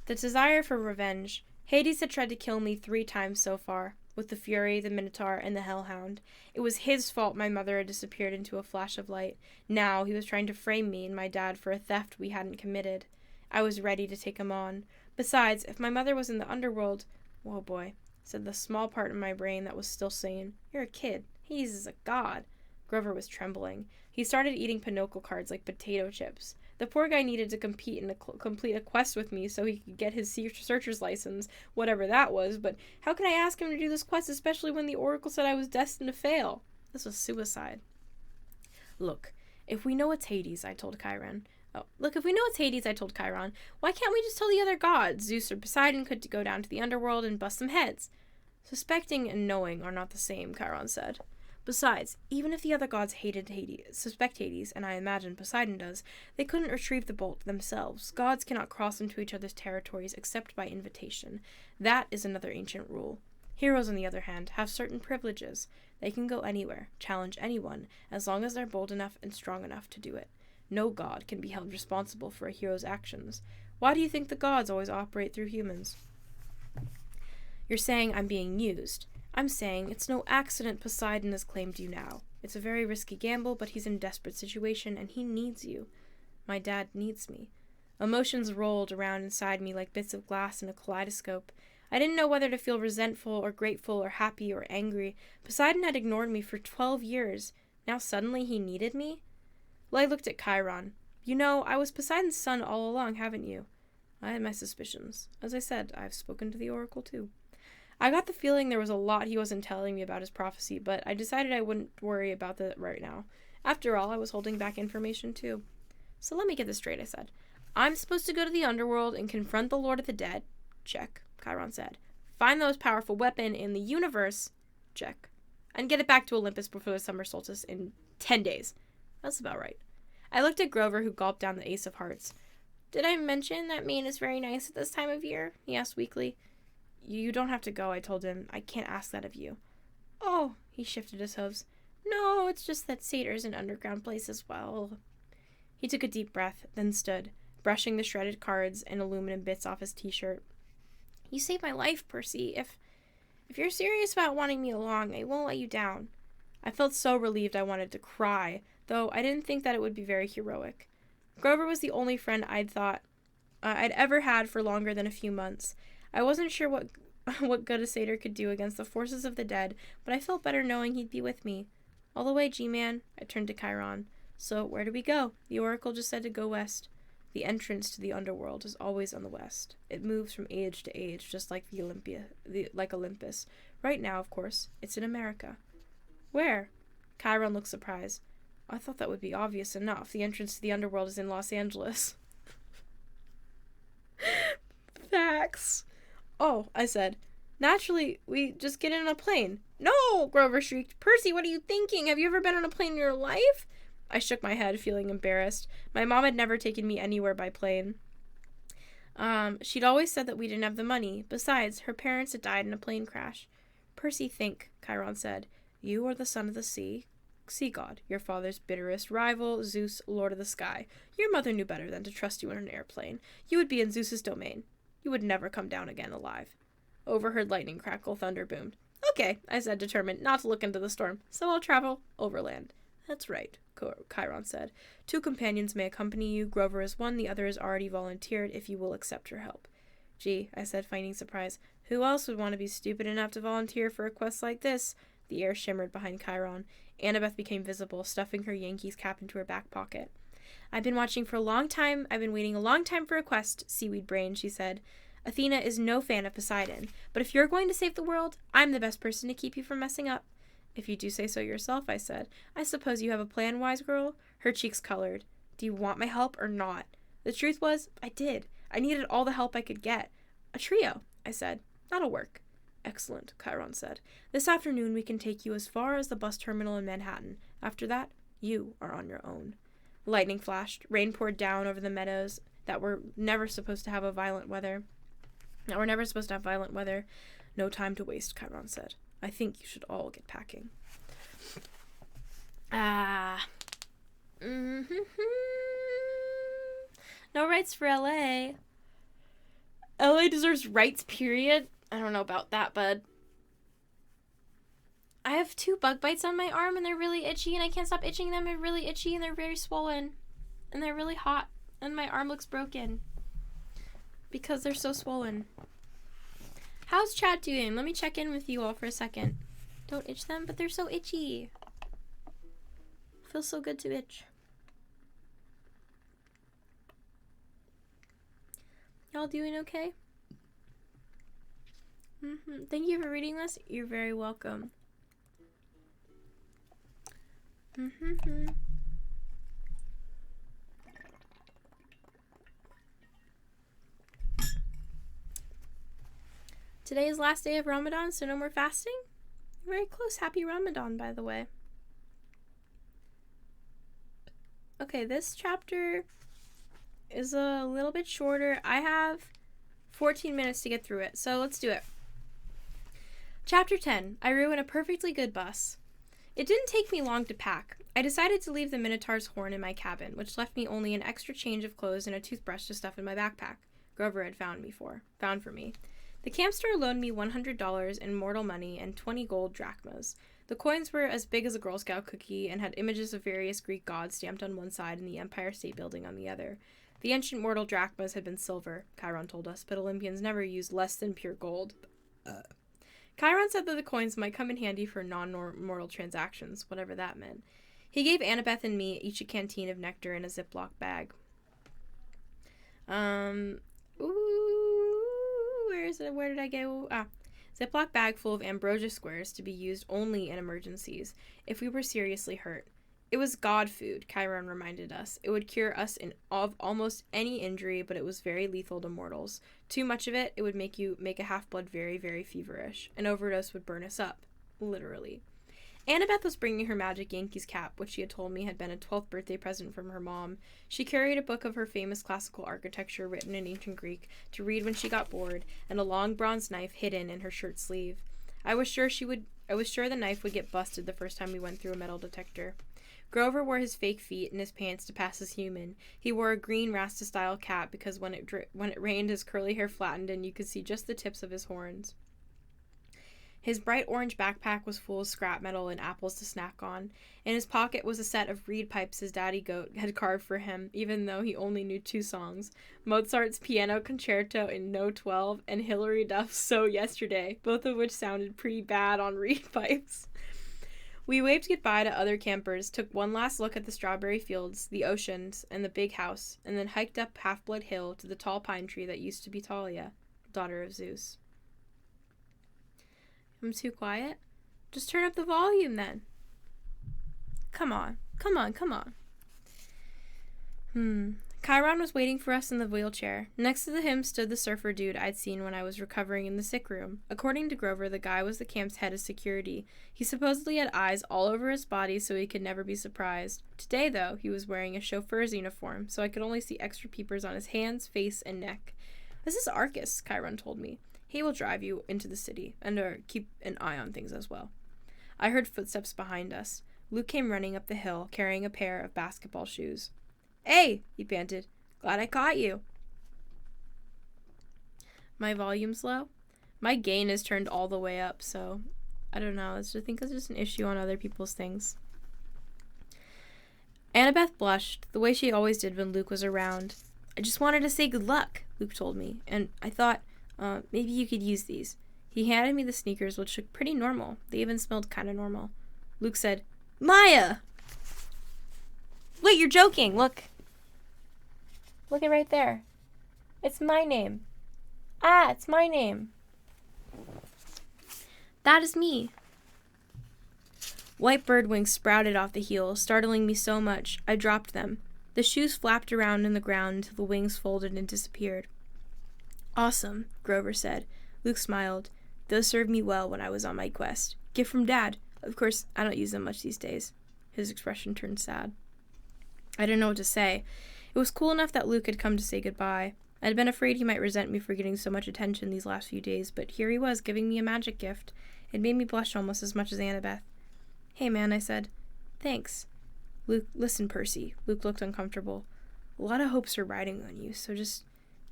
The desire for revenge. Hades had tried to kill me 3 times so far, with the Fury, the Minotaur, and the Hellhound. It was his fault my mother had disappeared into a flash of light. Now he was trying to frame me and my dad for a theft we hadn't committed. I was ready to take him on. Besides, if my mother was in the underworld... Whoa, boy, said the small part of my brain that was still sane. You're a kid. Hades is a god. Grover was trembling. He started eating Pinochle cards like potato chips. The poor guy needed to complete a quest with me so he could get his searcher's license, whatever that was, but how could I ask him to do this quest, especially when the Oracle said I was destined to fail? This was suicide. Look, if we know it's Hades, I told Chiron. Why can't we just tell the other gods? Zeus or Poseidon could go down to the underworld and bust some heads. Suspecting and knowing are not the same, Chiron said. Besides, even if the other gods suspect Hades, and I imagine Poseidon does, they couldn't retrieve the bolt themselves. Gods cannot cross into each other's territories except by invitation. That is another ancient rule. Heroes, on the other hand, have certain privileges. They can go anywhere, challenge anyone, as long as they're bold enough and strong enough to do it. No god can be held responsible for a hero's actions. Why do you think the gods always operate through humans? You're saying I'm being used. I'm saying it's no accident Poseidon has claimed you now. It's a very risky gamble, but he's in a desperate situation, and he needs you. My dad needs me. Emotions rolled around inside me like bits of glass in a kaleidoscope. I didn't know whether to feel resentful or grateful or happy or angry. Poseidon had ignored me for 12 years. Now suddenly he needed me? Well, I looked at Chiron. You know, I was Poseidon's son all along, haven't you? I had my suspicions. As I said, I've spoken to the Oracle too. I got the feeling there was a lot he wasn't telling me about his prophecy, but I decided I wouldn't worry about that right now. After all, I was holding back information too. So let me get this straight, I said. I'm supposed to go to the underworld and confront the Lord of the Dead. Check, Chiron said. Find the most powerful weapon in the universe. Check. And get it back to Olympus before the summer solstice in 10 days. That's about right. I looked at Grover, who gulped down the Ace of Hearts. Did I mention that Maine is very nice at this time of year? He asked weakly. You don't have to go, I told him. I can't ask that of you. Oh, he shifted his hooves. No, it's just that Satyr's an underground place as well. He took a deep breath, then stood, brushing the shredded cards and aluminum bits off his t-shirt. You saved my life, Percy. If you're serious about wanting me along, I won't let you down. I felt so relieved I wanted to cry, though I didn't think that it would be very heroic. Grover was the only friend I'd ever had for longer than a few months. I wasn't sure what good a satyr could do against the forces of the dead, but I felt better knowing he'd be with me. All the way, G-Man. I turned to Chiron. So, where do we go? The Oracle just said to go west. The entrance to the underworld is always on the west. It moves from age to age, just like like Olympus. Right now, of course, it's in America. Where? Chiron looked surprised. I thought that would be obvious enough. The entrance to the underworld is in Los Angeles. Facts. Oh, I said. Naturally, we just get in a plane. No, Grover shrieked. Percy, what are you thinking? Have you ever been on a plane in your life? I shook my head, feeling embarrassed. My mom had never taken me anywhere by plane. She'd always said that we didn't have the money. Besides, her parents had died in a plane crash. Percy, think, Chiron said. You are the son of the sea god, your father's bitterest rival, Zeus, lord of the sky. Your mother knew better than to trust you in an airplane. You would be in Zeus's domain. You would never come down again alive. Overheard lightning crackle, thunder boomed. Okay, I said, determined not to look into the storm, so I'll travel overland. That's right, Chiron said. 2 companions may accompany you. Grover is one, the other has already volunteered if you will accept her help. Gee, I said, finding surprise. Who else would want to be stupid enough to volunteer for a quest like this? The air shimmered behind Chiron. Annabeth became visible, stuffing her Yankees cap into her back pocket. I've been waiting a long time for a quest, seaweed brain, she said. Athena is no fan of Poseidon, but if you're going to save the world, I'm the best person to keep you from messing up. If you do say so yourself, I said. I suppose you have a plan, wise girl? Her cheeks colored. Do you want my help or not? The truth was, I did. I needed all the help I could get. A trio, I said. That'll work. Excellent, Chiron said. This afternoon we can take you as far as the bus terminal in Manhattan. After that, you are on your own. Lightning flashed. Rain poured down over the meadows that were never supposed to have violent weather. No time to waste, Chiron said. I think you should all get packing. No rights for LA. LA deserves rights, period. I don't know about that, bud. I have 2 bug bites on my arm, and they're really itchy, and I can't stop itching them. They're really itchy, and they're very swollen. And they're really hot, and my arm looks broken. Because they're so swollen. How's Chad doing? Let me check in with you all for a second. Don't itch them, but they're so itchy. Feels so good to itch. Y'all doing okay? Thank you for reading this. You're very welcome. Today is last day of Ramadan, so no more fasting. Very close. Happy Ramadan, by the way. Okay, this chapter is a little bit shorter. I have 14 minutes to get through it, so let's do it. Chapter 10. I ruin a perfectly good bus. It didn't take me long to pack. I decided to leave the Minotaur's horn in my cabin, which left me only an extra change of clothes and a toothbrush to stuff in my backpack. Grover had found for me. The camp store loaned me $100 in mortal money and 20 gold drachmas. The coins were as big as a Girl Scout cookie and had images of various Greek gods stamped on one side and the Empire State Building on the other. The ancient mortal drachmas had been silver, Chiron told us, but Olympians never used less than pure gold. Chiron said that the coins might come in handy for non-mortal transactions, whatever that meant. He gave Annabeth and me each a canteen of nectar in a Ziploc bag. Where is it? Where did I go? Ziploc bag full of ambrosia squares to be used only in emergencies, if we were seriously hurt. It was god food, Chiron reminded us. It would cure us of almost any injury, but it was very lethal to mortals. Too much of it would make a half-blood very, very feverish. An overdose would burn us up. Literally. Annabeth was bringing her magic Yankees cap, which she had told me had been a 12th birthday present from her mom. She carried a book of her famous classical architecture written in ancient Greek to read when she got bored, and a long bronze knife hidden in her shirt sleeve. I was sure the knife would get busted the first time we went through a metal detector. Grover wore his fake feet and his pants to pass as human. He wore a green Rasta-style cap because when it rained, his curly hair flattened and you could see just the tips of his horns. His bright orange backpack was full of scrap metal and apples to snack on. In his pocket was a set of reed pipes his daddy goat had carved for him, even though he only knew 2 songs. Mozart's Piano Concerto in No 12 and Hilary Duff's So Yesterday, both of which sounded pretty bad on reed pipes. We waved goodbye to other campers, took one last look at the strawberry fields, the oceans, and the big house, and then hiked up Half-Blood Hill to the tall pine tree that used to be Talia, daughter of Zeus. I'm too quiet? Just turn up the volume then. Come on. Chiron was waiting for us in the wheelchair. Next to him stood the surfer dude I'd seen when I was recovering in the sick room. According to Grover, the guy was the camp's head of security. He supposedly had eyes all over his body so he could never be surprised. Today, though, he was wearing a chauffeur's uniform, so I could only see extra peepers on his hands, face, and neck. This is Arcus, Chiron told me. He will drive you into the city, and keep an eye on things as well. I heard footsteps behind us. Luke came running up the hill, carrying a pair of basketball shoes. Hey, he panted. Glad I caught you. My volume's low? My gain is turned all the way up, so I don't know. I think it's just an issue on other people's things. Annabeth blushed, the way she always did when Luke was around. I just wanted to say good luck, Luke told me, and I thought, maybe you could use these. He handed me the sneakers, which looked pretty normal. They even smelled kind of normal. Luke said, Maya! Wait, you're joking. Look. Look it right there. It's my name. Ah, it's my name. That is me. White bird wings sprouted off the heel, startling me so much, I dropped them. The shoes flapped around in the ground until the wings folded and disappeared. Awesome, Grover said. Luke smiled. Those served me well when I was on my quest. Gift from Dad. Of course, I don't use them much these days. His expression turned sad. I didn't know what to say. It was cool enough that Luke had come to say goodbye. I'd been afraid he might resent me for getting so much attention these last few days, but here he was giving me a magic gift. It made me blush almost as much as Annabeth. Hey, man, I said. Thanks. Luke, listen, Percy. Luke looked uncomfortable. A lot of hopes are riding on you, so just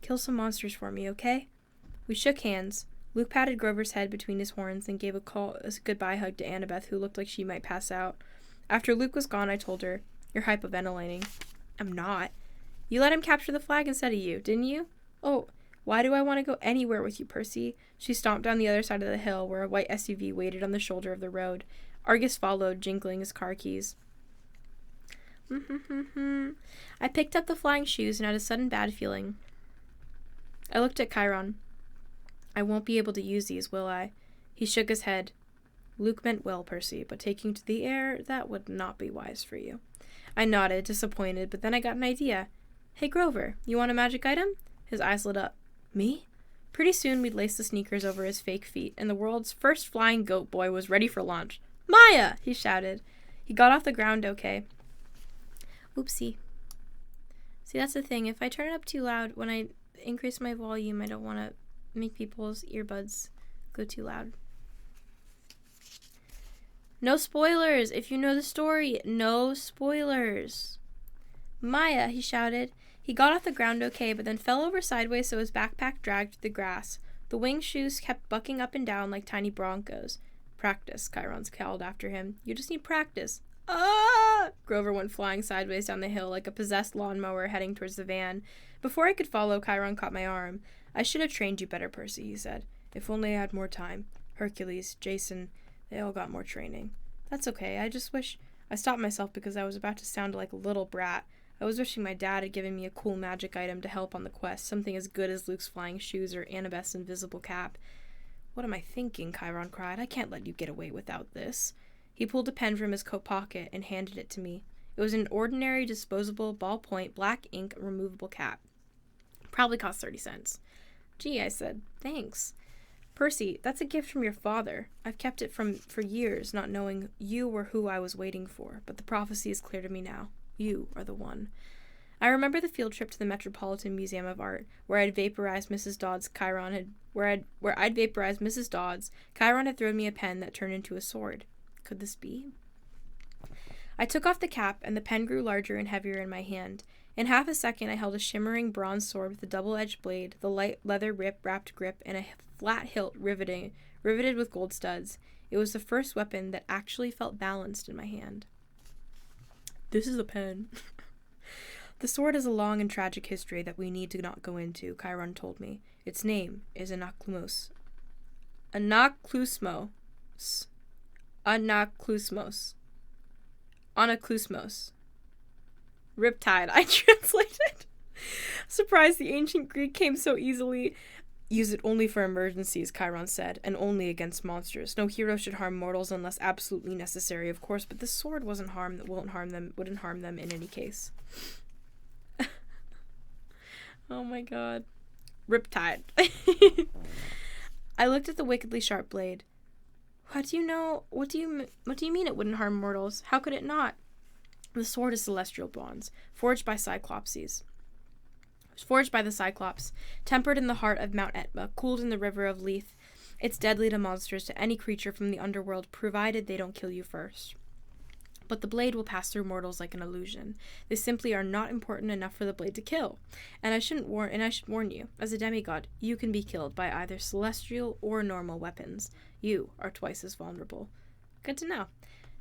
kill some monsters for me, okay? We shook hands. Luke patted Grover's head between his horns and gave a goodbye hug to Annabeth, who looked like she might pass out. After Luke was gone, I told her, You're hyperventilating. I'm not. You let him capture the flag instead of you, didn't you? Oh, why do I want to go anywhere with you, Percy? She stomped down the other side of the hill, where a white SUV waited on the shoulder of the road. Argus followed, jingling his car keys. I picked up the flying shoes and had a sudden bad feeling. I looked at Chiron. I won't be able to use these, will I? He shook his head. Luke meant well, Percy, but taking to the air, that would not be wise for you. I nodded, disappointed, but then I got an idea. Hey, Grover, you want a magic item? His eyes lit up. Me? Pretty soon we'd lace the sneakers over his fake feet, and the world's first flying goat boy was ready for launch. Maya! He shouted. He got off the ground okay. Oopsie. See, that's the thing. If I turn it up too loud, when I increase my volume, I don't want to make people's earbuds go too loud. No spoilers! If you know the story, no spoilers! Maya, he shouted. He got off the ground okay, but then fell over sideways so his backpack dragged through the grass. The wing shoes kept bucking up and down like tiny broncos. Practice, Chiron called after him. You just need practice. Ah! Grover went flying sideways down the hill like a possessed lawnmower heading towards the van. Before I could follow, Chiron caught my arm. I should have trained you better, Percy, he said. If only I had more time. Hercules, Jason, they all got more training. That's okay. I just wish... I stopped myself because I was about to sound like a little brat. I was wishing my dad had given me a cool magic item to help on the quest, something as good as Luke's flying shoes or Annabeth's invisible cap. What am I thinking? Chiron cried. I can't let you get away without this. He pulled a pen from his coat pocket and handed it to me. It was an ordinary, disposable, ballpoint, black ink, removable cap. Probably cost 30 cents. Gee, I said, thanks. Percy, that's a gift from your father. I've kept it for years, not knowing you were who I was waiting for, but the prophecy is clear to me now. You are the one. I remember the field trip to the Metropolitan Museum of Art, where I'd vaporized Mrs. Dodds. Chiron had thrown me a pen that turned into a sword. Could this be? I took off the cap, and the pen grew larger and heavier in my hand. In half a second, I held a shimmering bronze sword with a double-edged blade, the light leather wrapped grip, and a flat hilt riveted with gold studs. It was the first weapon that actually felt balanced in my hand. This is a pen. The sword has a long and tragic history that we need to not go into, Chiron told me. Its name is Anaklusmos. Anaklusmos. Riptide, I translated. Surprised the ancient Greek came so easily. Use it only for emergencies, Chiron said, and only against monsters. No hero should harm mortals unless absolutely necessary, of course, but this sword wouldn't harm them in any case. Oh my god. Riptide. I looked at the wickedly sharp blade. What do you mean it wouldn't harm mortals? How could it not? The sword is celestial bronze, forged by the Cyclops, tempered in the heart of Mount Etna, cooled in the river of Lethe. It's deadly to monsters, to any creature from the underworld, provided they don't kill you first. But the blade will pass through mortals like an illusion. They simply are not important enough for the blade to kill. And I should warn you, as a demigod, you can be killed by either celestial or normal weapons. You are twice as vulnerable. Good to know.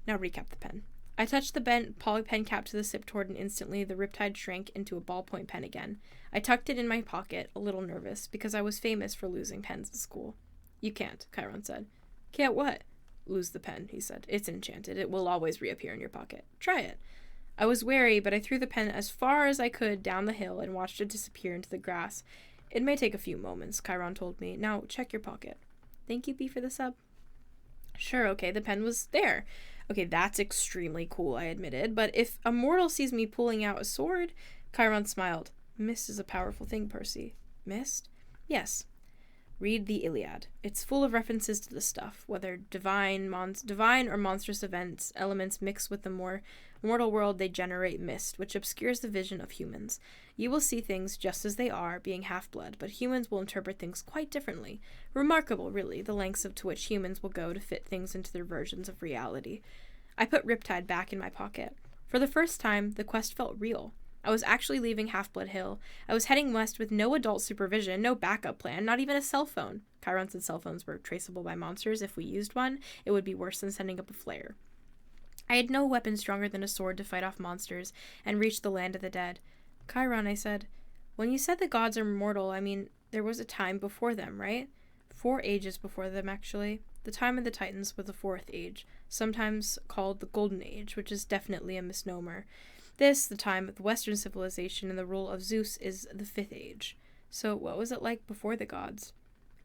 Now recap the pen. I touched the bent poly pen cap to the siptord, and instantly the riptide shrank into a ballpoint pen again. I tucked it in my pocket, a little nervous, because I was famous for losing pens at school. You can't, Chiron said. Can't what? Lose the pen, he said. It's enchanted. It will always reappear in your pocket. Try it. I was wary, but I threw the pen as far as I could down the hill and watched it disappear into the grass. It may take a few moments, Chiron told me. Now, check your pocket. Thank you, B, for the sub. Sure, okay, the pen was there. Okay, that's extremely cool, I admitted, but if a mortal sees me pulling out a sword... Chiron smiled. Mist is a powerful thing, Percy. Mist? Yes. Read the Iliad. It's full of references to the stuff, whether divine or monstrous elements mix with the more mortal world. They generate mist, which obscures the vision of humans. You will see things just as they are, being half-blood, but humans will interpret things quite differently. Remarkable, really, the lengths to which humans will go to fit things into their versions of reality. I put Riptide back in my pocket. For the first time, the quest felt real. I was actually leaving Half-Blood Hill. I was heading west with no adult supervision, no backup plan, not even a cell phone. Chiron said cell phones were traceable by monsters. If we used one, it would be worse than sending up a flare. I had no weapon stronger than a sword to fight off monsters and reach the land of the dead. Chiron, I said, when you said the gods are mortal, I mean, there was a time before them, right? 4 ages before them, actually. The time of the Titans was the 4th age, sometimes called the Golden Age, which is definitely a misnomer. This, the time of the Western civilization and the rule of Zeus, is the 5th age. So what was it like before the gods?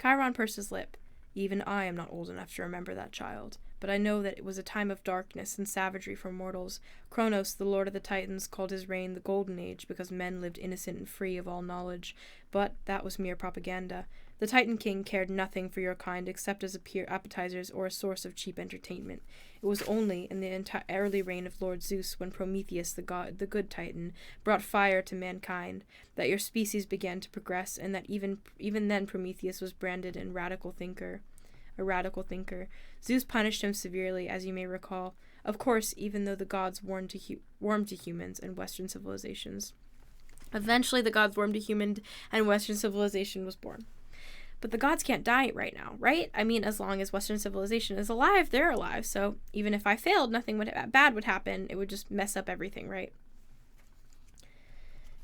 Chiron pursed his lip. Even I am not old enough to remember that, child. But I know that it was a time of darkness and savagery for mortals. Kronos, the lord of the Titans, called his reign the Golden Age because men lived innocent and free of all knowledge. But that was mere propaganda. The Titan King cared nothing for your kind except as appetizers or a source of cheap entertainment. It was only in the early reign of Lord Zeus, when Prometheus, the good Titan, brought fire to mankind, that your species began to progress, and that even then Prometheus was branded a radical thinker. Zeus punished him severely, as you may recall. Of course, even though the gods warmed to humans and Western civilizations. Eventually, the gods warmed to human, and Western civilization was born. But the gods can't die right now, right? I mean, as long as Western civilization is alive, they're alive. So even if I failed, nothing bad would happen. It would just mess up everything, right?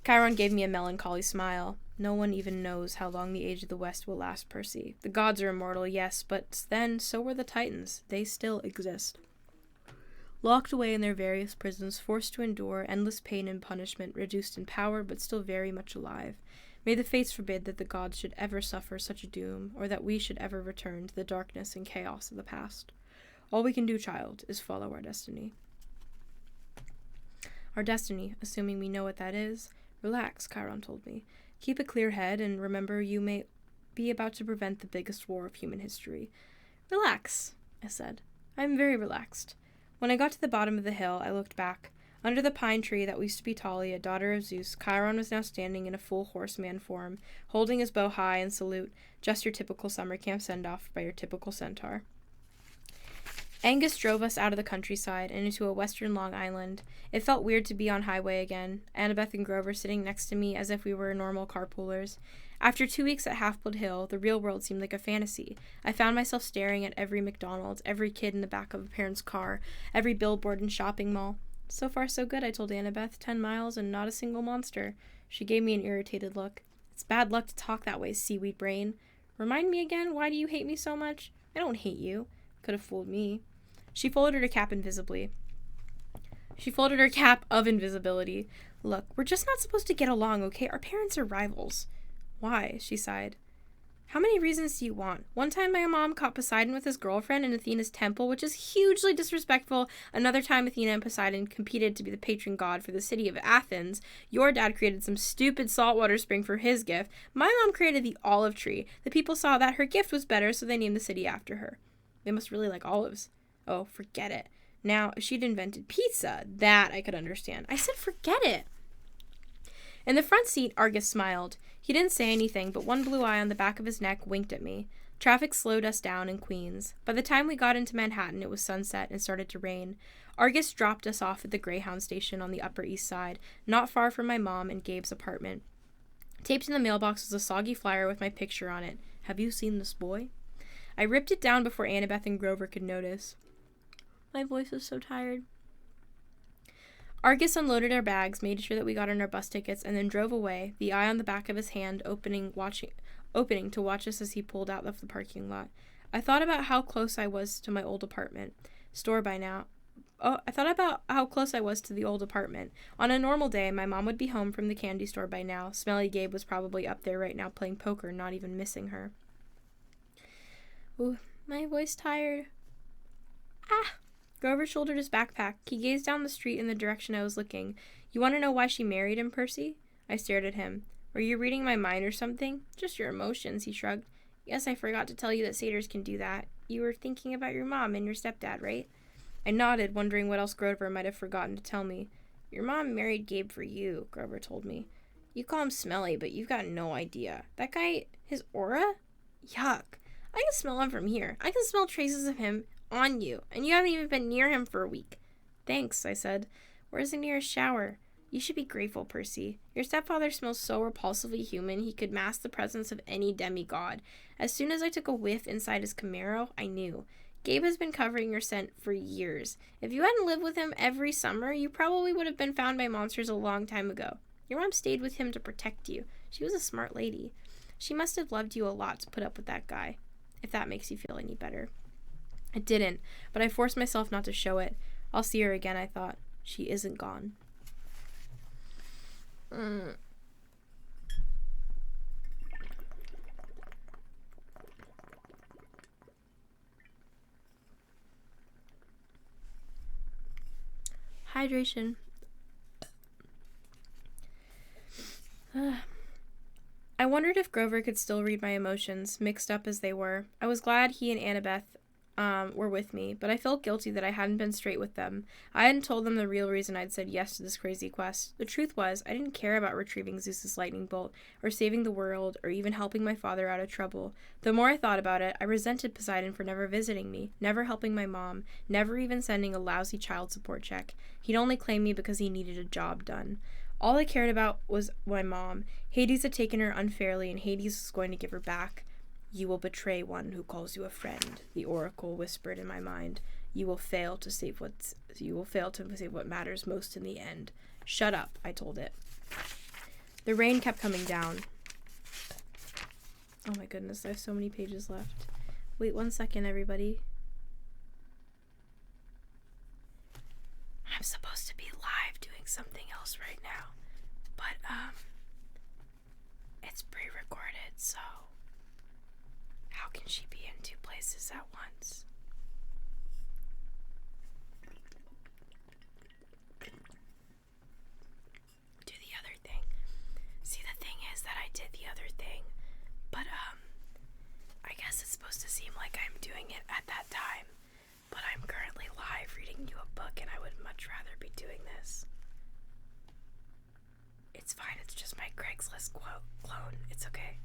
Chiron gave me a melancholy smile. No one even knows how long the Age of the West will last, Percy. The gods are immortal, yes, but then so were the Titans. They still exist. Locked away in their various prisons, forced to endure endless pain and punishment, reduced in power, but still very much alive. May the fates forbid that the gods should ever suffer such a doom, or that we should ever return to the darkness and chaos of the past. All we can do, child, is follow our destiny. Our destiny, assuming we know what that is. Relax, Chiron told me. Keep a clear head, and remember you may be about to prevent the biggest war of human history. Relax, I said. I am very relaxed. When I got to the bottom of the hill, I looked back. Under the pine tree that used to be Talia, daughter of Zeus, Chiron was now standing in a full horseman form, holding his bow high in salute, just your typical summer camp send-off by your typical centaur. Angus drove us out of the countryside and into a western Long Island. It felt weird to be on highway again, Annabeth and Grover sitting next to me as if we were normal carpoolers. After 2 weeks at Half-Blood Hill, the real world seemed like a fantasy. I found myself staring at every McDonald's, every kid in the back of a parent's car, every billboard and shopping mall. So far so good, I told Annabeth. 10 miles and not a single monster. She gave me an irritated look. It's bad luck to talk that way, seaweed brain. Remind me again, why do you hate me so much? I don't hate you. Could have fooled me. She folded her cap of invisibility. Look, we're just not supposed to get along, okay? Our parents are rivals. Why? She sighed. How many reasons do you want? One time my mom caught Poseidon with his girlfriend in Athena's temple, which is hugely disrespectful. Another time Athena and Poseidon competed to be the patron god for the city of Athens. Your dad created some stupid saltwater spring for his gift. My mom created the olive tree. The people saw that her gift was better, so they named the city after her. They must really like olives. Oh, forget it. Now, if she'd invented pizza, that I could understand. I said forget it. In the front seat, Argus smiled. He didn't say anything, but one blue eye on the back of his neck winked at me. Traffic slowed us down in Queens. By the time we got into Manhattan, it was sunset and started to rain. Argus dropped us off at the Greyhound station on the Upper East Side, not far from my mom and Gabe's apartment. Taped in the mailbox was a soggy flyer with my picture on it. Have you seen this boy? I ripped it down before Annabeth and Grover could notice. My voice is so tired. Argus unloaded our bags, made sure that we got on our bus tickets, and then drove away, the eye on the back of his hand opening to watch us as he pulled out of the parking lot. I thought about how close I was to my old apartment. I thought about how close I was to the old apartment. On a normal day, my mom would be home from the candy store by now. Smelly Gabe was probably up there right now playing poker, not even missing her. Ooh, my voice tired. Ah! Grover shouldered his backpack. He gazed down the street in the direction I was looking. You want to know why she married him, Percy? I stared at him. Were you reading my mind or something? Just your emotions, he shrugged. Yes, I forgot to tell you that satyrs can do that. You were thinking about your mom and your stepdad, right? I nodded, wondering what else Grover might have forgotten to tell me. Your mom married Gabe for you, Grover told me. You call him smelly, but you've got no idea. That guy, his aura? Yuck. I can smell him from here. I can smell traces of him on you, and you haven't even been near him for a week. Thanks, I said. Where's the nearest shower? You should be grateful, Percy. Your stepfather smells so repulsively human he could mask the presence of any demigod. As soon as I took a whiff inside his Camaro, I knew. Gabe has been covering your scent for years. If you hadn't lived with him every summer, you probably would have been found by monsters a long time ago. Your mom stayed with him to protect you. She was a smart lady. She must have loved you a lot to put up with that guy, if that makes you feel any better. It didn't, but I forced myself not to show it. I'll see her again, I thought. She isn't gone. Hydration. I wondered if Grover could still read my emotions, mixed up as they were. I was glad he and Annabeth were with me, but I felt guilty that I hadn't been straight with them. I hadn't told them the real reason I'd said yes to this crazy quest. The truth was, I didn't care about retrieving Zeus's lightning bolt, or saving the world, or even helping my father out of trouble. The more I thought about it, I resented Poseidon for never visiting me, never helping my mom, never even sending a lousy child support check. He'd only claimed me because he needed a job done. All I cared about was my mom. Hades had taken her unfairly, and Hades was going to give her back. You will betray one who calls you a friend, the oracle whispered in my mind. You will fail to save what matters most in the end. Shut up, I told it. The rain kept coming down. Oh my goodness, I have so many pages left. Wait 1 second, everybody. I'm supposed to be live doing something else right now, but it's pre-recorded, so how can she be in two places at once? Do the other thing. See, the thing is that I did the other thing, but I guess it's supposed to seem like I'm doing it at that time, but I'm currently live reading you a book and I would much rather be doing this. It's fine, it's just my Craigslist clone. It's okay.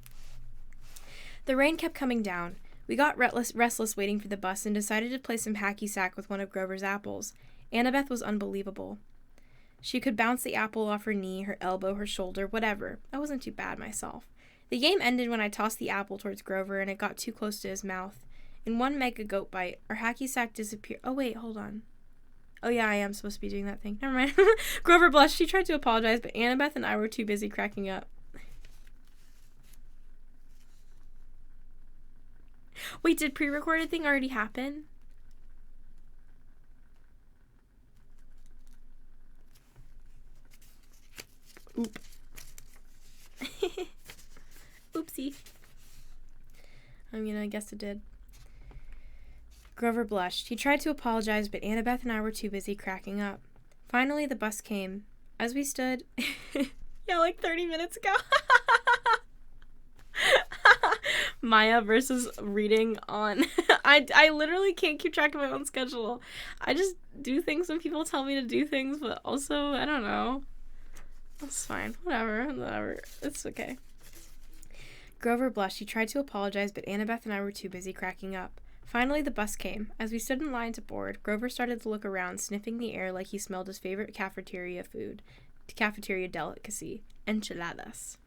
The rain kept coming down. We got restless waiting for the bus and decided to play some hacky sack with one of Grover's apples. Annabeth was unbelievable. She could bounce the apple off her knee, her elbow, her shoulder, whatever. I wasn't too bad myself. The game ended when I tossed the apple towards Grover and it got too close to his mouth. In one mega goat bite, our hacky sack disappeared. Oh wait, hold on. Oh yeah, I am supposed to be doing that thing. Never mind. Grover blushed. She tried to apologize, but Annabeth and I were too busy cracking up. Wait, did pre-recorded thing already happen? Oop. Oopsie. I guess it did. Grover blushed. He tried to apologize, but Annabeth and I were too busy cracking up. Finally, the bus came. As we stood... yeah, like 30 minutes ago. Maya versus reading on... I literally can't keep track of my own schedule. I just do things when people tell me to do things, but also, I don't know. That's fine. Whatever. It's okay. Grover blushed. He tried to apologize, but Annabeth and I were too busy cracking up. Finally, the bus came. As we stood in line to board, Grover started to look around, sniffing the air like he smelled his favorite cafeteria delicacy, enchiladas.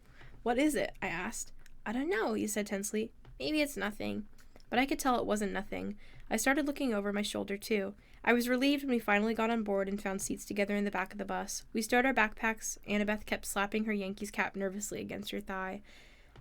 "What is it?" I asked. "I don't know," he said tensely. "Maybe it's nothing." But I could tell it wasn't nothing. I started looking over my shoulder, too. I was relieved when we finally got on board and found seats together in the back of the bus. We stowed our backpacks. Annabeth kept slapping her Yankees cap nervously against her thigh.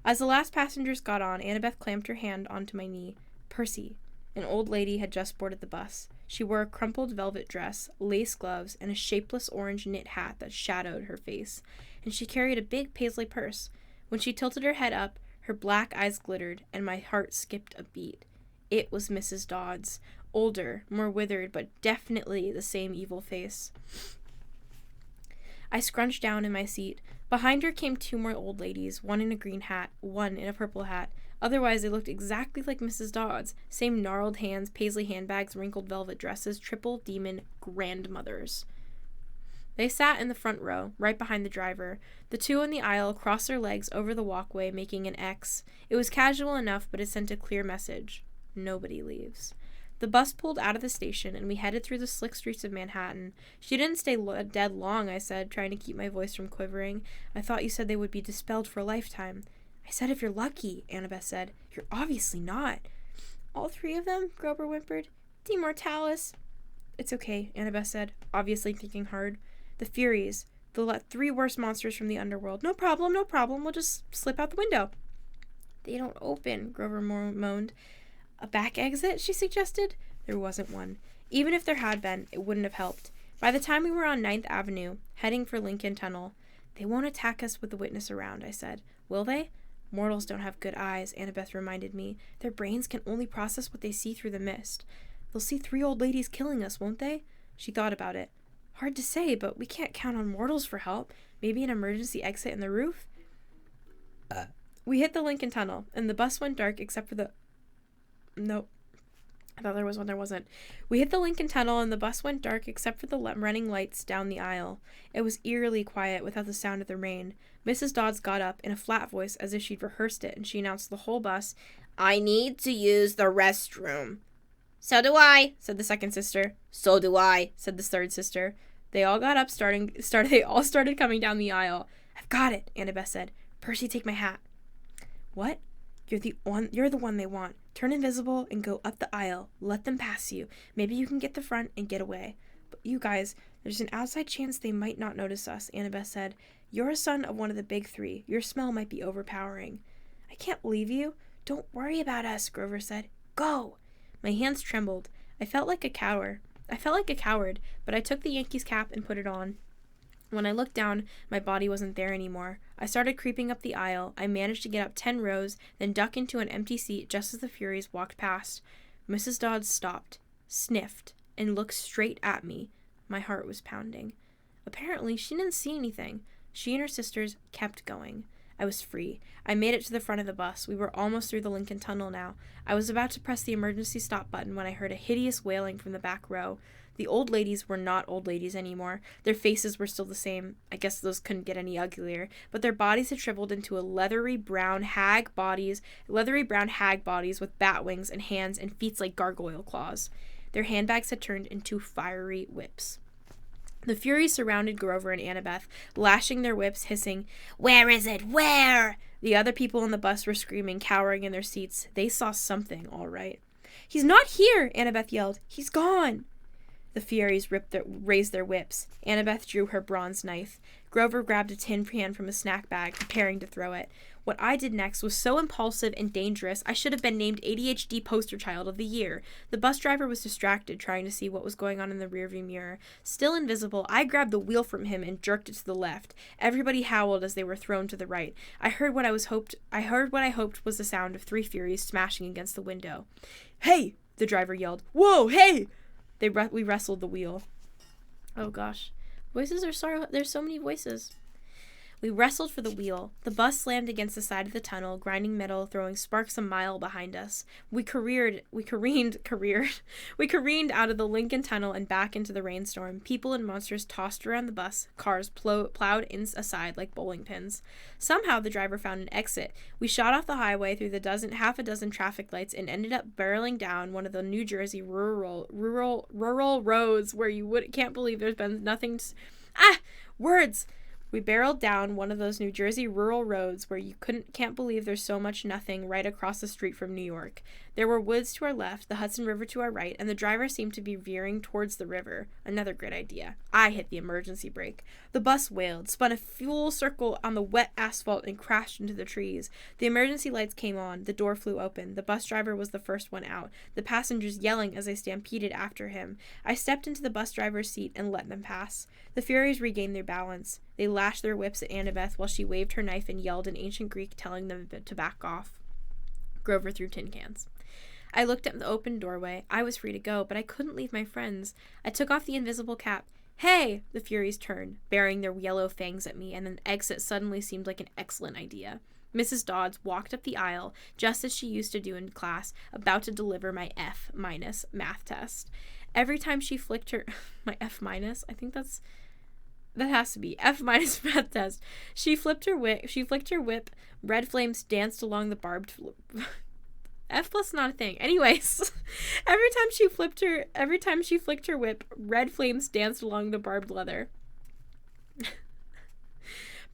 As the last passengers got on, Annabeth clamped her hand onto my knee. Percy, an old lady, had just boarded the bus. She wore a crumpled velvet dress, lace gloves, and a shapeless orange knit hat that shadowed her face, and she carried a big paisley purse. When she tilted her head up, her black eyes glittered, and my heart skipped a beat. It was Mrs. Dodds, older, more withered, but definitely the same evil face. I scrunched down in my seat. Behind her came two more old ladies, one in a green hat, one in a purple hat. Otherwise, they looked exactly like Mrs. Dodds. Same gnarled hands, paisley handbags, wrinkled velvet dresses, triple demon grandmothers. They sat in the front row, right behind the driver. The two in the aisle crossed their legs over the walkway, making an X. It was casual enough, but it sent a clear message. Nobody leaves. The bus pulled out of the station, and we headed through the slick streets of Manhattan. She didn't stay dead long, I said, trying to keep my voice from quivering. "I thought you said they would be dispelled for a lifetime." "I said if you're lucky," Annabeth said. "You're obviously not." "All three of them?" Grover whimpered. "Demortalis." "It's okay," Annabeth said, obviously thinking hard. "The Furies. The three worst monsters from the underworld. No problem. We'll just slip out the window." "They don't open," Grover moaned. "A back exit?" she suggested. There wasn't one. Even if there had been, it wouldn't have helped. By the time we were on 9th Avenue, heading for Lincoln Tunnel, "They won't attack us with the witness around," I said. "Will they?" "Mortals don't have good eyes," Annabeth reminded me. "Their brains can only process what they see through the mist. They'll see three old ladies killing us, won't they?" She thought about it. "Hard to say, but we can't count on mortals for help. Maybe an emergency exit in the roof?" We hit the Lincoln Tunnel, and the bus went dark except for the... Nope. I thought there was one. There wasn't. We hit the Lincoln Tunnel, and the bus went dark except for the running lights down the aisle. It was eerily quiet without the sound of the rain. Mrs. Dodds got up in a flat voice as if she'd rehearsed it, and she announced to the whole bus, "I need to use the restroom." "So do I," said the second sister. "So do I," said the third sister. They all got up, they all started coming down the aisle. "I've got it," Annabeth said. "Percy, take my hat." "What?" You're the one they want. Turn invisible and go up the aisle. Let them pass you. Maybe you can get the front and get away." "But you guys, there's an outside chance they might not notice us," Annabeth said. "You're a son of one of the big three. Your smell might be overpowering." "I can't leave you." "Don't worry about us," Grover said. "Go." My hands trembled. I felt like a coward, but I took the Yankees cap and put it on. When I looked down, my body wasn't there anymore. I started creeping up the aisle. I managed to get up 10 rows, then duck into an empty seat just as the Furies walked past. Mrs. Dodds stopped, sniffed, and looked straight at me. My heart was pounding. Apparently, she didn't see anything. She and her sisters kept going. I was free. I made it to the front of the bus. We were almost through the Lincoln Tunnel now. I was about to press the emergency stop button when I heard a hideous wailing from the back row. The old ladies were not old ladies anymore. Their faces were still the same. I guess those couldn't get any uglier. But their bodies had shriveled into leathery brown hag bodies with bat wings and hands and feet like gargoyle claws. Their handbags had turned into fiery whips. The Furies surrounded Grover and Annabeth, lashing their whips, hissing, "Where is it? Where?" The other people on the bus were screaming, cowering in their seats. They saw something, all right. "He's not here!" Annabeth yelled. "He's gone!" The Furies raised their whips. Annabeth drew her bronze knife. Grover grabbed a tin pan from a snack bag, preparing to throw it. What I did next was so impulsive and dangerous, I should have been named ADHD Poster Child of the Year. The bus driver was distracted, trying to see what was going on in the rearview mirror. Still invisible, I grabbed the wheel from him and jerked it to the left. Everybody howled as they were thrown to the right. I heard what I hoped was the sound of 3 Furies smashing against the window. "Hey!" the driver yelled. "Whoa, hey!" We wrestled the wheel. Oh gosh. There's so many voices. We wrestled for the wheel. The bus slammed against the side of the tunnel, grinding metal, throwing sparks a mile behind us. We careened out of the Lincoln Tunnel and back into the rainstorm. People and monsters tossed around the bus. Cars plowed aside like bowling pins. Somehow the driver found an exit. We shot off the highway through half a dozen traffic lights and ended up barreling down one of the New Jersey rural roads where you can't believe there's been nothing. Words! We barreled down one of those New Jersey rural roads where you can't believe there's so much nothing right across the street from New York. There were woods to our left, the Hudson River to our right, and the driver seemed to be veering towards the river. Another great idea. I hit the emergency brake. The bus wailed, spun a full circle on the wet asphalt, and crashed into the trees. The emergency lights came on. The door flew open. The bus driver was the first one out, the passengers yelling as they stampeded after him. I stepped into the bus driver's seat and let them pass. The Furies regained their balance. They lashed their whips at Annabeth while she waved her knife and yelled in ancient Greek, telling them to back off. Grover threw tin cans. I looked at the open doorway. I was free to go, but I couldn't leave my friends. I took off the invisible cap. Hey! The Furies turned, baring their yellow fangs at me, and an exit suddenly seemed like an excellent idea. Mrs. Dodds walked up the aisle, just as she used to do in class, about to deliver my F- math test. Every time she flicked her... my F-? I think that has to be F- math test. She flicked her whip. Red flames danced along the barbed... F plus not a thing. Anyways, every time she flicked her whip, red flames danced along the barbed leather.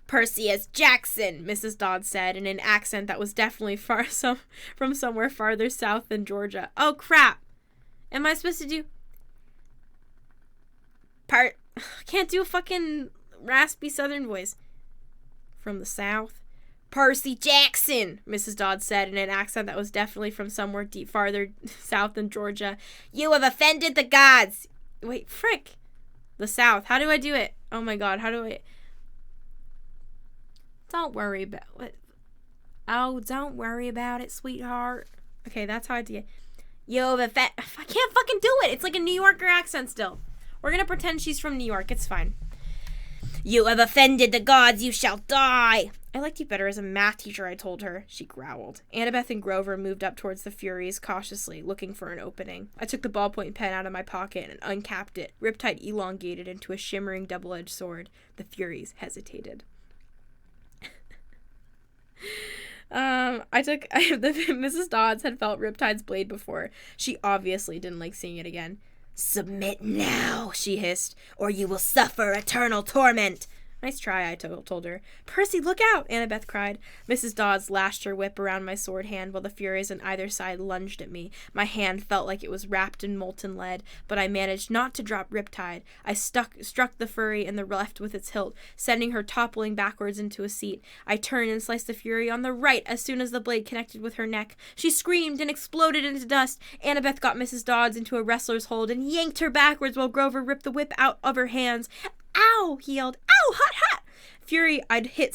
Percy S. Jackson, Mrs. Dodd said in an accent that was definitely from somewhere farther south than Georgia. Oh crap! Am I supposed to do... Can't do a fucking raspy southern voice. From the south? Percy Jackson, Mrs. Dodd said in an accent that was definitely from somewhere farther south than Georgia. You have offended the gods. Wait, frick. The south. How do I do it? Oh my god, how do I... Don't worry about it. Oh, don't worry about it, sweetheart. Okay, that's how I do it. You have offended... I can't fucking do it. It's like a New Yorker accent still. We're gonna pretend she's from New York. It's fine. You have offended the gods. You shall die. I liked you better as a math teacher, I told her. She growled. Annabeth and Grover moved up towards the Furies cautiously, looking for an opening. I took the ballpoint pen out of my pocket and uncapped it. Riptide elongated into a shimmering double-edged sword. The Furies hesitated. Mrs. Dodds had felt Riptide's blade before. She obviously didn't like seeing it again. Submit now, she hissed, or you will suffer eternal torment. Nice try, I told her. Percy, look out, Annabeth cried. Mrs. Dodds lashed her whip around my sword hand while the Furies on either side lunged at me. My hand felt like it was wrapped in molten lead, but I managed not to drop Riptide. I struck the Fury in the left with its hilt, sending her toppling backwards into a seat. I turned and sliced the Fury on the right as soon as the blade connected with her neck. She screamed and exploded into dust. Annabeth got Mrs. Dodds into a wrestler's hold and yanked her backwards while Grover ripped the whip out of her hands. Ow! He yelled. Ow! Hot, hot! The Fury I'd hilt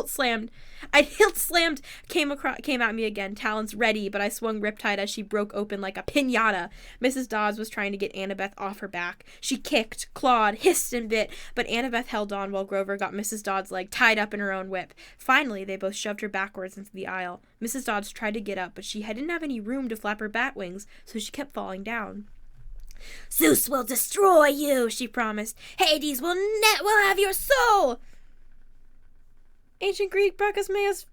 slammed came at me again, talons ready, but I swung Riptide as she broke open like a piñata. Mrs. Dodds was trying to get Annabeth off her back. She kicked, clawed, hissed and bit, but Annabeth held on while Grover got Mrs. Dodds' leg tied up in her own whip. Finally, they both shoved her backwards into the aisle. Mrs. Dodds tried to get up, but she didn't have any room to flap her bat wings, so she kept falling down. Zeus will destroy you, she promised. Hades will have your soul. Ancient Greek Brachusmeus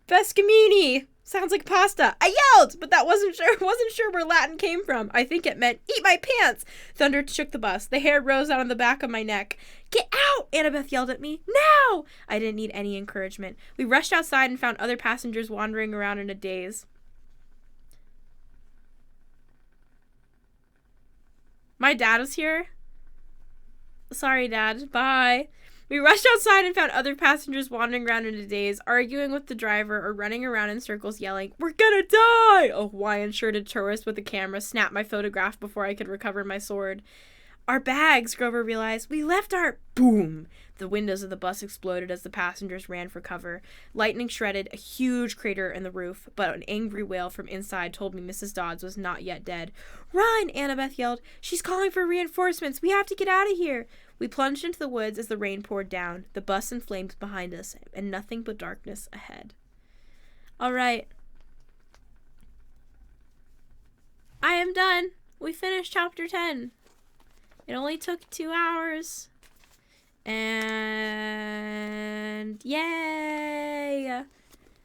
Vescamini. Sounds like pasta. I yelled, but that wasn't sure where Latin came from. I think it meant eat my pants. Thunder shook the bus. The hair rose out on the back of my neck. Get out! Annabeth yelled at me. Now! I didn't need any encouragement. We rushed outside and found other passengers wandering around in a daze. My dad was here. Sorry, Dad. Bye. We rushed outside and found other passengers wandering around in a daze, arguing with the driver or running around in circles yelling, "We're gonna die!" A Hawaiian-shirted tourist with a camera snapped my photograph before I could recover my sword. Our bags, Grover realized. We left our... Boom! The windows of the bus exploded as the passengers ran for cover. Lightning shredded a huge crater in the roof, but an angry wail from inside told me Mrs. Dodds was not yet dead. Run! Annabeth yelled. She's calling for reinforcements. We have to get out of here. We plunged into the woods as the rain poured down, the bus in flames behind us, and nothing but darkness ahead. All right. I am done. We finished chapter 10. It only took 2 hours. And yay!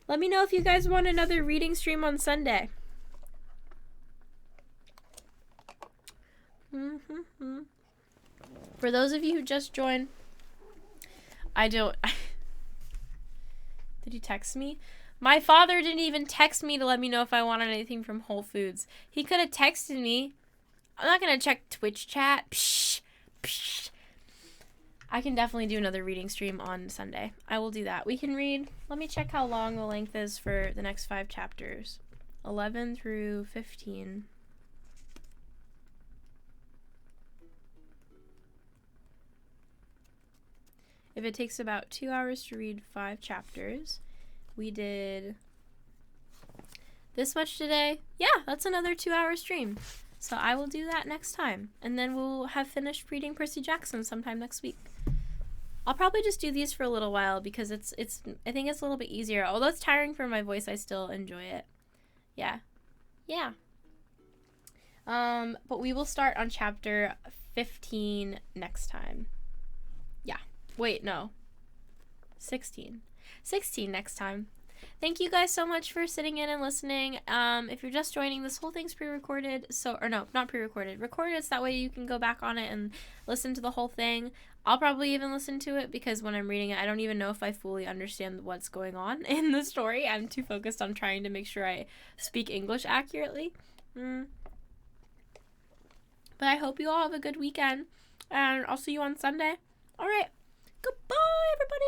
Let me know if you guys want another reading stream on Sunday. For those of you who just joined, Did you text me? My father didn't even text me to let me know if I wanted anything from Whole Foods. He could have texted me. I'm not going to check Twitch chat. Psh, psh. I can definitely do another reading stream on Sunday. I will do that. We can read. Let me check how long the length is for the next 5 chapters. 11 through 15. If it takes about 2 hours to read 5 chapters, we did this much today. Yeah, that's another 2-hour stream. So I will do that next time. And then we'll have finished reading Percy Jackson sometime next week. I'll probably just do these for a little while because I think it's a little bit easier. Although it's tiring for my voice, I still enjoy it. Yeah. Yeah. But we will start on chapter 15 next time. Yeah. Wait, no. 16. 16 next time. Thank you guys so much for sitting in and listening. If you're just joining, this whole thing's pre-recorded. Not pre-recorded. Recorded, so that way you can go back on it and listen to the whole thing. I'll probably even listen to it because when I'm reading it, I don't even know if I fully understand what's going on in the story. I'm too focused on trying to make sure I speak English accurately. But I hope you all have a good weekend, and I'll see you on Sunday. All right. Goodbye, everybody.